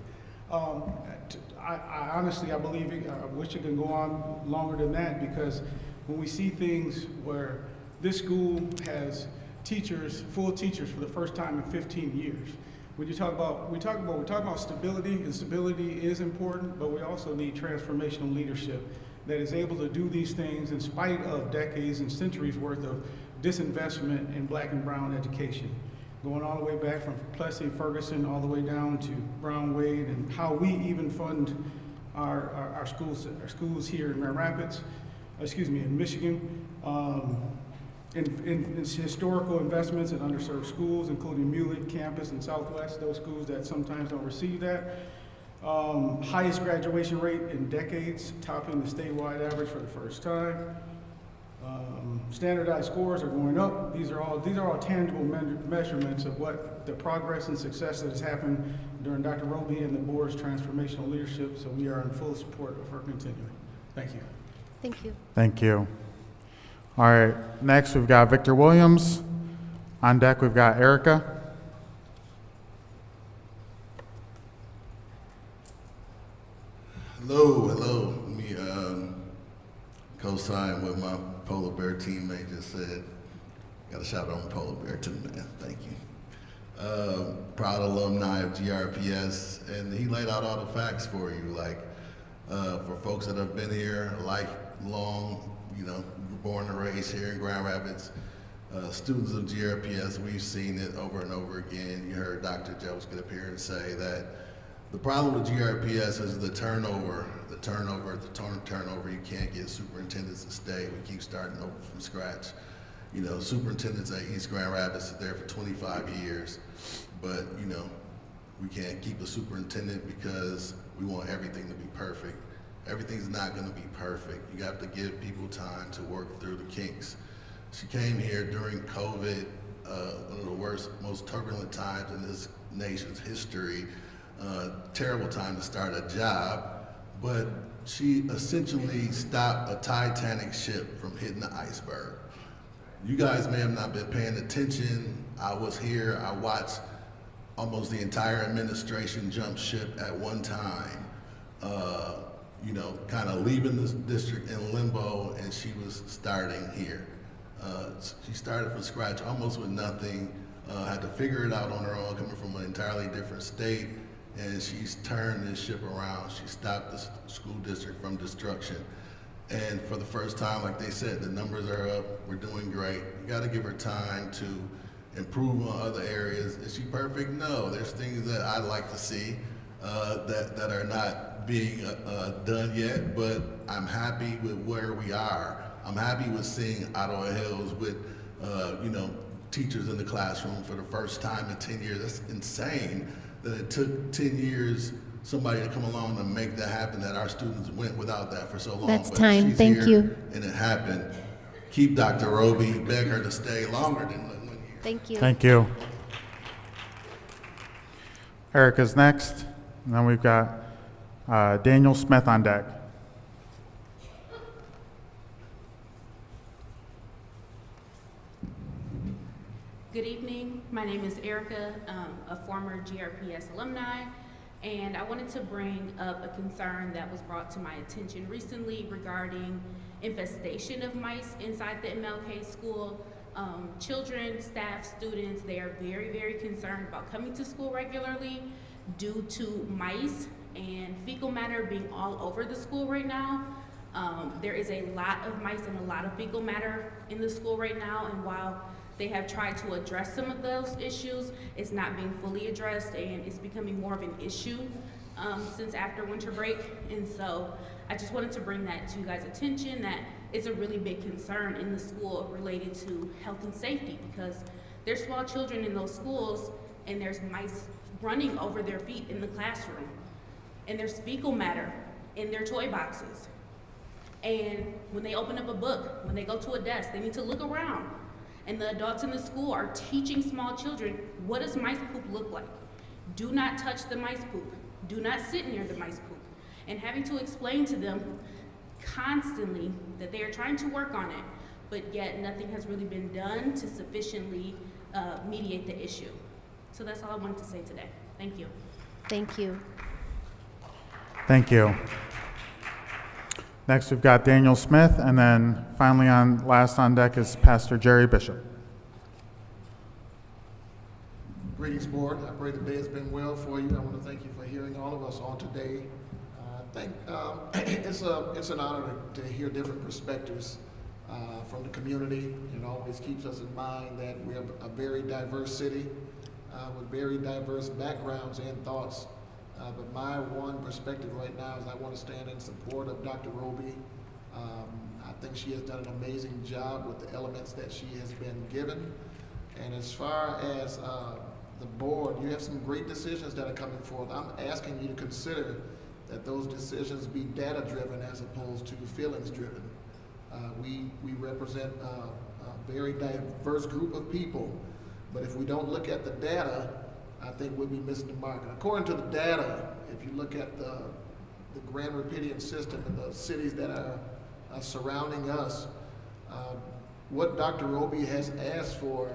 I honestly, I believe, I wish it could go on longer than that, because when we see things where this school has teachers, full teachers for the first time in 15 years, when you talk about, we talk about stability, and stability is important, but we also need transformational leadership that is able to do these things in spite of decades and centuries worth of disinvestment in black and brown education. Going all the way back from Plessy, Ferguson, all the way down to Brown Wade, and how we even fund our schools here in Grand Rapids, in Michigan, in historical investments in underserved schools, including Muley campus and Southwest, those schools that sometimes don't receive that. Highest graduation rate in decades, topping the statewide average for the first time. Standardized scores are going up. These are all tangible measurements of what the progress and success that has happened during Dr. Roby and the board's transformational leadership. So we are in full support of her continuing. Thank you. Thank you. Thank you. All right, next we've got Victor Williams. On deck we've got Erica. Hello. Let me co-sign what my Polar Bear teammate just said. Got a shout out on Polar Bear too, man. Thank you. Proud alumni of GRPS, and he laid out all the facts for you. Like for folks that have been here lifelong, born and raised here in Grand Rapids, students of GRPS, we've seen it over and over again. You heard Dr. Jones get up here and say that the problem with GRPS is the turnover. You can't get superintendents to stay. We keep starting over from scratch. Superintendents at East Grand Rapids are there for 25 years, but we can't keep a superintendent because we want everything to be perfect. Everything's not going to be perfect. You have to give people time to work through the kinks. She came here during COVID, one of the worst, most turbulent times in this nation's history. Terrible time to start a job, but she essentially stopped a Titanic ship from hitting the iceberg. You guys may have not been paying attention. I was here, I watched almost the entire administration jump ship at one time, kind of leaving this district in limbo, and she was starting here. She started from scratch, almost with nothing, had to figure it out on her own, coming from an entirely different state, and she's turned this ship around. She stopped the school district from destruction. And for the first time, like they said, the numbers are up, we're doing great. You gotta give her time to improve on other areas. Is she perfect? No, there's things that I'd like to see that are not being done yet, but I'm happy with where we are. I'm happy with seeing Ottawa Hills with, teachers in the classroom for the first time in 10 years. That's insane that it took 10 years somebody to come along and make that happen, that our students went without that for so long. That's but time. she's Thank here, you. And it happened. Keep Dr. Roby, beg her to stay longer than 1 year. Thank you. Thank you. Erica's next, and then we've got Daniel Smith on deck. Good evening. My name is Erica, a former GRPS alumni, and I wanted to bring up a concern that was brought to my attention recently regarding infestation of mice inside the MLK school. Children, staff, students, they are very, very concerned about coming to school regularly due to mice and fecal matter being all over the school right now. There is a lot of mice and a lot of fecal matter in the school right now, and while they have tried to address some of those issues, it's not being fully addressed, and it's becoming more of an issue since after winter break. And so I just wanted to bring that to you guys' attention, that it's a really big concern in the school related to health and safety, because there's small children in those schools and there's mice running over their feet in the classroom, and there's fecal matter in their toy boxes. And when they open up a book, when they go to a desk, they need to look around. And the adults in the school are teaching small children, what does mice poop look like? Do not touch the mice poop. Do not sit near the mice poop. And having to explain to them constantly that they are trying to work on it, but yet nothing has really been done to sufficiently mediate the issue. So that's all I wanted to say today. Thank you. Thank you. Thank you. Next, we've got Daniel Smith, and then finally last on deck is Pastor Jerry Bishop. Greetings, board. I pray the day has been well for you. I want to thank you for hearing all of us on today. It's an honor to hear different perspectives from the community. It always keeps us in mind that we're a very diverse city with very diverse backgrounds and thoughts. But my one perspective right now is I want to stand in support of Dr. Roby. I think she has done an amazing job with the elements that she has been given. And as far as the board, you have some great decisions that are coming forth. I'm asking you to consider that those decisions be data-driven as opposed to feelings-driven. We represent a very diverse group of people, but if we don't look at the data, I think we'll be missing the mark. And according to the data, if you look at the Grand Rapidian system and the cities that are surrounding us, what Dr. Roby has asked for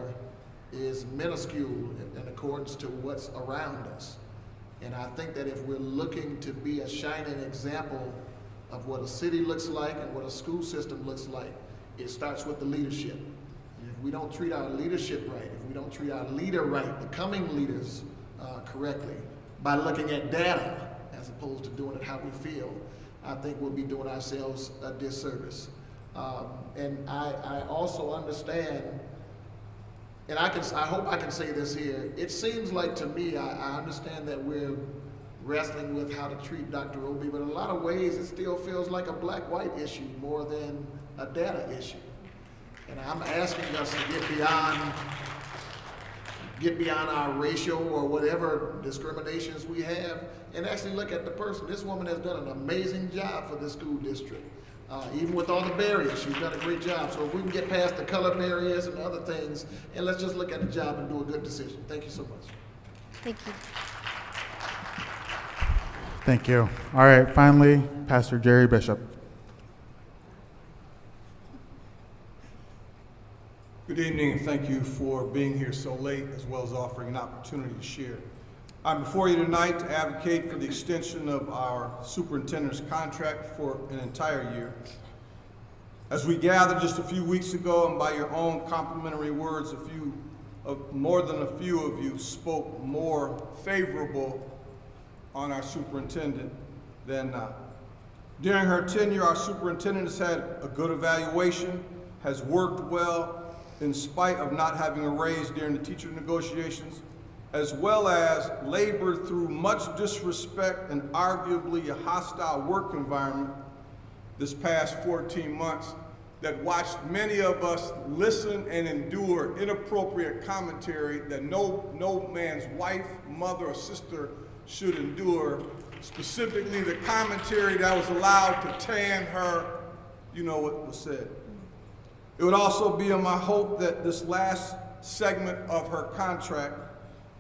is minuscule in accordance to what's around us. And I think that if we're looking to be a shining example of what a city looks like and what a school system looks like, it starts with the leadership. And if we don't treat our leadership right, if we don't treat our leader right, becoming leaders correctly, by looking at data as opposed to doing it how we feel, I think we'll be doing ourselves a disservice. And I also understand, and I hope I can say this here, it seems like to me, I understand that we're wrestling with how to treat Dr. Roby, but in a lot of ways it still feels like a black-white issue more than a data issue. And I'm asking us to get beyond our racial or whatever discriminations we have and actually look at the person. This woman has done an amazing job for this school district. Even with all the barriers, she's done a great job. So if we can get past the color barriers and other things, and let's just look at the job and do a good decision. Thank you so much. Thank you. Thank you. All right, finally, Pastor Jerry Bishop. Good evening, and thank you for being here so late, as well as offering an opportunity to share. I'm before you tonight to advocate for the extension of our superintendent's contract for an entire year. As we gathered just a few weeks ago, and by your own complimentary words, more than a few of you spoke more favorable on our superintendent than not. During her tenure, our superintendent has had a good evaluation, has worked well, in spite of not having a raise during the teacher negotiations, as well as labored through much disrespect and arguably a hostile work environment this past 14 months that watched many of us listen and endure inappropriate commentary that no man's wife, mother, or sister should endure, specifically the commentary that was allowed to tan her, you know what was said. It would also be my hope that this last segment of her contract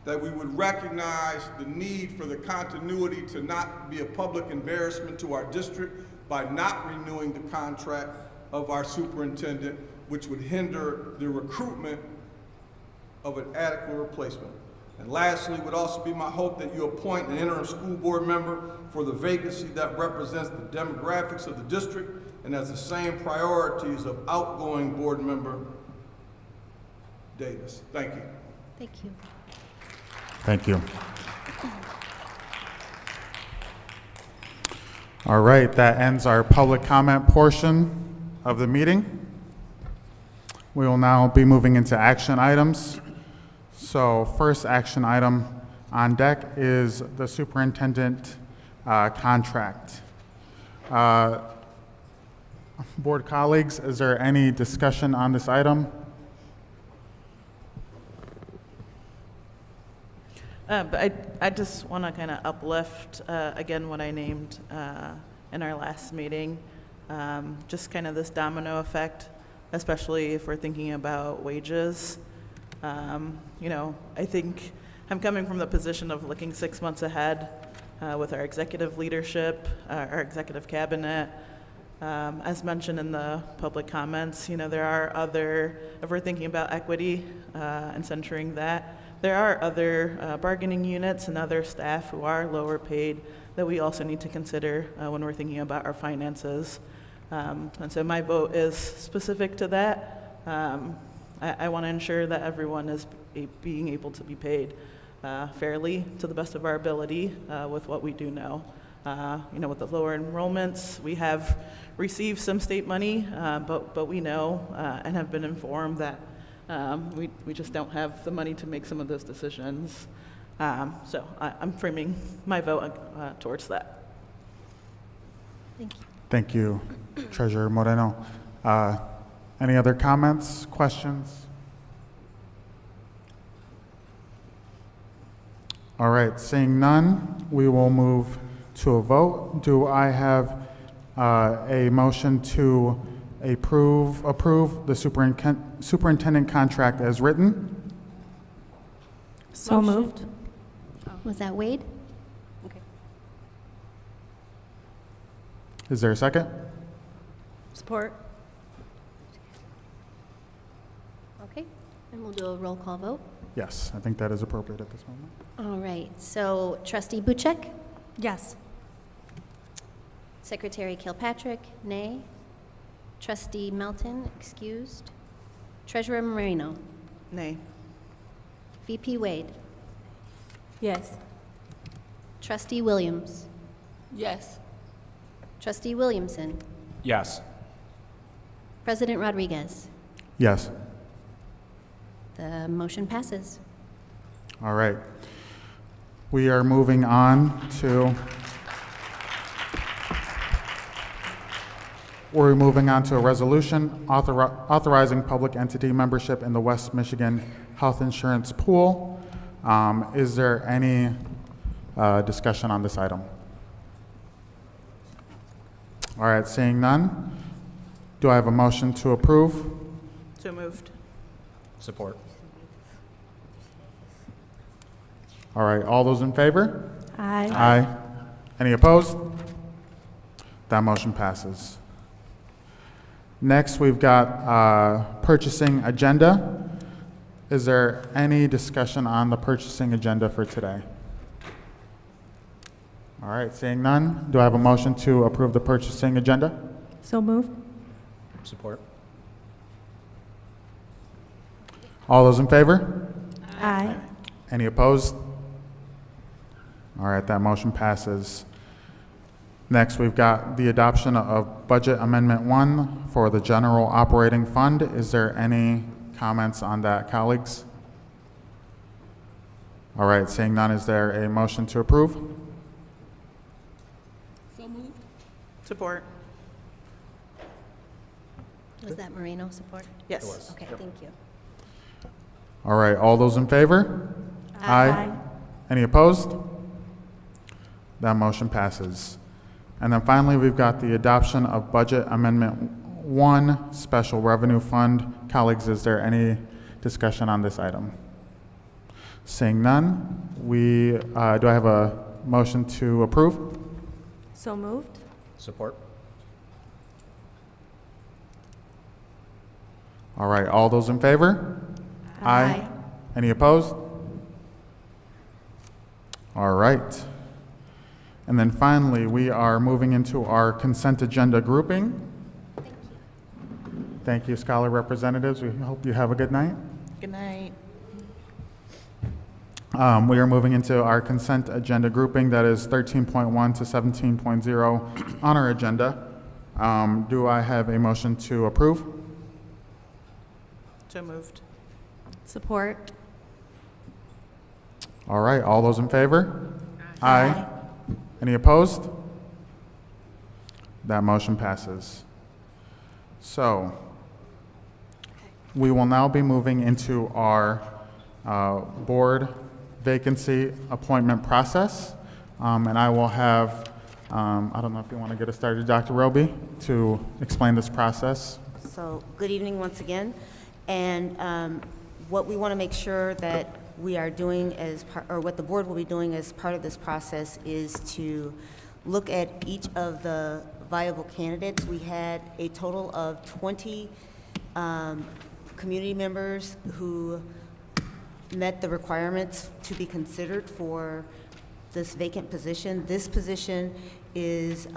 that we would recognize the need for the continuity to not be a public embarrassment to our district by not renewing the contract of our superintendent, which would hinder the recruitment of an adequate replacement. And lastly, it would also be my hope that you appoint an interim school board member for the vacancy that represents the demographics of the district and has the same priorities of outgoing board member Davis. Thank you. Thank you. Thank you. All right, that ends our public comment portion of the meeting. We will now be moving into action items. So first action item on deck is the superintendent contract. Board colleagues, is there any discussion on this item? But I just want to kind of uplift, again, what I named in our last meeting, just kind of this domino effect, especially if we're thinking about wages. You know, I think I'm coming from the position of looking 6 months ahead with our executive leadership, our executive cabinet. As mentioned in the public comments, you know, there are other, if we're thinking about equity and centering that, there are other bargaining units and other staff who are lower paid that we also need to consider when we're thinking about our finances. And so my vote is specific to that. I want to ensure that everyone is being able to be paid fairly to the best of our ability with what we do know. You know, with the lower enrollments, we have received some state money, but we know and have been informed that we just don't have the money to make some of those decisions. So I'm framing my vote towards that. Thank you. Thank you, Treasurer Moreno. Any other comments, questions? All right, seeing none, we will move to a vote. Do I have a motion to approve the superintendent contract as written? So moved. Was that Wade? Okay. Is there a second? Support. Okay, and we'll do a roll call vote. Yes, I think that is appropriate at this moment. All right, so Trustee Buchek? Yes. Secretary Kilpatrick, nay. Trustee Melton, excused. Treasurer Moreno? Nay. VP Wade? Yes. Trustee Williams? Yes. Trustee Williamson? Yes. President Rodriguez? Yes. The motion passes. All right. We are moving on to a resolution authorizing public entity membership in the West Michigan Health Insurance Pool. Is there any discussion on this item? All right, seeing none, do I have a motion to approve? So moved. Support. All right, all those in favor? Aye. Aye. Any opposed? That motion passes. Next, we've got purchasing agenda. Is there any discussion on the purchasing agenda for today? All right, seeing none, do I have a motion to approve the purchasing agenda? So moved. Support. All those in favor? Aye. Any opposed? All right, that motion passes. Next, we've got the adoption of Budget Amendment 1 for the General Operating Fund. Is there any comments on that, colleagues? All right, seeing none, is there a motion to approve? So moved. Support. Was that Moreno support? Yes. It was. Okay, Yep. thank you. All right, all those in favor? Aye. Any opposed? That motion passes. And then finally, we've got the adoption of Budget Amendment 1, Special Revenue Fund. Colleagues, is there any discussion on this item? Seeing none, do I have a motion to approve? So moved. Support. All right, all those in favor? Aye. Any opposed? All right. And then finally, we are moving into our consent agenda grouping. Thank you, scholar representatives. We hope you have a good night. Good night. We are moving into our consent agenda grouping that is 13.1 to 17.0 on our agenda. Do I have a motion to approve? So moved. Support. All right, all those in favor? Aye. Any opposed? That motion passes. So, we will now be moving into our board vacancy appointment process. And I will have, I don't know if you want to get us started, Dr. Roby, to explain this process. So, good evening once again. And what we want to make sure that we are doing as part, or what the board will be doing as part of this process, is to look at each of the viable candidates. We had a total of 20 community members who met the requirements to be considered for this vacant position. This position is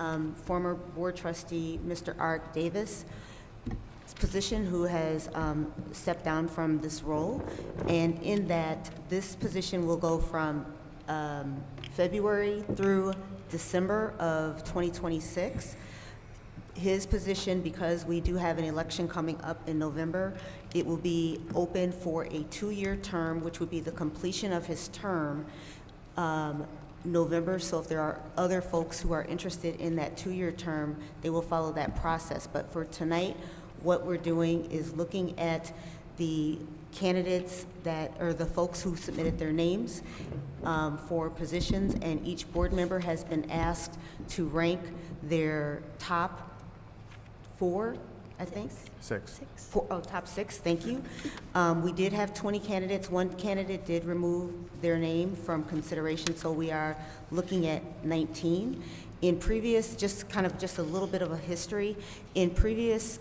former board trustee Mr. Art Davis' position, who has stepped down from this role. And in that, this position will go from February through December of 2026. His position, because we do have an election coming up in November, it will be open for a 2-year term, which would be the completion of his term November. So if there are other folks who are interested in that 2-year term, they will follow that process. But for tonight, what we're doing is looking at the candidates that, or the folks who submitted their names for positions, and each board member has been asked to rank their top 4, I think? 6. Top 6, thank you. We did have 20 candidates. One candidate did remove their name from consideration, so we are looking at 19. In previous, just a little bit of a history, in previous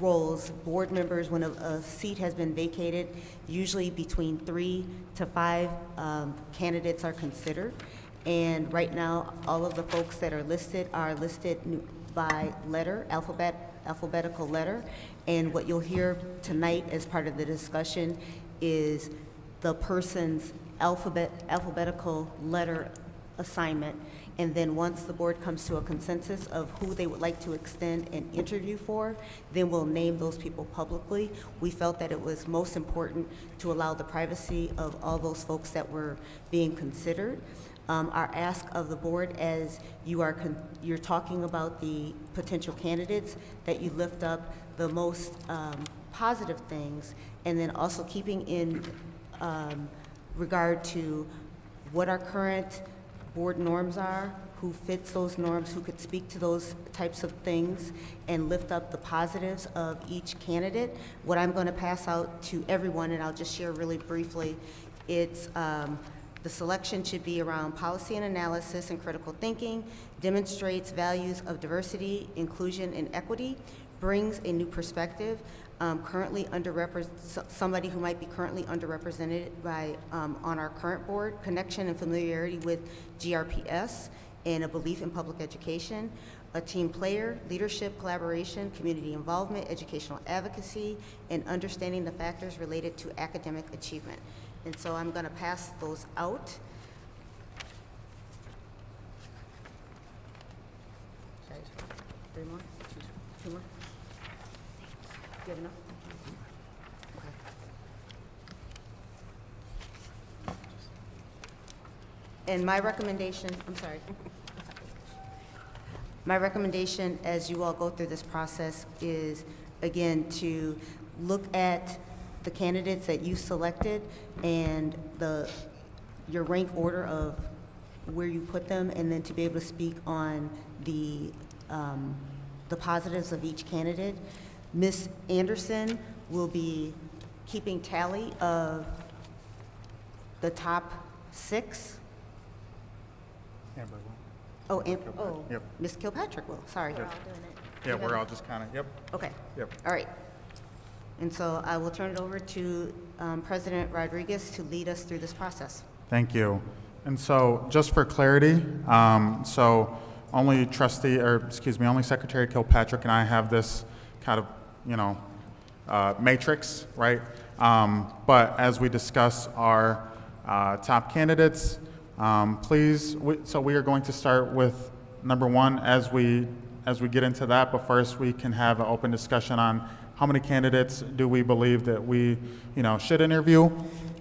roles, board members, when a seat has been vacated, usually between 3 to 5 candidates are considered. And right now, all of the folks that are listed by letter, alphabetical letter. And what you'll hear tonight as part of the discussion is the person's alphabetical letter assignment. And then once the board comes to a consensus of who they would like to extend an interview for, then we'll name those people publicly. We felt that it was most important to allow the privacy of all those folks that were being considered. Our ask of the board, as you're talking about the potential candidates, that you lift up the most positive things, and then also keeping in regard to what our current board norms are, who fits those norms, who could speak to those types of things, and lift up the positives of each candidate. What I'm going to pass out to everyone, and I'll just share really briefly, it's the selection should be around policy and analysis and critical thinking, demonstrates values of diversity, inclusion, and equity, brings a new perspective, somebody who might be currently underrepresented by, on our current board, connection and familiarity with GRPS, and a belief in public education, a team player, leadership, collaboration, community involvement, educational advocacy, and understanding the factors related to academic achievement. And so I'm going to pass those out. Should I just 3 more? 2 more? Do you have enough? Okay. And my recommendation, I'm sorry. My recommendation as you all go through this process is, again, to look at the candidates that you selected and your rank order of where you put them, and then to be able to speak on the positives of each candidate. Ms. Anderson will be keeping tally of the top 6. Amber will. Yep. Ms. Kilpatrick will, sorry. Yep. Yeah, we're all just kind of, yep. Okay. Yep. All right. And so I will turn it over to President Rodriguez to lead us through this process. Thank you. And so, just for clarity, so only only Secretary Kilpatrick and I have this kind of, matrix, right? But as we discuss our top candidates, so we are going to start with number 1 as we get into that. But first, we can have an open discussion on how many candidates do we believe that we, should interview.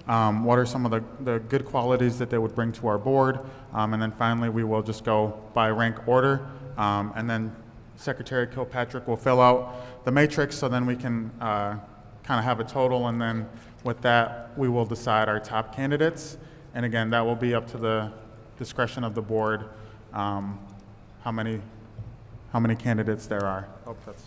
What are some of the good qualities that they would bring to our board? And then finally, we will just go by rank order. And then Secretary Kilpatrick will fill out the matrix, so then we can kind of have a total. And then with that, we will decide our top candidates. And again, that will be up to the discretion of the board, how many candidates there are. Oh, that's.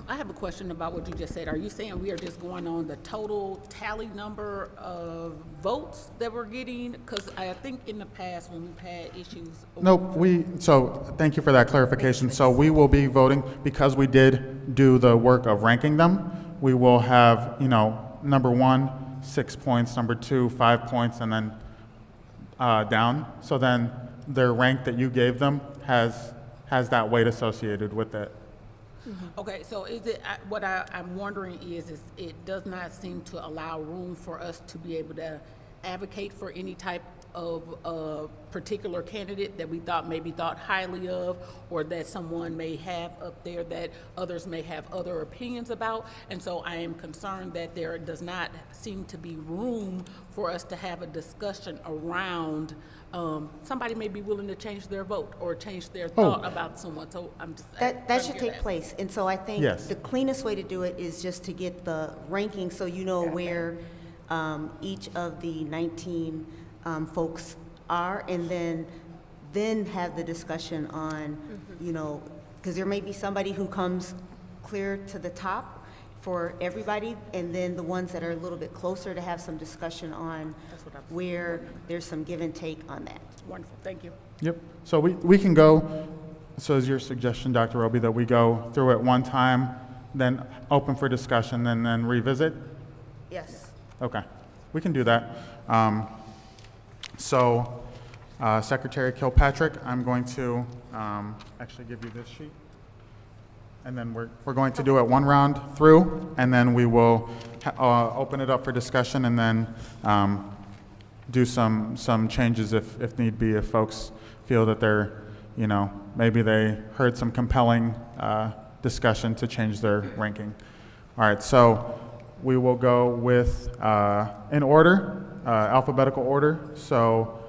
I have a question about what you just said. Are you saying we are just going on the total tally number of votes that we're getting? Because I think in the past when we've had issues. Nope, so thank you for that clarification. So we will be voting, because we did do the work of ranking them, we will have, number 1, 6 points, number 2, 5 points, and then down. So then their rank that you gave them has that weight associated with it. Okay, so is it, what I'm wondering is it does not seem to allow room for us to be able to advocate for any type of particular candidate that we thought highly of, or that someone may have up there that others may have other opinions about. And so I am concerned that there does not seem to be room for us to have a discussion around somebody may be willing to change their vote or change their thought about someone. So I'm just that should take place. And so I think the cleanest way to do it is just to get the ranking, so you know where each of the 19 folks are, and then have the discussion on, because there may be somebody who comes clear to the top for everybody, and then the ones that are a little bit closer to have some discussion on where there's some give and take on that. Wonderful, thank you. Yep, so we can go, so is your suggestion, Dr. Roby, that we go through it one time, then open for discussion, and then revisit? Yes. Okay, we can do that. So, Secretary Kilpatrick, I'm going to actually give you this sheet. And then we're going to do it one round through, and then we will open it up for discussion, and then do some changes if need be, if folks feel that they're, maybe they heard some compelling discussion to change their ranking. All right, so we will go with in order, alphabetical order. So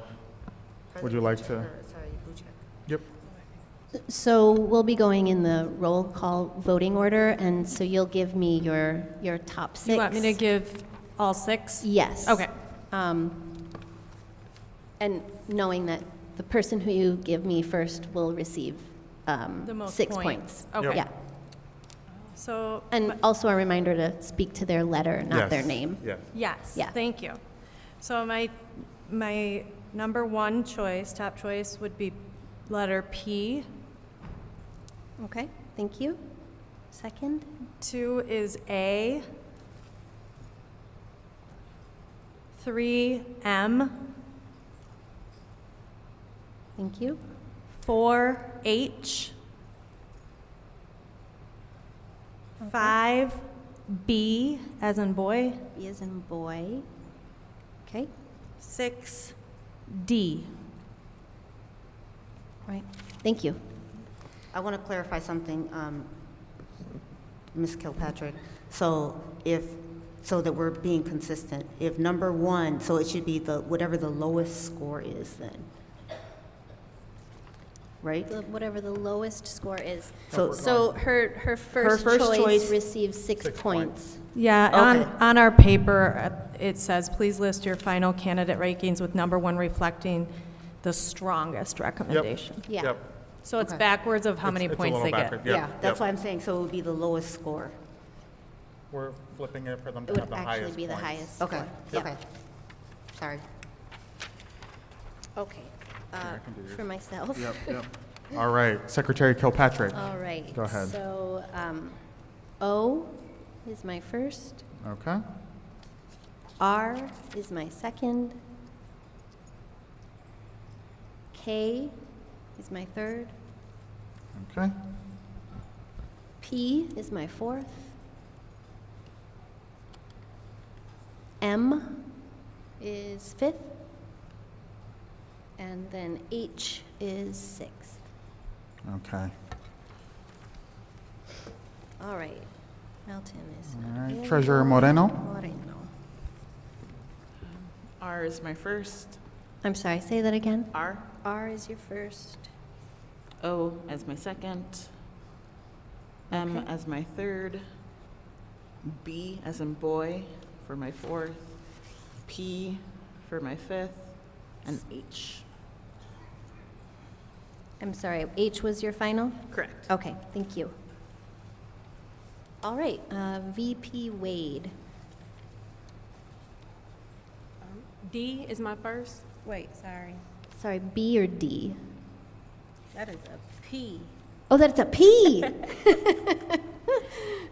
would you like to? Yep. So we'll be going in the roll call voting order, and so you'll give me your top 6. You want me to give all 6? Yes. Okay. And knowing that the person who you give me first will receive the most 6 points. Okay. Yeah. So, and also a reminder to speak to their letter, not their name. Yes. Yeah. Thank you. So my number 1 choice, top choice, would be letter P. Okay, thank you. Second? 2 is A. 3, M. Thank you. 4, H. 5, B as in boy. B as in boy. Okay. 6, D. Right. Thank you. I want to clarify something, Ms. Kilpatrick. So that we're being consistent, if number 1, so it should be whatever the lowest score is then, right? Whatever the lowest score is. So her first choice receives 6 points. Yeah, Okay. on our paper, it says, please list your final candidate rankings with number 1 reflecting the strongest recommendation. Yeah. Yep. So it's Okay. backwards of how many It's a points little they backward. get. Yep. Yeah, that's why I'm saying, so it would be the lowest score. We're flipping it for them It to would have the actually highest be the points. highest Okay, score. okay. Yep. Sorry. Okay. I can do yours. For myself. Yep. All right, Secretary Kilpatrick. All right. Go ahead. So, O is my first, Okay. R is my second, K is my third, Okay. P is my fourth, M is fifth, and then H is sixth. Okay. All right. Melton is All not right, available. Treasurer Moreno. R is my first. I'm sorry, say that again. R. R is your first. O as my second. M Okay. as my third. B as in boy for my fourth. P for my fifth. And H. I'm sorry, H was your final? Correct. Okay, thank you. All right, VP Wade. D is my first. Wait, sorry. Sorry, B or D? That is a P. Oh, that's a P!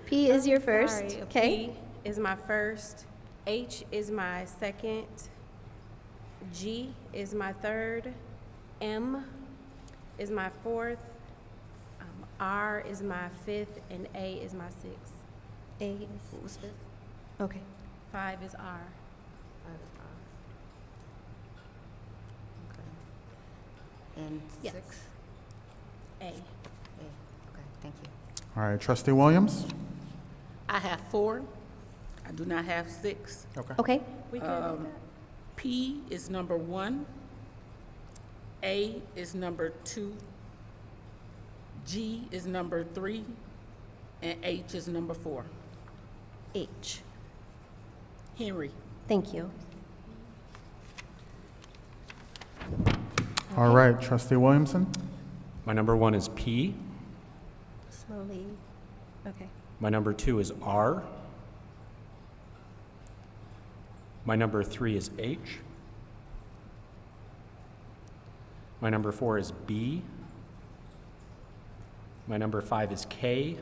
P is your first, Sorry, a okay? P is my first. H is my second. G is my third. M is my fourth. R is my fifth, and A is my sixth. A is what was fifth? Okay. 5 is R. 5 is R. Okay. And Yes. 6? A. A. Okay, thank you. All right, Trustee Williams. I have 4. I do not have 6. Okay. Okay. We can do P is number 1. A is number 2. G is number 3. And H is number 4. H. Henry. Thank you. All right, Trustee Williamson. My number 1 is P. Slowly. Okay. My number 2 is R. My number 3 is H. My number 4 is B. My number 5 is K.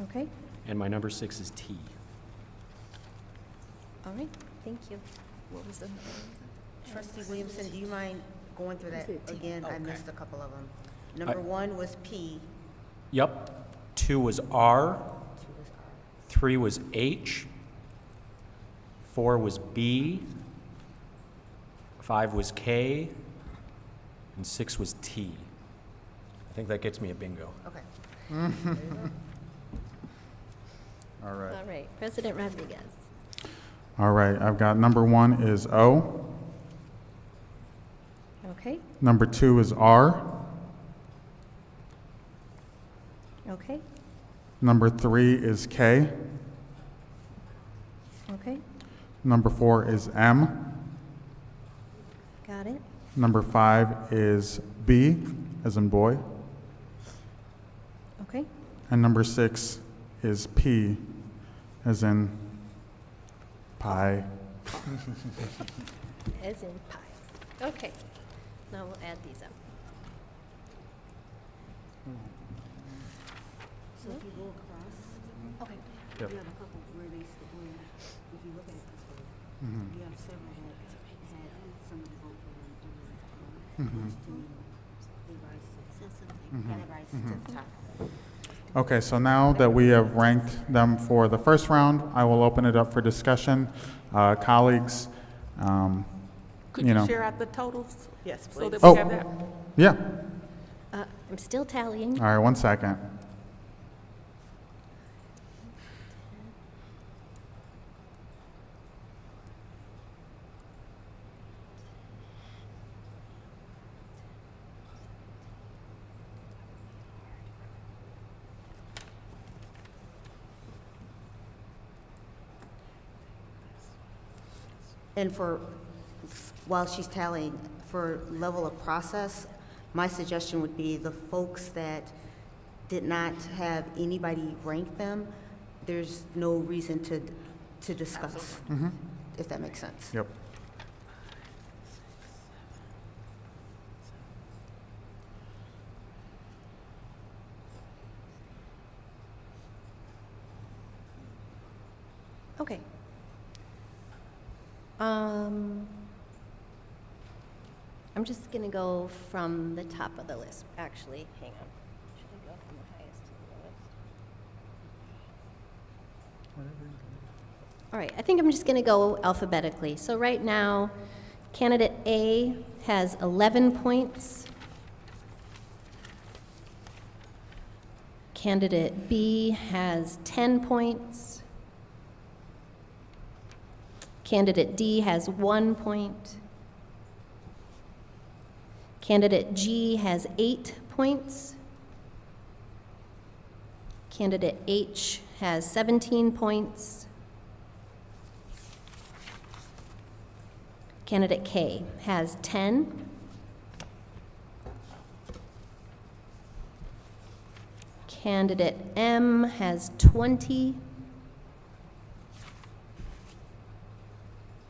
Okay. And my number 6 is T. All right. Thank you. What was the number? Trustee Williamson, do you mind going through that again? I Okay. missed a couple of them. Number 1 was P. Yep. 2 was R. 2 was R. 3 was H. 4 was B. 5 was K. And 6 was T. I think that gets me a bingo. Okay. All right. All right. President Rodriguez. All right, I've got number 1 is O. Okay. Number 2 is R. Okay. Number 3 is K. Okay. Number 4 is M. Got it. Number 5 is B, as in boy. Okay. And number 6 is P, as in pie. As in pie. Okay. Now we'll add these up. So if you go across, Okay. Yep. you have a couple where they, if you look at it this way, Mhm. you have several that had some of the vote for them, Mhm. they rise Mhm. and it rises to the top. Okay, so now that we have ranked them for the first round, I will open it up for discussion. Colleagues, Could you you know. share out the totals? Yes, So that please. we have that? Yeah. I'm still tallying. All right, 1 second. And while she's tallying, for level of process, my suggestion would be the folks that did not have anybody rank them, there's no reason to discuss, if that makes sense. Yep. Okay. I'm just gonna go from the top of the list, actually, hang on. Should I go from the highest to the lowest? All right, I think I'm just gonna go alphabetically. So right now, candidate A has 11 points. Candidate B has 10 points. Candidate D has 1 point. Candidate G has 8 points. Candidate H has 17 points. Candidate K has 10. Candidate M has 20.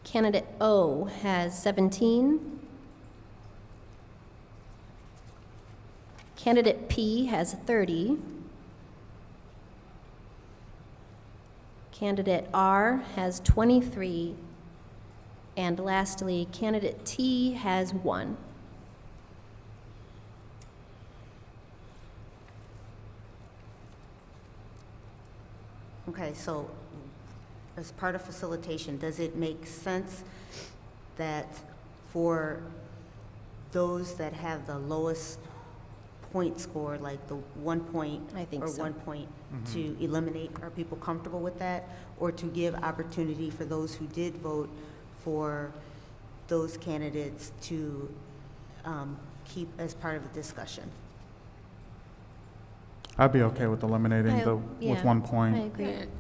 Candidate O has 17. Candidate P has 30. Candidate R has 23. And lastly, candidate T has 1. Okay, so as part of facilitation, does it make sense that for those that have the lowest point score, like the 1 point I think or so. 1 point, to eliminate? Are people comfortable with that? Or to give opportunity for those who did vote for those candidates to keep as part of the discussion? I'd be okay with eliminating with 1 point. I agree. And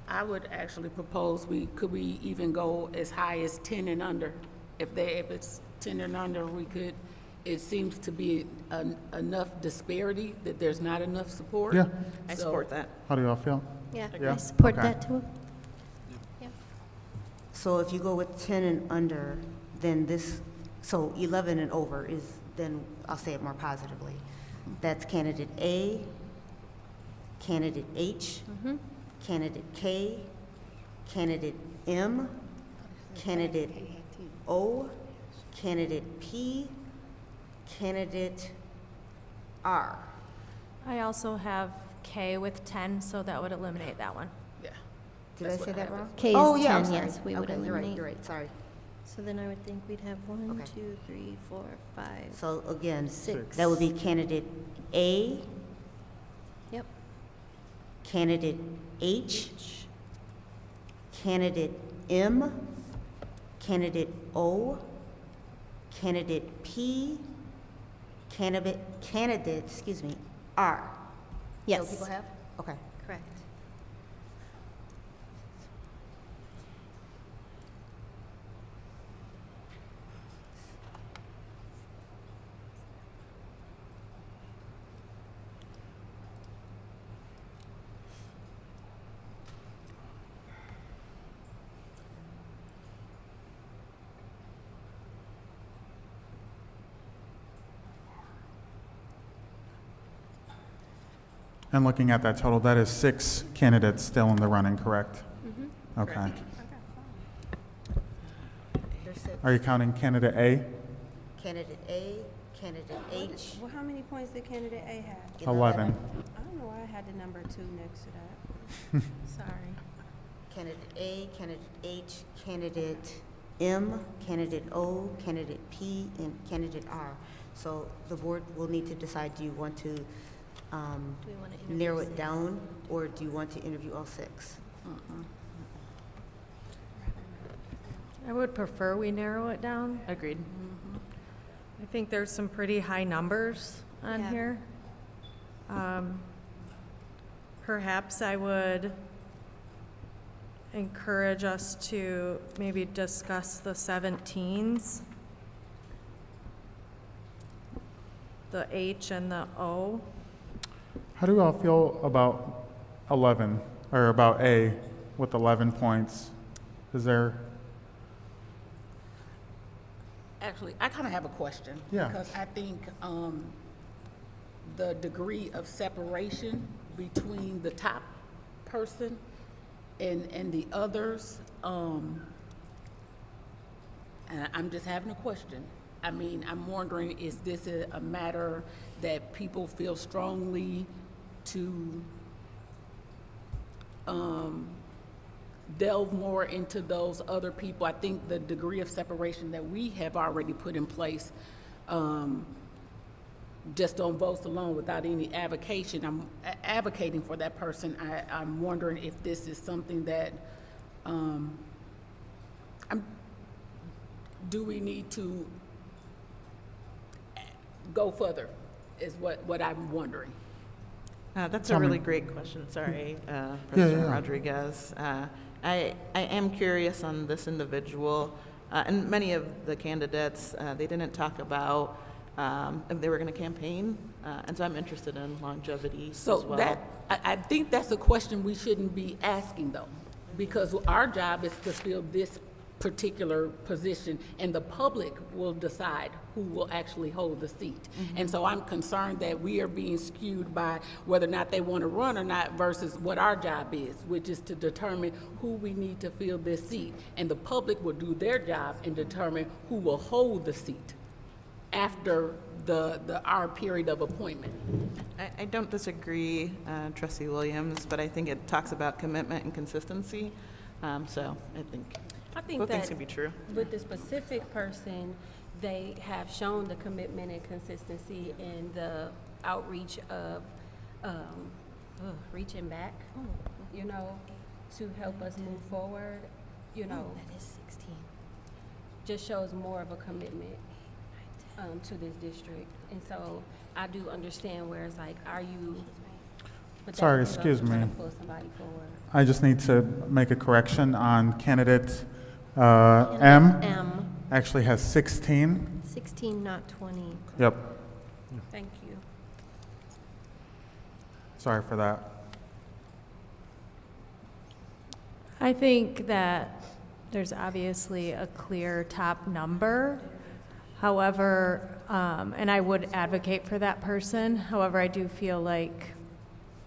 I would actually propose could we even go as high as 10 and under? If it's 10 and under, it seems to be enough disparity that there's not enough support. Yeah. I support that. How do y'all feel? Yeah, Yeah? I support Okay. that too. So if you go with 10 and under, then so 11 and over is, then I'll say it more positively. That's candidate A, candidate H, candidate K, candidate M, candidate O, candidate P, candidate R. I also have K with 10, so that would eliminate that one. Yeah. Did I say that wrong? K is Oh, yeah, I'm 10, sorry. yes, we would Okay, eliminate. You're right, sorry. So then I would think we'd have 1, Okay. 2, 3, 4, 5. So again, 6. that would be candidate A, Yep. candidate H, candidate M, candidate O, candidate P, candidate, R. Yes. So people have? Okay. Correct. And looking at that total, that is 6 candidates still in the running, correct? Okay. There's 6. Are you counting candidate A? Candidate A, candidate H. Well, how many points did candidate A have? 11. I don't know why I had the number 2 next to that. Sorry. Candidate A, candidate H, candidate M, candidate O, candidate P, and candidate R. So the board will need to decide, do you want to Do we want to interview narrow it 6? down, or do you want to interview all 6? I would prefer we narrow it down. Agreed. I think there's some pretty high numbers on Yeah. here. Perhaps I would encourage us to maybe discuss the 17s, the H and the O. How do you all feel about 11, or about A with 11 points? Is there, Actually, I kind of have a question. Yeah. Because I think the degree of separation between the top person and the others, and I'm just having a question. I mean, I'm wondering, is this a matter that people feel strongly to delve more into those other people? I think the degree of separation that we have already put in place, just on votes alone without any advocacy, I'm advocating for that person. I'm wondering if this is something that, do we need to go further, is what I'm wondering. That's a really great question. Sorry, President Rodriguez. I am curious on this individual, and many of the candidates, they didn't talk about if they were going to campaign, and so I'm interested in longevity as well. I think that's a question we shouldn't be asking, though, because our job is to fill this particular position, and the public will decide who will actually hold the seat. And so I'm concerned that we are being skewed by whether or not they want to run or not versus what our job is, which is to determine who we need to fill this seat. And the public will do their job and determine who will hold the seat after our period of appointment. I don't disagree, Trustee Williams, but I think it talks about commitment and consistency. So I think both things can be true. With the specific person, they have shown the commitment and consistency in the outreach of reaching back, you know, to help us move forward, you know. That is 16. Just shows more of a commitment to this district. And so I do understand where it's like, are you... sorry, excuse me. Pull somebody forward. I just need to make a correction on candidate M. Actually has 16. 16, not 20. Yep. Thank you. Sorry for that. I think that there's obviously a clear top number. However, and I would advocate for that person. However, I do feel like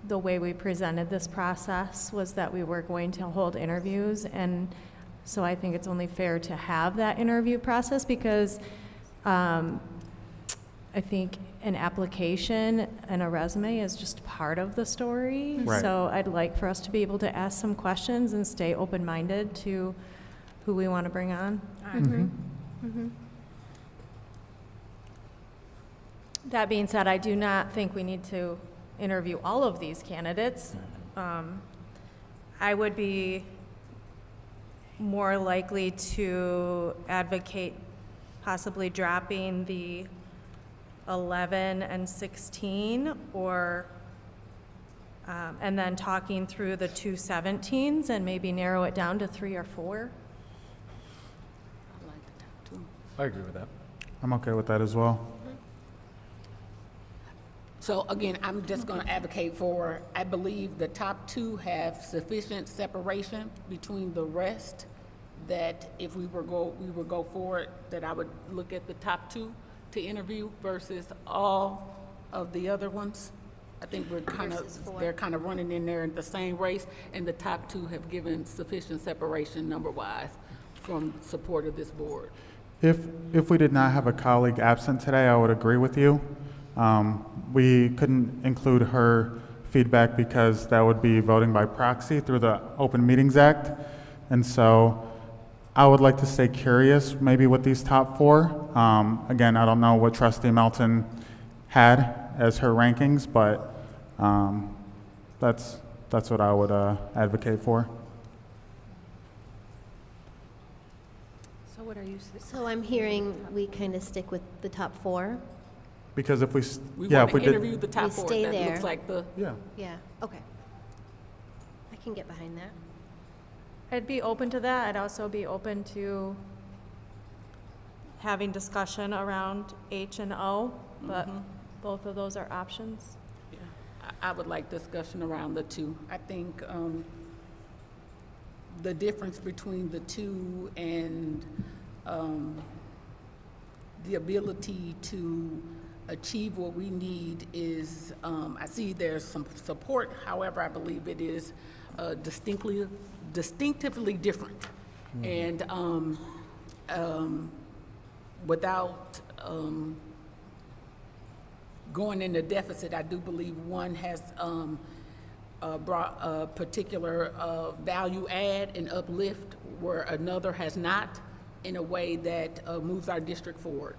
the way we presented this process was that we were going to hold interviews, and so I think it's only fair to have that interview process because I think an application and a resume is just part of the story. Right. So I'd like for us to be able to ask some questions and stay open-minded to who we want to bring on. I agree. That being said, I do not think we need to interview all of these candidates. I would be more likely to advocate possibly dropping the 11 and 16, or and then talking through the two 17s and maybe narrow it down to 3 or 4. I like the top two. I agree with that. I'm okay with that as well. So again, I'm just going to advocate for, I believe the top two have sufficient separation between the rest, that if we would go forward, that I would look at the top two to interview versus all of the other ones. I think they're kind of running in there in the same race, and the top two have given sufficient separation number-wise from support of this board. If we did not have a colleague absent today, I would agree with you. We couldn't include her feedback because that would be voting by proxy through the Open Meetings Act. And so I would like to stay curious maybe with these top 4. Again, I don't know what Trustee Melton had as her rankings, but that's what I would advocate for. So what are you saying? So I'm hearing we kind of stick with the top 4. Because if we want to interview the top we 4, stay that there. looks like the... Yeah, okay. I can get behind that. I'd be open to that. I'd also be open to having discussion around H and O, but both of those are options. I would like discussion around the two. I think the difference between the two and the ability to achieve what we need is, I see there's some support, however, I believe it is distinctively different. And without going into deficit, I do believe one has brought a particular value add and uplift where another has not, in a way that moves our district forward.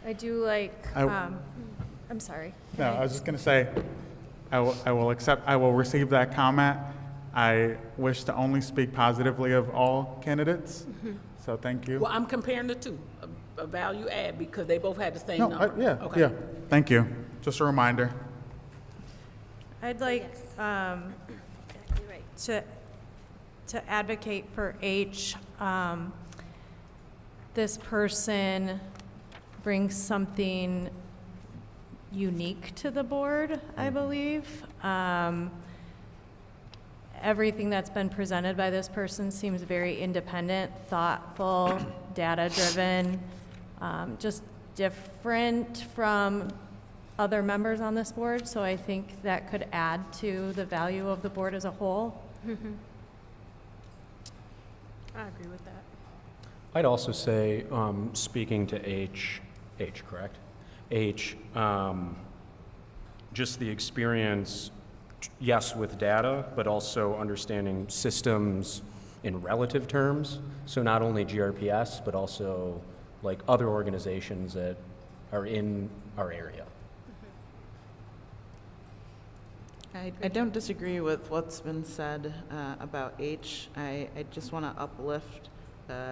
I do like, I'm sorry. No, I was just going to say, I will receive that comment. I wish to only speak positively of all candidates, so thank you. Well, I'm comparing the two, a value add, because they both had the same No, number. yeah, Okay. yeah, thank you. Just a reminder. I'd like Exactly right. to advocate for H. This person brings something unique to the board, I believe. Everything that's been presented by this person seems very independent, thoughtful, data-driven, just different from other members on this board, so I think that could add to the value of the board as a whole. I agree with that. I'd also say, speaking to H, correct? H, just the experience, yes, with data, but also understanding systems in relative terms. So not only GRPS, but also like other organizations that are in our area. I don't disagree with what's been said about H. I just want to uplift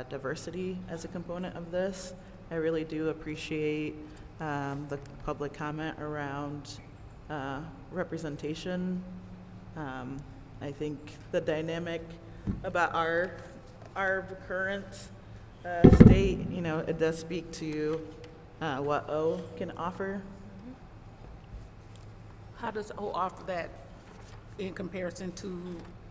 diversity as a component of this. I really do appreciate the public comment around representation. I think the dynamic about our current state, it does speak to what O can offer. How does O offer that in comparison to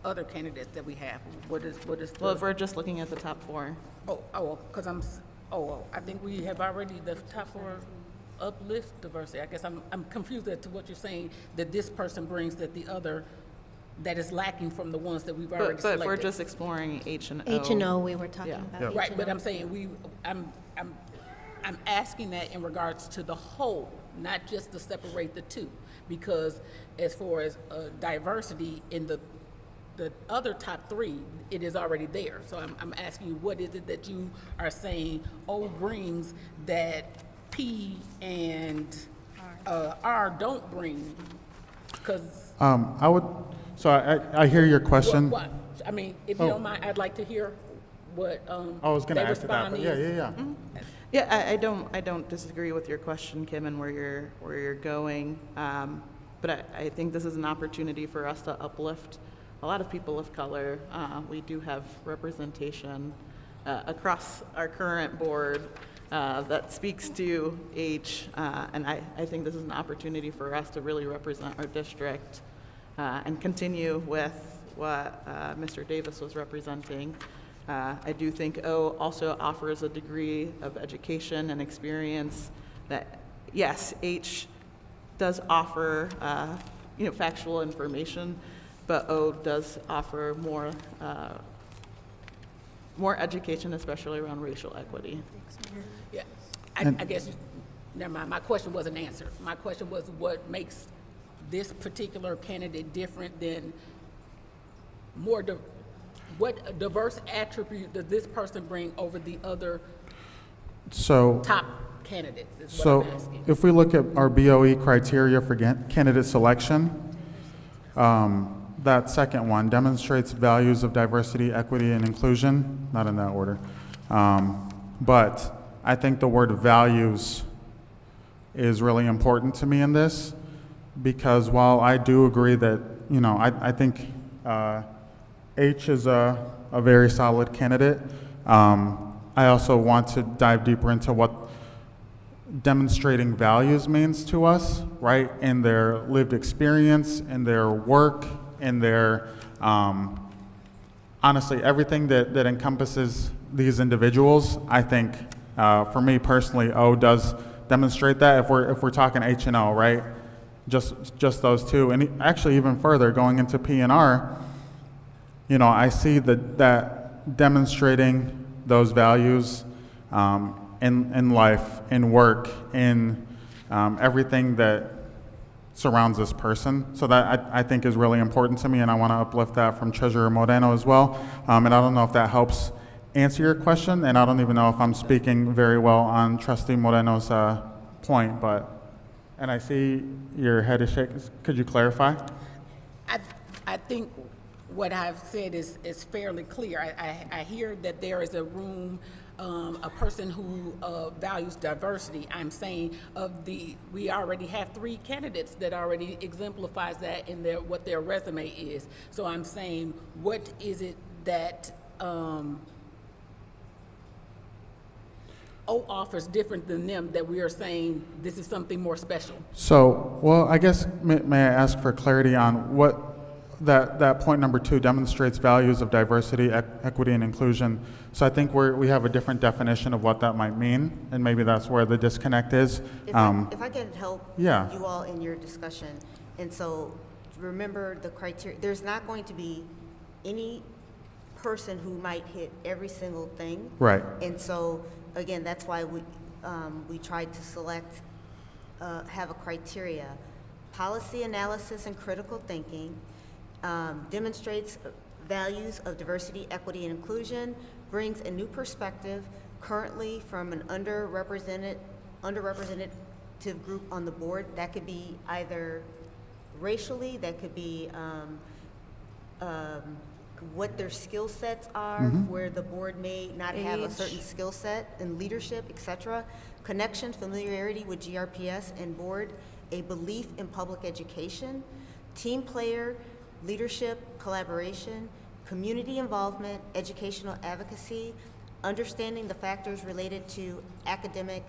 other candidates that we have? What is the? Well, if we're just looking at the top four. Because I think we have already, the top four uplift diversity. I guess I'm confused as to what you're saying, that this person brings that the other, that is lacking from the ones that we've already selected. But we're just exploring H and O. H and O we were talking Yeah. about. Right, but I'm saying I'm asking that in regards to the whole, not just to separate the two, because as far as diversity in the other top three, it is already there. So I'm asking you, what is it that you are saying O brings that P and R don't bring? Because I hear your question. I mean, if you don't mind, I'd like to hear what I was going to ask you that, but yeah. Yeah, I don't disagree with your question, Kim, and where you're going. But I think this is an opportunity for us to uplift a lot of people of color. We do have representation across our current board that speaks to H, and I think this is an opportunity for us to really represent our district and continue with what Mr. Davis was representing. I do think O also offers a degree of education and experience that, yes, H does offer factual information, but O does offer more education, especially around racial equity. Yeah, I guess, never mind, my question wasn't answered. My question was, what makes this particular candidate different than what diverse attribute does this person bring over the other top candidates, is what I'm asking. If we look at our BOE criteria for candidate selection, that second one demonstrates values of diversity, equity, and inclusion, not in that order. But I think the word values is really important to me in this, because while I do agree that, I think H is a very solid candidate, I also want to dive deeper into what demonstrating values means to us, right? In their lived experience, in their work, in their, honestly, everything that encompasses these individuals, I think, for me personally, O does demonstrate that. If we're talking H and O, right? Just those two, and actually even further, going into P and R, you know, I see that demonstrating those values in life, in work, in everything that surrounds this person. So that I think is really important to me, and I want to uplift that from Treasurer Moreno as well. And I don't know if that helps answer your question, and I don't even know if I'm speaking very well on Trustee Moreno's point, and I see your head is shaking. Could you clarify? I think what I've said is fairly clear. I hear that there is a room, a person who values diversity. I'm saying we already have 3 candidates that already exemplifies that in what their resume is. So I'm saying, what is it that O offers different than them that we are saying this is something more special? So, well, I guess, may I ask for clarity on what that point number 2 demonstrates values of diversity, equity, and inclusion. So I think we have a different definition of what that might mean, and maybe that's where the disconnect is. If I can help Yeah. you all in your discussion, and so remember the criteria, there's not going to be any person who might hit every single thing. Right. And so, again, that's why we tried to select, have a criteria. Policy analysis and critical thinking, demonstrates values of diversity, equity, and inclusion, brings a new perspective currently from an underrepresented group on the board. That could be either racially, that could be what their skill sets are, where the board may not have a certain skill set in leadership, etc. Connection, familiarity with GRPS and board, a belief in public education, team player, leadership, collaboration, community involvement, educational advocacy, understanding the factors related to academic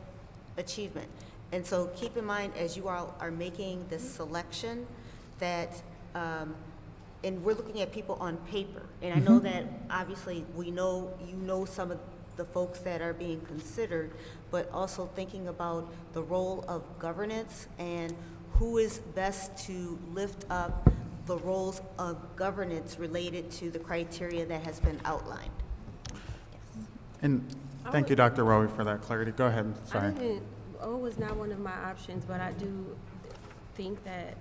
achievement. And so keep in mind, as you all are making this selection, that and we're looking at people on paper. And I know that obviously you know some of the folks that are being considered, but also thinking about the role of governance and who is best to lift up the roles of governance related to the criteria that has been outlined. Yes. And thank you, Dr. Rowe, for that clarity. Go ahead. Sorry. O was not one of my options, but I do think that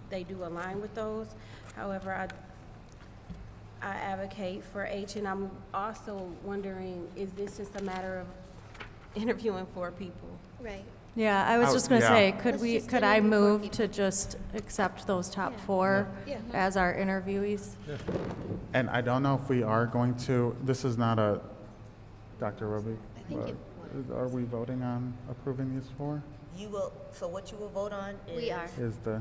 they do align with those. However, I advocate for H, and I'm also wondering, is this just a matter of interviewing 4 people? Right. Yeah, I was just going to say, could I move to just accept those top 4 as our interviewees? Yeah. And I don't know if we are going to, this is not a, Dr. Roby, are we voting on approving these 4? You will, so what you will vote on is,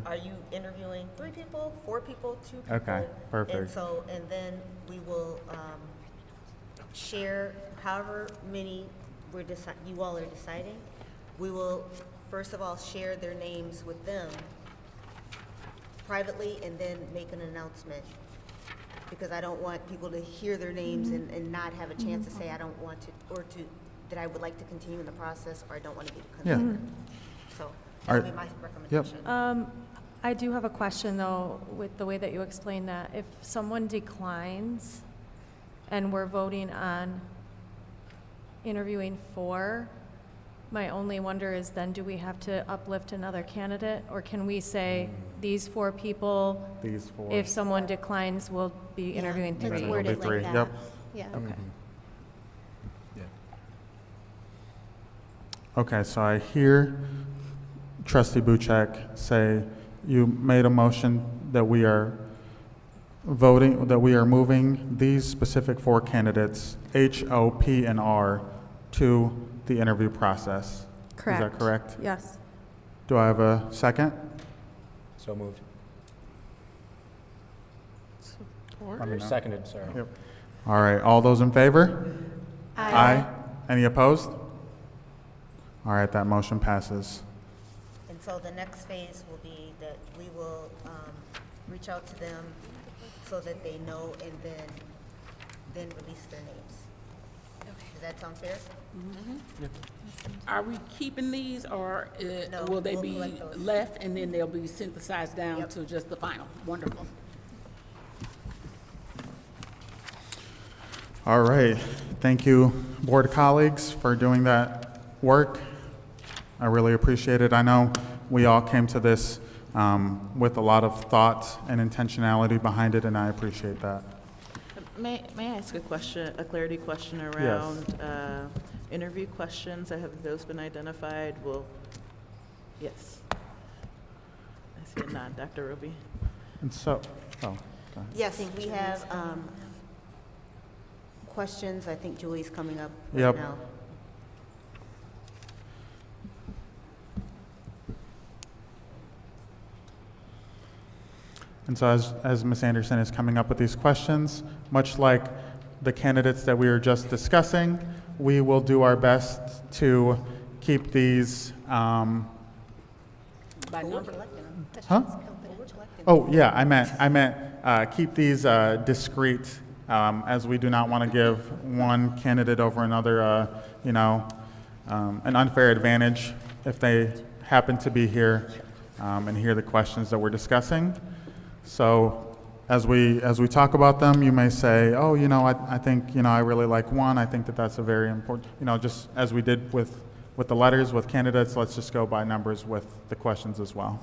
are you interviewing 3 people, 4 people, 2 people? Okay, perfect. And so, and then we will share however many you all are deciding. We will, first of all, share their names with them privately and then make an announcement. Because I don't want people to hear their names and not have a chance to say, I don't want to, or that I would like to continue in the process, or I don't want to be considered. So that would be my recommendation. I do have a question, though, with the way that you explained that. If someone declines and we're voting on interviewing 4, my only wonder is then, do we have to uplift another candidate? Or can we say these 4 people, if someone declines, we'll be interviewing 3? Let's word it like that. Yep. Yeah. Okay. Okay, so I hear Trustee Buchek say you made a motion that we are moving these specific 4 candidates, H, O, P, and R, to the interview process. Correct. Is that correct? Yes. Do I have a second? So moved. I mean, seconded, sorry. Yep. All right, all those in favor? Aye. Any opposed? All right, that motion passes. And so the next phase will be that we will reach out to them so that they know and then release their names. Does that sound fair? Are we keeping these, or No, will they we'll be collect those. left and then they'll be synthesized down to just the final? Wonderful. All right. Thank you, board colleagues, for doing that work. I really appreciate it. I know we all came to this with a lot of thought and intentionality behind it, and I appreciate that. May I ask a question, a clarity question around interview questions? Have those been identified? Yes. I see a nod, Dr. Roby. And so, go ahead. Yes, we have questions. I think Julie's coming up right Yep. now. And so as Ms. Anderson is coming up with these questions, much like the candidates that we were just discussing, we will do our best to keep these, By number? huh? Oh, yeah, I meant keep these discreet, as we do not want to give one candidate over another, an unfair advantage if they happen to be here and hear the questions that we're discussing. So as we talk about them, you may say, oh, I think, I really like one. I think that that's a very important, just as we did with the letters with candidates, let's just go by numbers with the questions as well.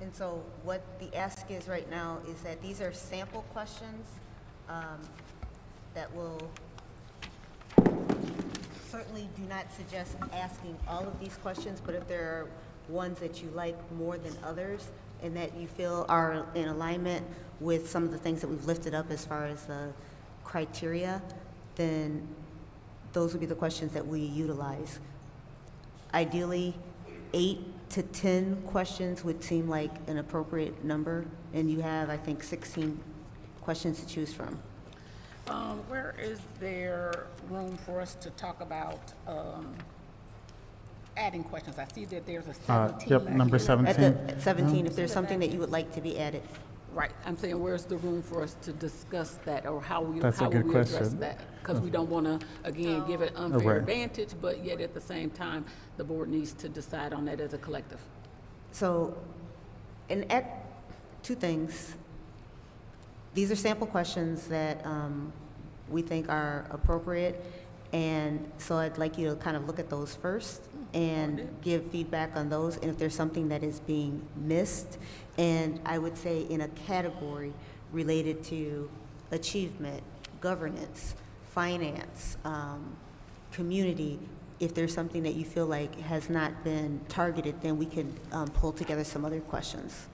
And so what the ask is right now is that these are sample questions that will certainly do not suggest asking all of these questions, but if there are ones that you like more than others and that you feel are in alignment with some of the things that we've lifted up as far as the criteria, then those would be the questions that we utilize. Ideally, 8 to 10 questions would seem like an appropriate number, and you have, I think, 16 questions to choose from. Where is there room for us to talk about adding questions? I see that there's a 17. Yep, number 17. At 17, if there's something that you would like to be added. Right, I'm saying where's the room for us to discuss that, or how we That's a good address question. that? Because we don't want to, again, give it unfair Right. advantage, but yet at the same time, the board needs to decide on that as a collective. So, and at two things. These are sample questions that we think are appropriate, and so I'd like you to kind of look at those first and give feedback on those, and if there's something that is being missed, and I would say in a category related to achievement, governance, finance, community, if there's something that you feel like has not been targeted, then we can pull together some other questions.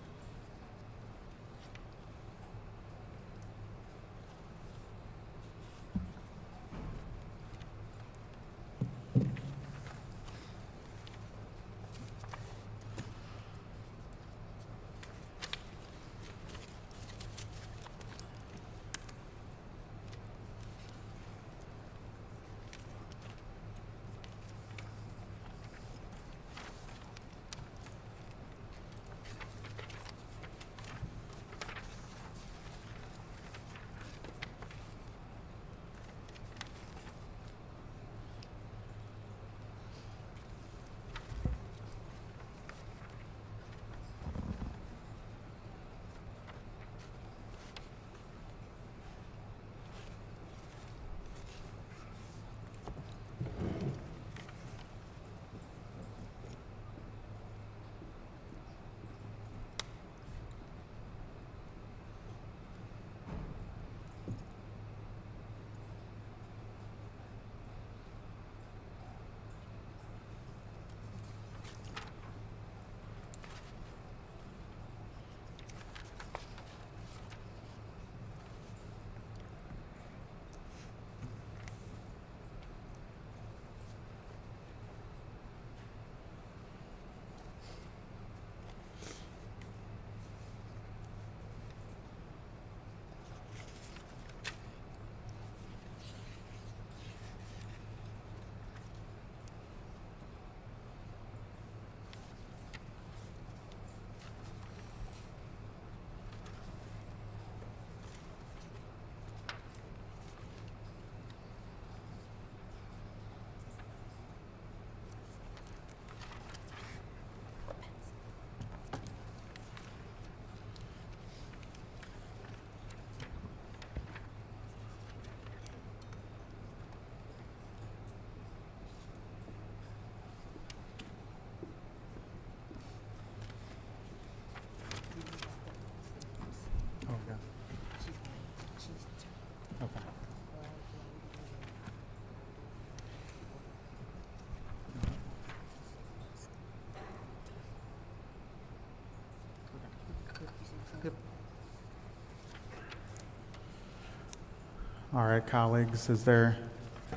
All right, colleagues, is there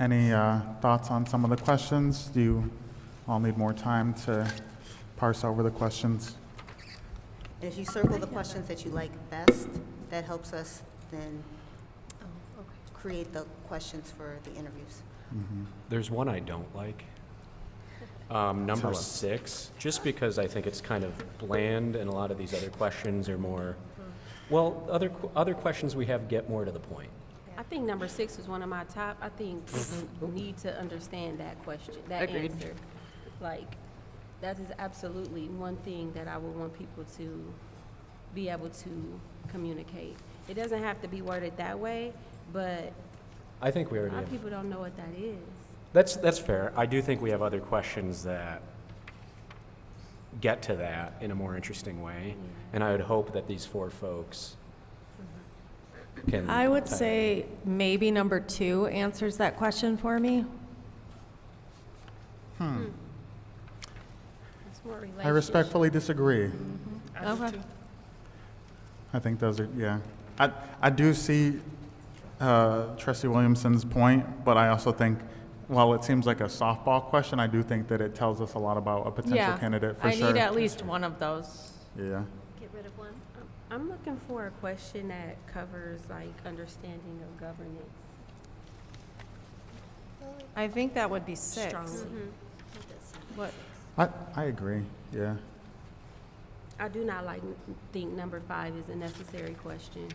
any thoughts on some of the questions? Do you all need more time to parse over the questions? If you circle the questions that you like best, that helps us then create the questions for the interviews. There's one I don't like. Number Tell us. 6, just because I think it's kind of bland, and a lot of these other questions are more, well, other questions we have get more to the point. I think number 6 is one of my top. I think people need to understand that question, that Agreed. answer. Like, that is absolutely one thing that I would want people to be able to communicate. It doesn't have to be worded that way, but I think we a already lot of have. people don't know what that is. That's fair. I do think we have other questions that get to that in a more interesting way, and I would hope that these 4 folks can. I would say maybe number 2 answers that question for me. It's more I relationship. respectfully disagree. Okay. I think those are, yeah. I do see Trustee Williamson's point, but I also think, while it seems like a softball question, I do think that it tells us a lot about a potential Yeah, candidate for I sure. need at least one of those. Yeah. Get rid of one. I'm looking for a question that covers like understanding of governance. I think that would be 6. Strongly. What? I agree, yeah. I do not think number 5 is a necessary question.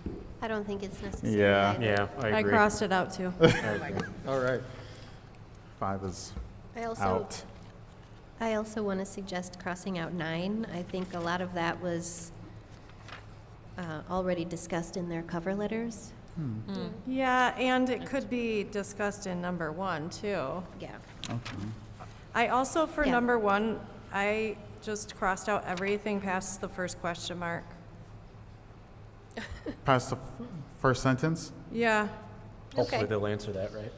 I don't think it's necessary. Yeah. either. Yeah, I I agree. crossed it out too. I agree. All right. 5 is out. I also want to suggest crossing out 9. I think a lot of that was already discussed in their cover letters. Yeah, and it could be discussed in number 1 too. Yeah. Okay. I also, for Yeah. number 1, I just crossed out everything past the first question mark. Past the first sentence? Yeah, Hopefully Okay. they'll answer that, right?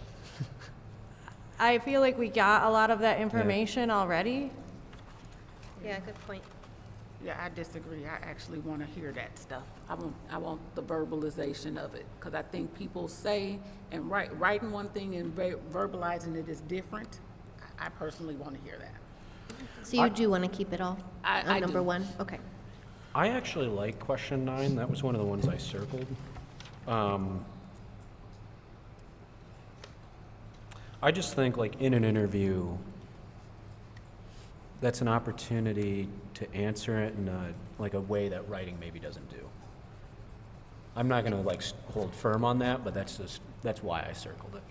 I feel like we got a lot of that information already. Yeah, good point. Yeah, I disagree. I actually want to hear that stuff. I want the verbalization of it, because I think people say and writing one thing and verbalizing it is different. I personally want to hear that. So you do want to keep it all I on number do. 1? Okay. I actually like question 9. That was one of the ones I circled. I just think, like, in an interview, that's an opportunity to answer it in a way that writing maybe doesn't do. I'm not going to hold firm on that, but that's why I circled it.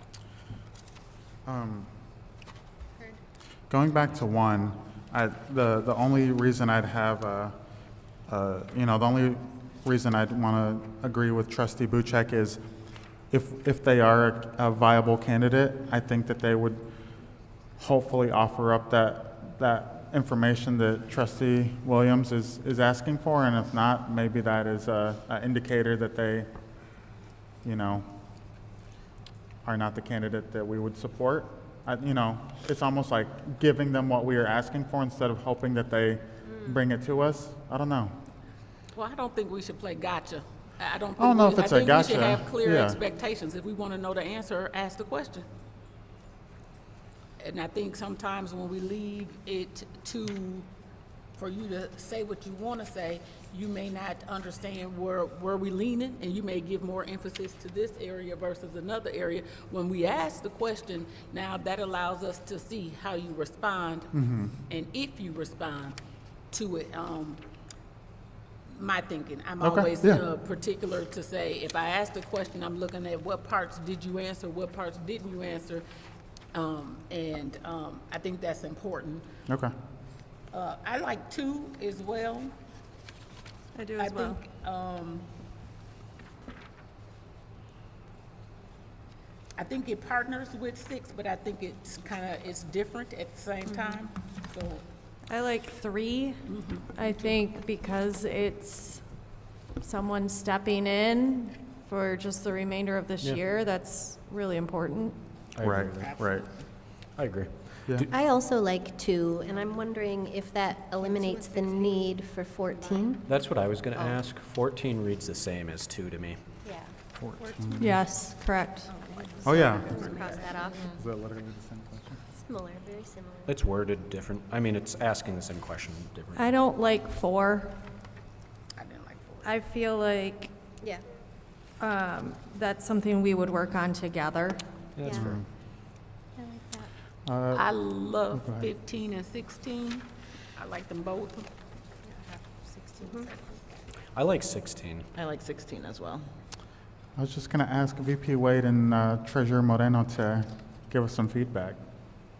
Going back to 1, the only reason I'd have the only reason I'd want to agree with Trustee Buchek is if they are a viable candidate, I think that they would hopefully offer up that information that Trustee Williams is asking for, and if not, maybe that is an indicator that they, are not the candidate that we would support. It's almost like giving them what we are asking for instead of hoping that they bring it to us. I don't know. Well, I don't think we should play gotcha. I don't I don't know think if it's I a think we gotcha. should have clear Yeah. expectations. If we want to know the answer, ask the question. And I think sometimes when we leave it for you to say what you want to say, you may not understand where we're leaning, and you may give more emphasis to this area versus another area. When we ask the question, now that allows us to see how you respond, and if you respond to it. My thinking, I'm Okay, always yeah. particular to say, if I ask the question, I'm looking at what parts did you answer, what parts didn't you answer, and I think that's important. Okay. I like 2 as well. I do as well. I think it partners with 6, but I think it's different at the same time. So I like 3. I think because it's someone stepping in for just the remainder of this Yeah. year, that's really important. I agree Right, with that. right. I agree. Yeah. I also like 2, and I'm wondering if that eliminates the need for 14. That's what I was going to ask. 14 reads the same as 2 to me. Yeah. 14. Yes, correct. Oh, yeah. Cross that off. Is that literally the same question? Similar, very similar. It's worded different. I mean, it's asking the same question different. I don't like 4. I didn't like 4. I feel like Yeah. that's something we would work on together. Yeah, that's Yeah. fair. I like that. I love go ahead. 15 and 16. I like them both. 16. I like 16. I like 16 as well. I was just going to ask VP Wade and Treasurer Moreno to give us some feedback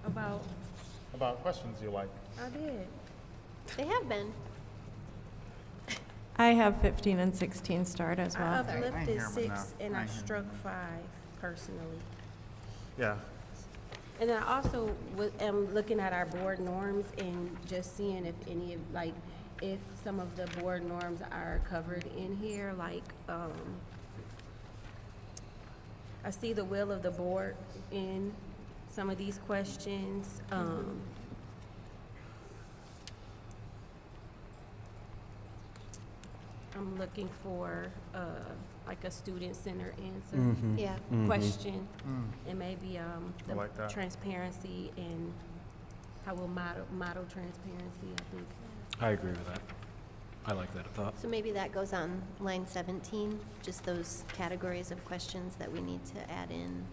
about questions you like. I did. They have been. I have 15 and 16 start as I well. I ain't uplifted hear 'em 6 enough. and I I ain't hear 'em struck 5 personally. Yeah. And I also am looking at our board norms and just seeing if any of, like, if some of the board norms are covered in here, like, I see the will of the board in some of these questions. I'm looking for, like a student-centered answer. Mhm. Yeah. Mhm. Question, Mm. and maybe I like the that. transparency and how we'll model transparency, I think. I agree with that. I like that thought. So maybe that goes on line 17, just those categories of questions that we need to add in.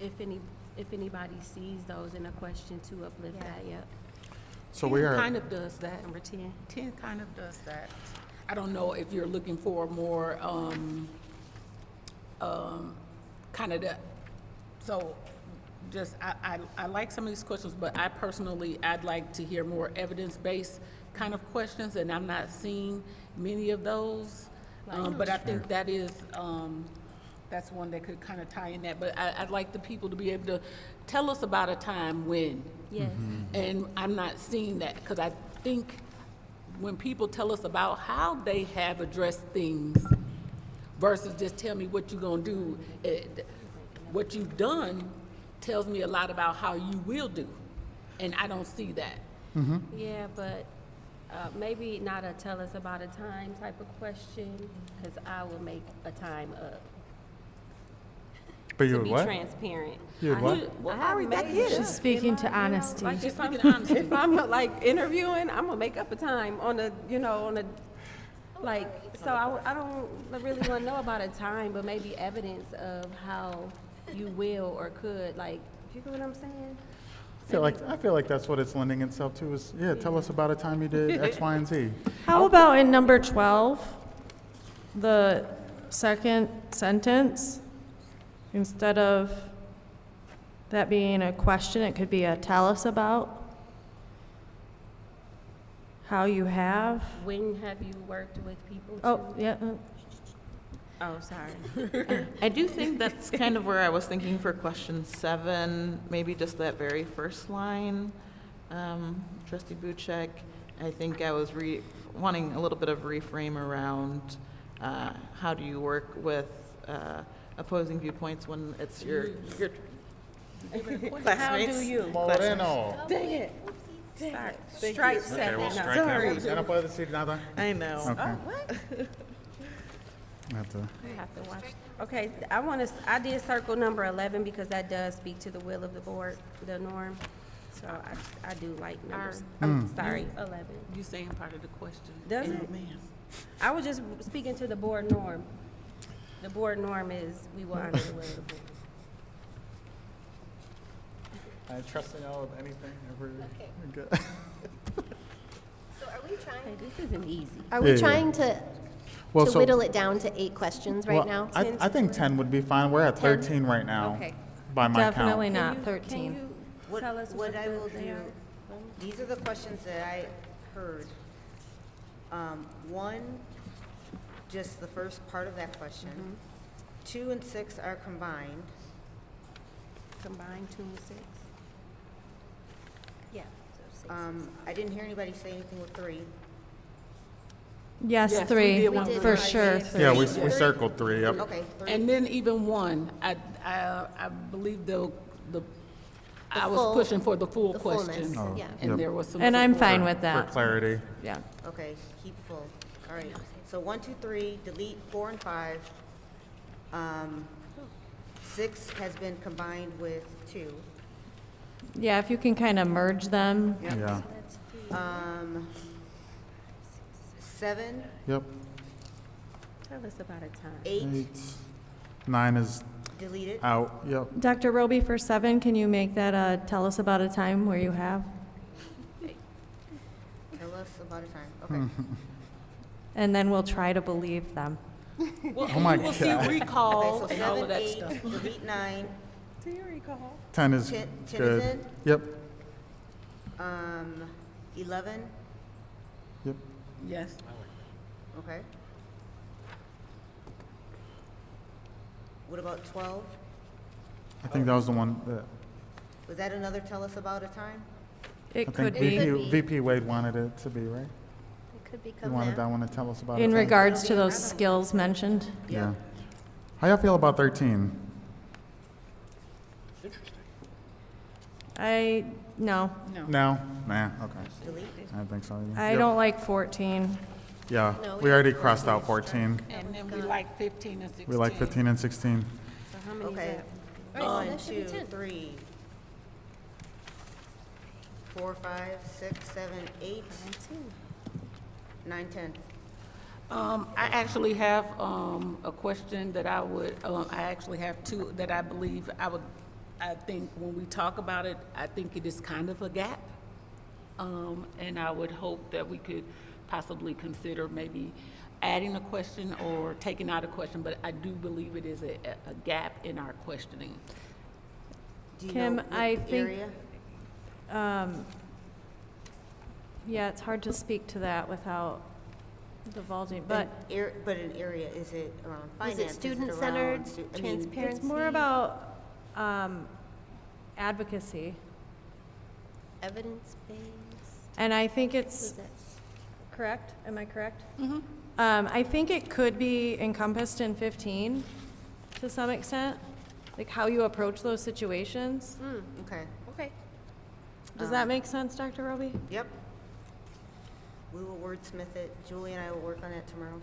If anybody sees those in a question to uplift Yeah. that, yep. So we are. Kind of does that. Number 10. 10 kind of does that. I don't know if you're looking for more, kind of that, so just, I like some of these questions, but I personally, I'd like to hear more evidence-based kind of questions, and I'm not seeing many of those. But I think that is, that's one that could kind of tie in that, but I'd like the people to be able to tell us about a time when. Yes. And I'm not seeing that, because I think when people tell us about how they have addressed things versus just tell me what you're gonna do, what you've done tells me a lot about how you will do, and I don't see that. Yeah, but maybe not a tell us about a time type of question, because I will make a time up. But you To would be what? transparent. You would what? Well, I already got it. She's speaking to honesty. Like Just if I'm, speaking honesty. if I'm like interviewing, I'm gonna make up a time on a, on a, like, so I don't really wanna know about a time, but maybe evidence of how you will or could, like, you get what I'm saying? I feel like that's what it's lending itself to is, yeah, tell us about a time you did X, Y, and Z. How about in number 12, the second sentence? Instead of that being a question, it could be a tell us about how you have. When have you worked with people Oh, to? yeah. Oh, sorry. I do think that's kind of where I was thinking for question 7, maybe just that very first line. Trustee Buchek, I think I was wanting a little bit of reframe around how do you work with opposing viewpoints when it's your classmates. How do you? Moreno. Dang it. Sorry. Strike Okay, seven. we'll No, strike sorry. that. Ya no puedes decir nada. I know. Okay. Oh, what? I have to- I have to watch. Okay, I did circle number 11 because that does speak to the will of the board, the norm. So I do like numbers. I'm sorry, 11. You saying part of the question. Does Oh, it? man. I was just speaking to the board norm. The board norm is we will honor the will of the board. I trust in y'all with anything ever. Okay. So are we trying? Hey, this isn't easy. Are we Yeah. trying to Well, to so- whittle it down to 8 questions right Well, now? I think 10 would be fine. We're at 10? 13 right now. Okay. By my count. Definitely not Can 13. you What, tell us what I will they do, are? these are the questions that I heard. One, just the first part of that question. 2 and 6 are combined. Combined 2 and 6. Yeah. So 6. I didn't hear anybody say anything with 3. Yes, Yes, we 3, did one for three. sure. Yeah, we circled 3, yep. Okay, 3. And then even 1, I believe I was full- pushing for the full the question. fullness, Oh, yeah. And yep. there was some. And I'm support. fine with For that. clarity. Yeah. Okay, keep full. All right. So 1, 2, 3, delete 4 and 5. 6 has been combined with 2. Yeah, if you can kind of merge them. Yep. Yeah. 7, Yep. Tell us about a time. 8, 8. 9 is deleted. out. Yep. Dr. Roby, for 7, can you make that tell us about a time where you have? Tell us about a time. Okay. And then we'll try to believe them. Well, Oh my we'll see God. recall Okay, so and all 7, of that 8, stuff. delete 9. Do you recall? 10 is 10 is good. in? Yep. 11, Yep. Yes. okay. What about 12? I think that was the one that Was that another tell us about a time? It I could think be. VP Wade wanted it to be, right? It could He become wanted that. that one to tell us about In it. regards to those skills mentioned. Yeah. How y'all feel about 13? No. No? Nah, okay. Delete? I don't think so either. I Yep. don't like 14. Yeah, No, we we already have crossed out 14. 14. And then we like 15 and 16. We like 15 and 16. So how many Okay. is that? All right, so 1, that should be 2, 10. 3, 4, 5, 6, 7, 8, 9, 10. I actually have a question that I would, I actually have two that I believe I think when we talk about it, I think it is kind of a gap. And I would hope that we could possibly consider maybe adding a question or taking out a question, but I do believe it is a gap in our questioning. Do you Kim, know what I think, area? yeah, it's hard to speak to that without divulging, but But an area, is it around Is finance? it student-centered, I mean, transparency? it's more about advocacy. Evidence-based. And I think What it's, is that? correct? Am I correct? Mm-hmm. I think it could be encompassed in 15 to some extent, like how you approach those situations. Okay, Okay. Does that make sense, Dr. Roby? yep. We will wordsmith it. Julie and I will work on it tomorrow.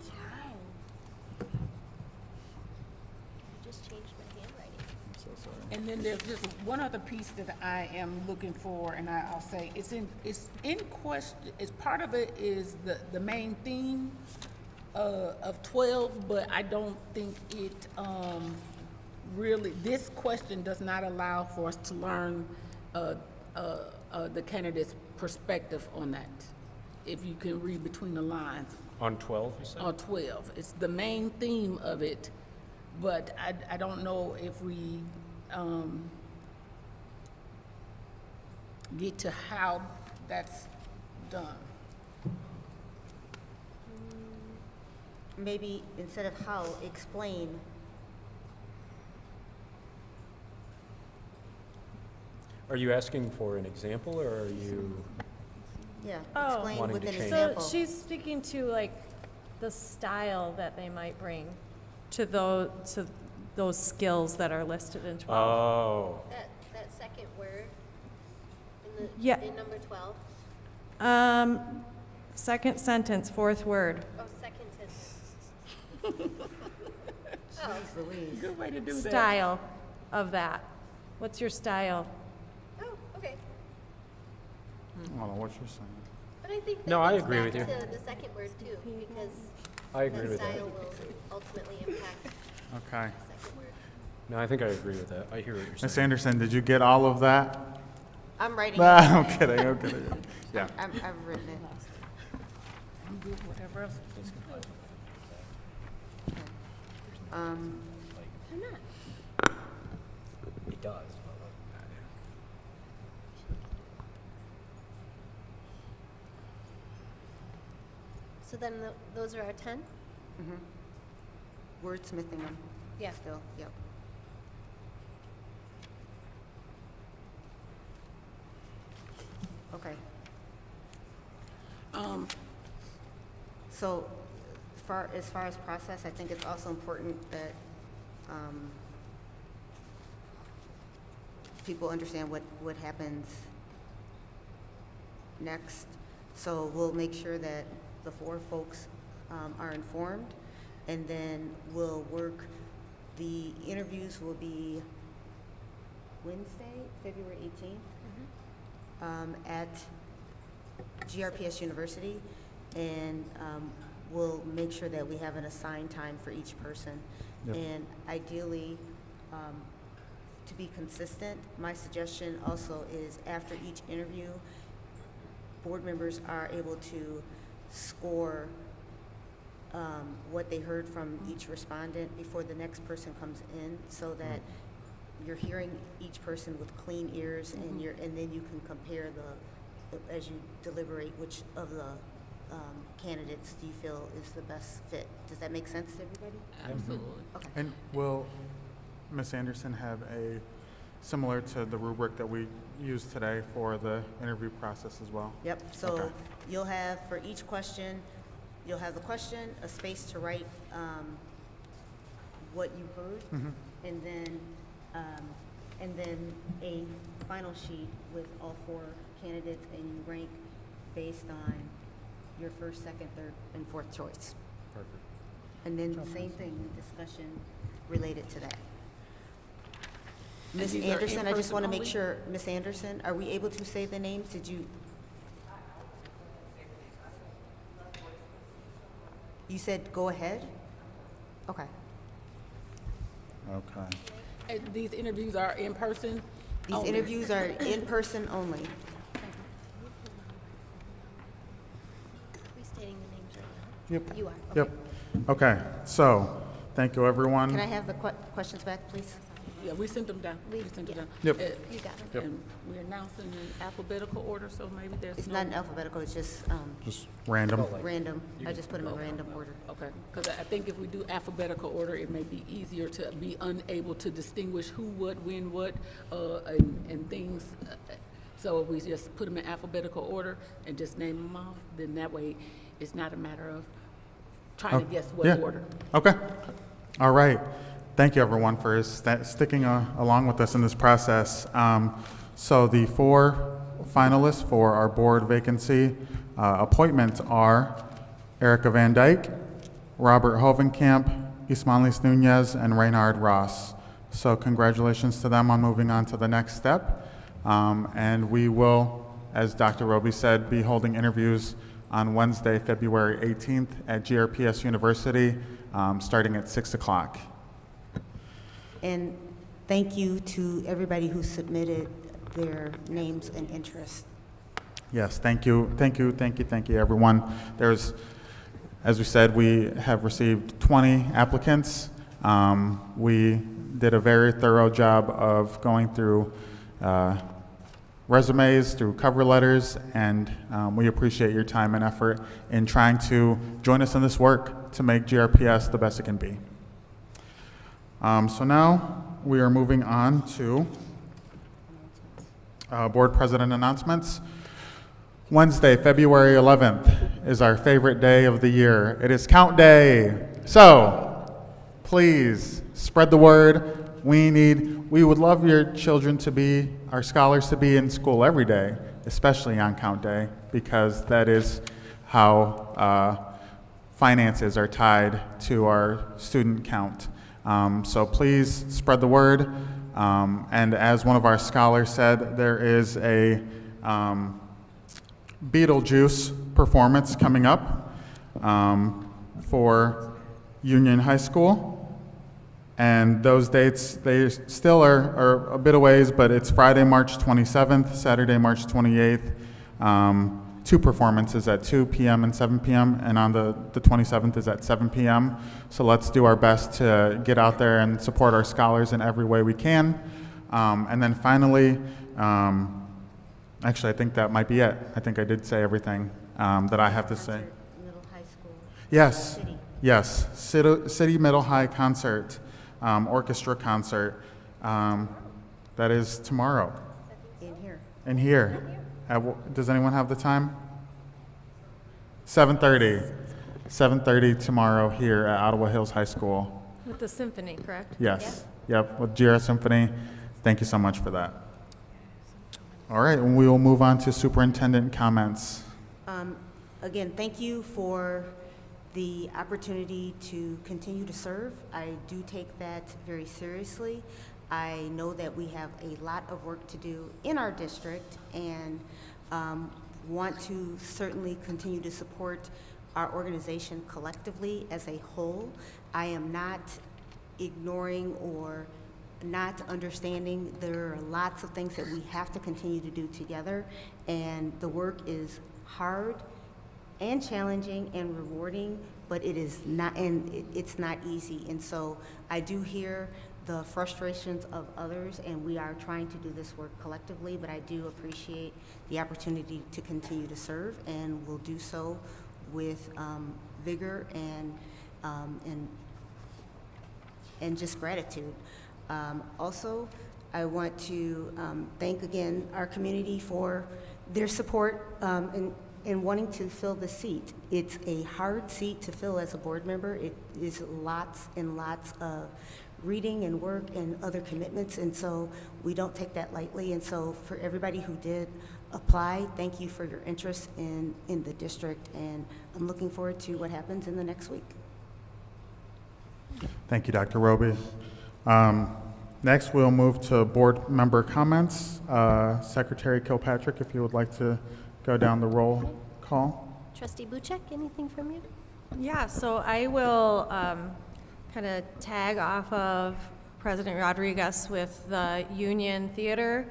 I just changed my handwriting. And then there's just one other piece that I am looking for, and I'll say, it's in question, it's part of it is the main theme of 12, but I don't think it really, this question does not allow for us to learn the candidate's perspective on that, if you can read between the lines. On 12, you said? On 12. It's the main theme of it, but I don't know if we get to how that's done. Maybe instead of how, explain. Are you asking for an example, or are you? Yeah, Oh. explain Wanting with to an change. example. So she's speaking to like the style that they might bring to those skills that are listed in 12. Oh, That second word in Yeah. in number 12. Second sentence, fourth word. Oh, second sentence. Oh, Jeez Louise. Good way to do that. Style of that. What's your style? oh, okay. I don't know what you're saying. But I think that No, I goes agree back with you. to the second word too, because I agree that with that. style will ultimately impact Okay. the second word. No, I think I agree with that. I hear what you're Ms. saying. Anderson, did you get all of that? I'm writing. Nah, it. I'm kidding, I'm kidding. Yeah. I've written it. I'm good, whatever else. Um, I'm not. It does. So then those are our 10? wordsmithing them. Yeah. Still, yep. Okay. So, as far as process, I think it's also important that people understand what happens next. So we'll make sure that the 4 folks are informed, and then we'll work The interviews will be Wednesday, February 18th, at GRPS University, and we'll make sure that we have an assigned time for each person. Yep. And ideally, to be consistent, my suggestion also is after each interview, board members are able to score what they heard from each respondent before the next person comes in, so that you're hearing each person with clean ears, and then you can compare as you deliberate which of the candidates do you feel is the best fit. Does that make sense to everybody? Absolutely. Okay. And will Ms. Anderson have a, similar to the rubric that we used today for the interview process as well? Yep, so Okay. you'll have, for each question, you'll have the question, a space to write what you heard, and then a final sheet with all 4 candidates, and you rank based on your first, second, third, and fourth choice. Perfect. And then same thing, discussion related to that. Ms. these are Anderson, I just in-person want to make only? sure, Ms. Anderson, are we able to say the names? Did you? You said go ahead? Okay. Okay. And these interviews are in person? These only? interviews are in person only. We stating the names right now? Yep. You are, okay. Yep. Okay, so, thank you, everyone. Can I have the questions back, please? Yeah, we sent them down. We sent them down. Yep. You got it. Yep. And we're announcing in alphabetical order, so maybe there's It's no. not in alphabetical, it's just Just random. random. I just put them in random order. Okay, because I think if we do alphabetical order, it may be easier to be unable to distinguish who, what, when, what, and things. So if we just put them in alphabetical order and just name them off, then that way it's not a matter of trying to guess what Yeah. order. Okay. All right. Thank you, everyone, for sticking along with us in this process. So the 4 finalists for our board vacancy appointments are Erica Van Dyke, Robert Hovenkamp, Ismaelis Nunez, and Reynard Ross. So congratulations to them on moving on to the next step. And we will, as Dr. Roby said, be holding interviews on Wednesday, February 18th at GRPS University, starting at 6 o'clock. And thank you to everybody who submitted their names and interests. Yes, thank you, everyone. There's, as we said, we have received 20 applicants. We did a very thorough job of going through resumes, through cover letters, and we appreciate your time and effort in trying to join us in this work to make GRPS the best it can be. So now we are moving on to board president announcements. Wednesday, February 11th is our favorite day of the year. It is count day. So please spread the word. We would love your children to be, our scholars to be in school every day, especially on count day, because that is how finances are tied to our student count. So please spread the word. And as one of our scholars said, there is a Beetlejuice performance coming up for Union High School. And those dates, they still are a bit a ways, but it's Friday, March 27th, Saturday, March 28th. 2 performances at 2 p.m. and 7 p.m., and on the 27th is at 7 p.m. So let's do our best to get out there and support our scholars in every way we can. And then finally, actually, I think that might be it. I think I did say everything that I have to say. Middle high school. Yes, City. yes, City Middle High concert, orchestra concert. That is tomorrow. In here. In here. Does anyone have the time? 7:30. 7:30 tomorrow here at Ottawa Hills High School. With the symphony, correct? Yes. Yep, with GR Symphony. Thank you so much for that. All right, and we will move on to superintendent comments. Again, thank you for the opportunity to continue to serve. I do take that very seriously. I know that we have a lot of work to do in our district, and want to certainly continue to support our organization collectively as a whole. I am not ignoring or not understanding there are lots of things that we have to continue to do together, and the work is hard and challenging and rewarding, but it is not, and it's not easy. And so I do hear the frustrations of others, and we are trying to do this work collectively, but I do appreciate the opportunity to continue to serve, and will do so with vigor and just gratitude. Also, I want to thank again our community for their support in wanting to fill the seat. It's a hard seat to fill as a board member. It is lots and lots of reading and work and other commitments, and so we don't take that lightly. And so for everybody who did apply, thank you for your interest in the district, and I'm looking forward to what happens in the next week. Thank you, Dr. Roby. Next, we'll move to board member comments. Secretary Kilpatrick, if you would like to go down the roll call. Trustee Buchek, anything from you? Yeah, so I will kind of tag off of President Rodriguez with the Union Theater.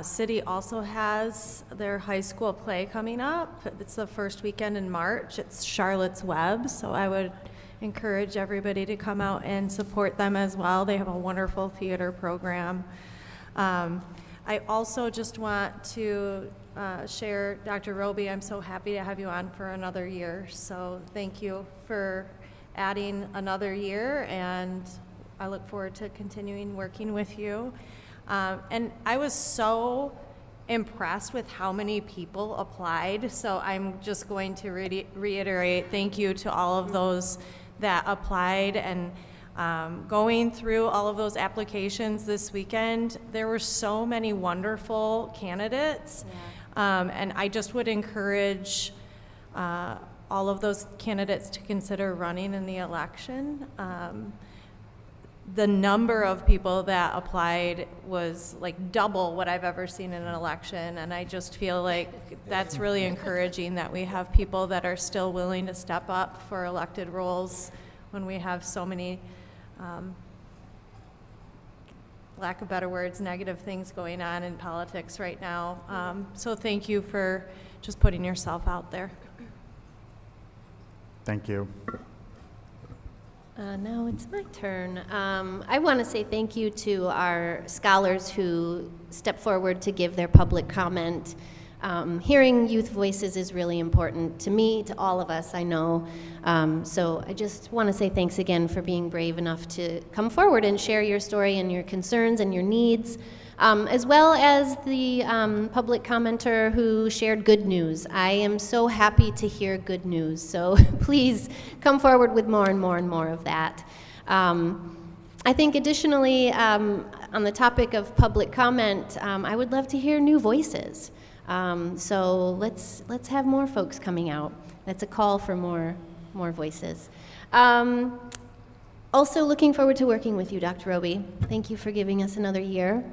City also has their high school play coming up. It's the first weekend in March. It's Charlotte's Web, so I would encourage everybody to come out and support them as well. They have a wonderful theater program. I also just want to share, Dr. Roby, I'm so happy to have you on for another year. So thank you for adding another year, and I look forward to continuing working with you. And I was so impressed with how many people applied, so I'm just going to reiterate thank you to all of those that applied. And going through all of those applications this weekend, there were so many wonderful candidates. And I just would encourage all of those candidates to consider running in the election. The number of people that applied was like double what I've ever seen in an election, and I just feel like that's really encouraging that we have people that are still willing to step up for elected roles when we have so many, lack of better words, negative things going on in politics right now. So thank you for just putting yourself out there. Thank you. Now it's my turn. I want to say thank you to our scholars who stepped forward to give their public comment. Hearing youth voices is really important to me, to all of us, I know. So I just want to say thanks again for being brave enough to come forward and share your story and your concerns and your needs, as well as the public commenter who shared good news. I am so happy to hear good news, so please come forward with more and more and more of that. I think additionally, on the topic of public comment, I would love to hear new voices. So let's have more folks coming out. That's a call for more voices. Also looking forward to working with you, Dr. Roby. Thank you for giving us another year.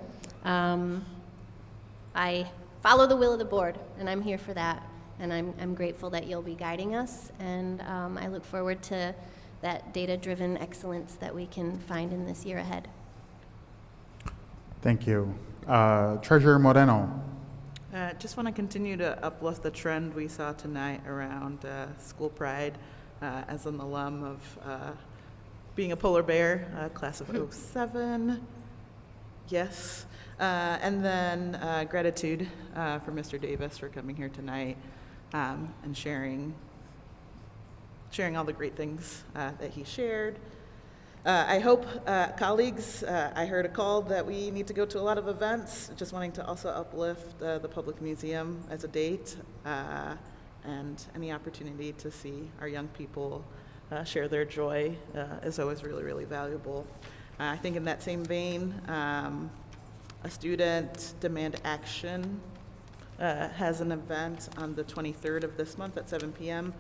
I follow the will of the board, and I'm here for that. And I'm grateful that you'll be guiding us, and I look forward to that data-driven excellence that we can find in this year ahead. Thank you. Treasurer Moreno. Just want to continue to uplift the trend we saw tonight around school pride. As an alum of being a polar bear, class of 07, yes. And then gratitude for Mr. Davis for coming here tonight and sharing all the great things that he shared. I hope, colleagues, I heard a call that we need to go to a lot of events, just wanting to also uplift the Public Museum as a date, and any opportunity to see our young people share their joy is always really, really valuable. I think in that same vein, a Student Demand Action has an event on the 23rd of this month at 7 p.m.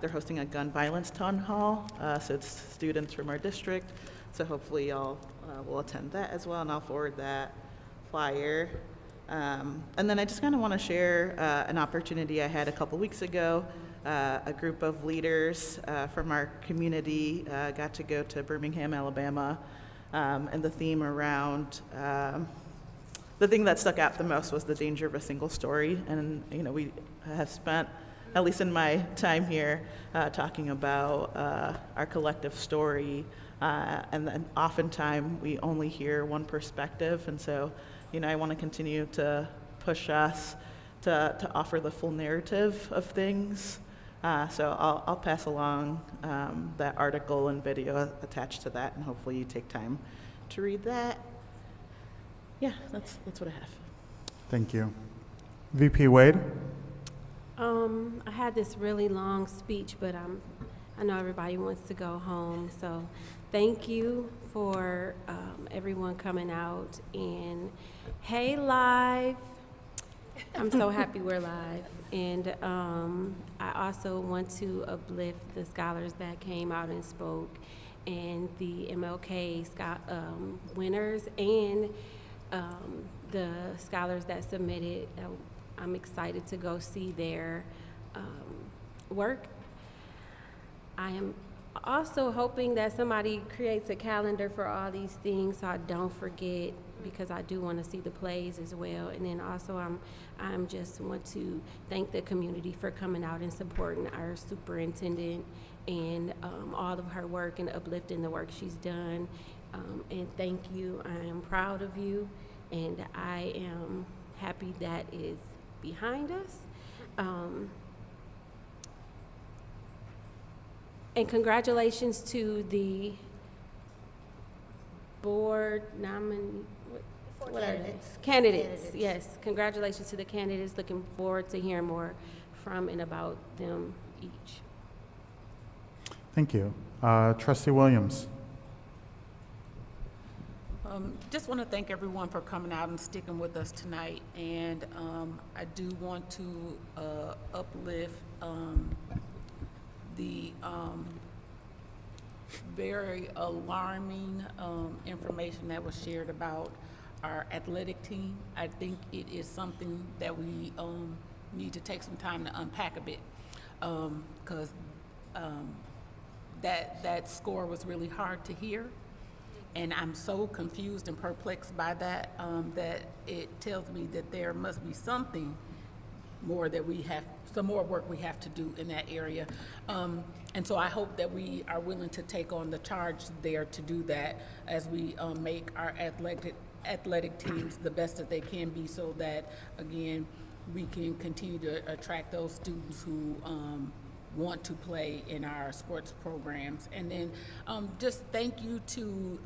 they're hosting a gun violence town hall, so it's students from our district. So hopefully y'all will attend that as well, and I'll forward that flyer. And then I just kind of want to share an opportunity I had a couple weeks ago. A group of leaders from our community got to go to Birmingham, Alabama, and the theme around the thing that stuck out the most was the danger of a single story. And we have spent, at least in my time here, talking about our collective story, and then oftentimes we only hear one perspective. And so, I want to continue to push us to offer the full narrative of things. So I'll pass along that article and video attached to that, and hopefully you take time to read that. Yeah, that's what I have. Thank you. VP Wade? I had this really long speech, but I know everybody wants to go home, so thank you for everyone coming out. And hey, live. I'm so happy we're live. And I also want to uplift the scholars that came out and spoke, and the MLK winners, and the scholars that submitted. I'm excited to go see their work. I am also hoping that somebody creates a calendar for all these things so I don't forget, because I do want to see the plays as well. And then also I'm just want to thank the community for coming out and supporting our superintendent and all of her work and uplifting the work she's done. And thank you. I am proud of you, and I am happy that is behind us. And congratulations to the board Candidates, yes. Congratulations to the candidates. Looking forward to hearing more from and about them each. Thank you. Trustee Williams? Just want to thank everyone for coming out and sticking with us tonight. And I do want to uplift the very alarming information that was shared about our athletic team. I think it is something that we need to take some time to unpack a bit, because that score was really hard to hear. And I'm so confused and perplexed by that, that it tells me that there must be something more that some more work we have to do in that area. And so I hope that we are willing to take on the charge there to do that as we make our athletic teams the best that they can be, so that, again, we can continue to attract those students who want to play in our sports programs. And then just thank you to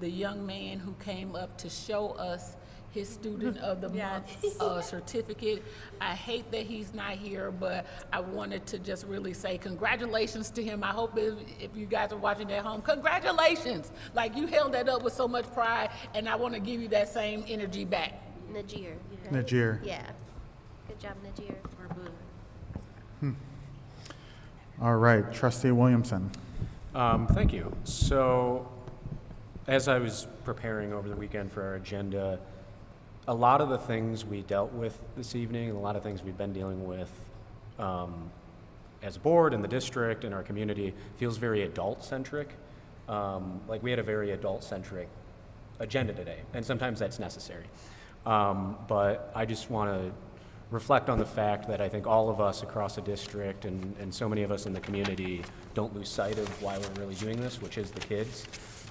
the young man who came up to show us his Student of the Month certificate. I hate that he's not here, but I wanted to just really say congratulations to him. I hope if you guys are watching at home, congratulations. Like, you held that up with so much pride, and I want to give you that same energy back. Najir. Right? Najir. Yeah. Good job, Najir. All right, Trustee Williamson. Thank you. So, as I was preparing over the weekend for our agenda, a lot of the things we dealt with this evening, and a lot of things we've been dealing with as a board in the district and our community feels very adult-centric. Like, we had a very adult-centric agenda today, and sometimes that's necessary. But I just want to reflect on the fact that I think all of us across the district and so many of us in the community don't lose sight of why we're really doing this, which is the kids.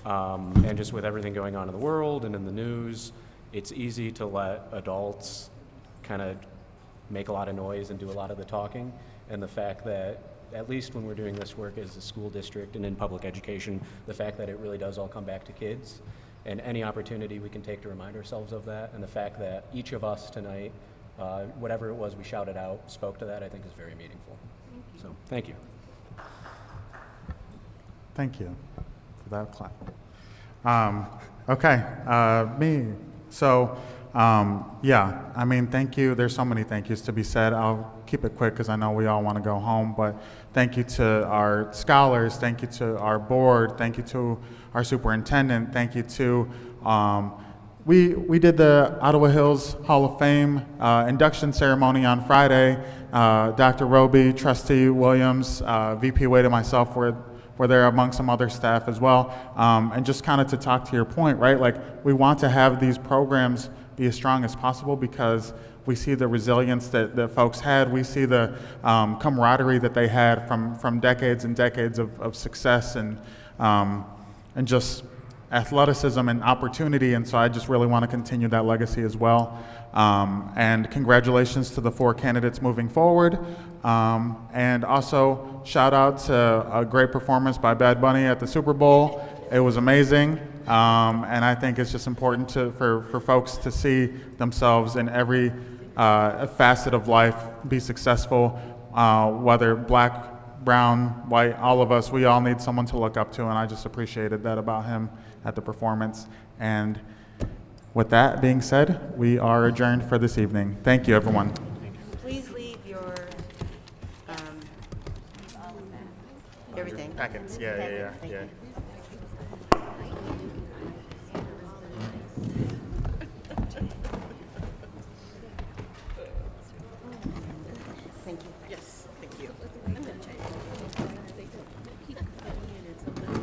And just with everything going on in the world and in the news, it's easy to let adults kind of make a lot of noise and do a lot of the talking. And the fact that, at least when we're doing this work as a school district and in public education, the fact that it really does all come back to kids, and any opportunity we can take to remind ourselves of that, and the fact that each of us tonight, whatever it was we shouted out, spoke to that, I think is very meaningful. So, thank you. Thank you for that clap. Okay, me. So Yeah, I mean, thank you. There's so many thank yous to be said. I'll keep it quick because I know we all want to go home, but thank you to our scholars, thank you to our board, thank you to our superintendent, thank you to, we did the Ottawa Hills Hall of Fame induction ceremony on Friday. Dr. Roby, Trustee Williams, VP Wade, and myself were there among some other staff as well. And just kind of to talk to your point, right? Like, we want to have these programs be as strong as possible because we see the resilience that folks had. We see the camaraderie that they had from decades and decades of success and just athleticism and opportunity. And so I just really want to continue that legacy as well. And congratulations to the 4 candidates moving forward. And also shout out to a great performance by Bad Bunny at the Super Bowl. It was amazing. And I think it's just important for folks to see themselves in every facet of life be successful, whether black, brown, white, all of us, we all need someone to look up to, and I just appreciated that about him at the performance. And with that being said, we are adjourned for this evening. Thank you, everyone. Please leave your, everything. Packets, yeah. Thank you. Thank you. Yes.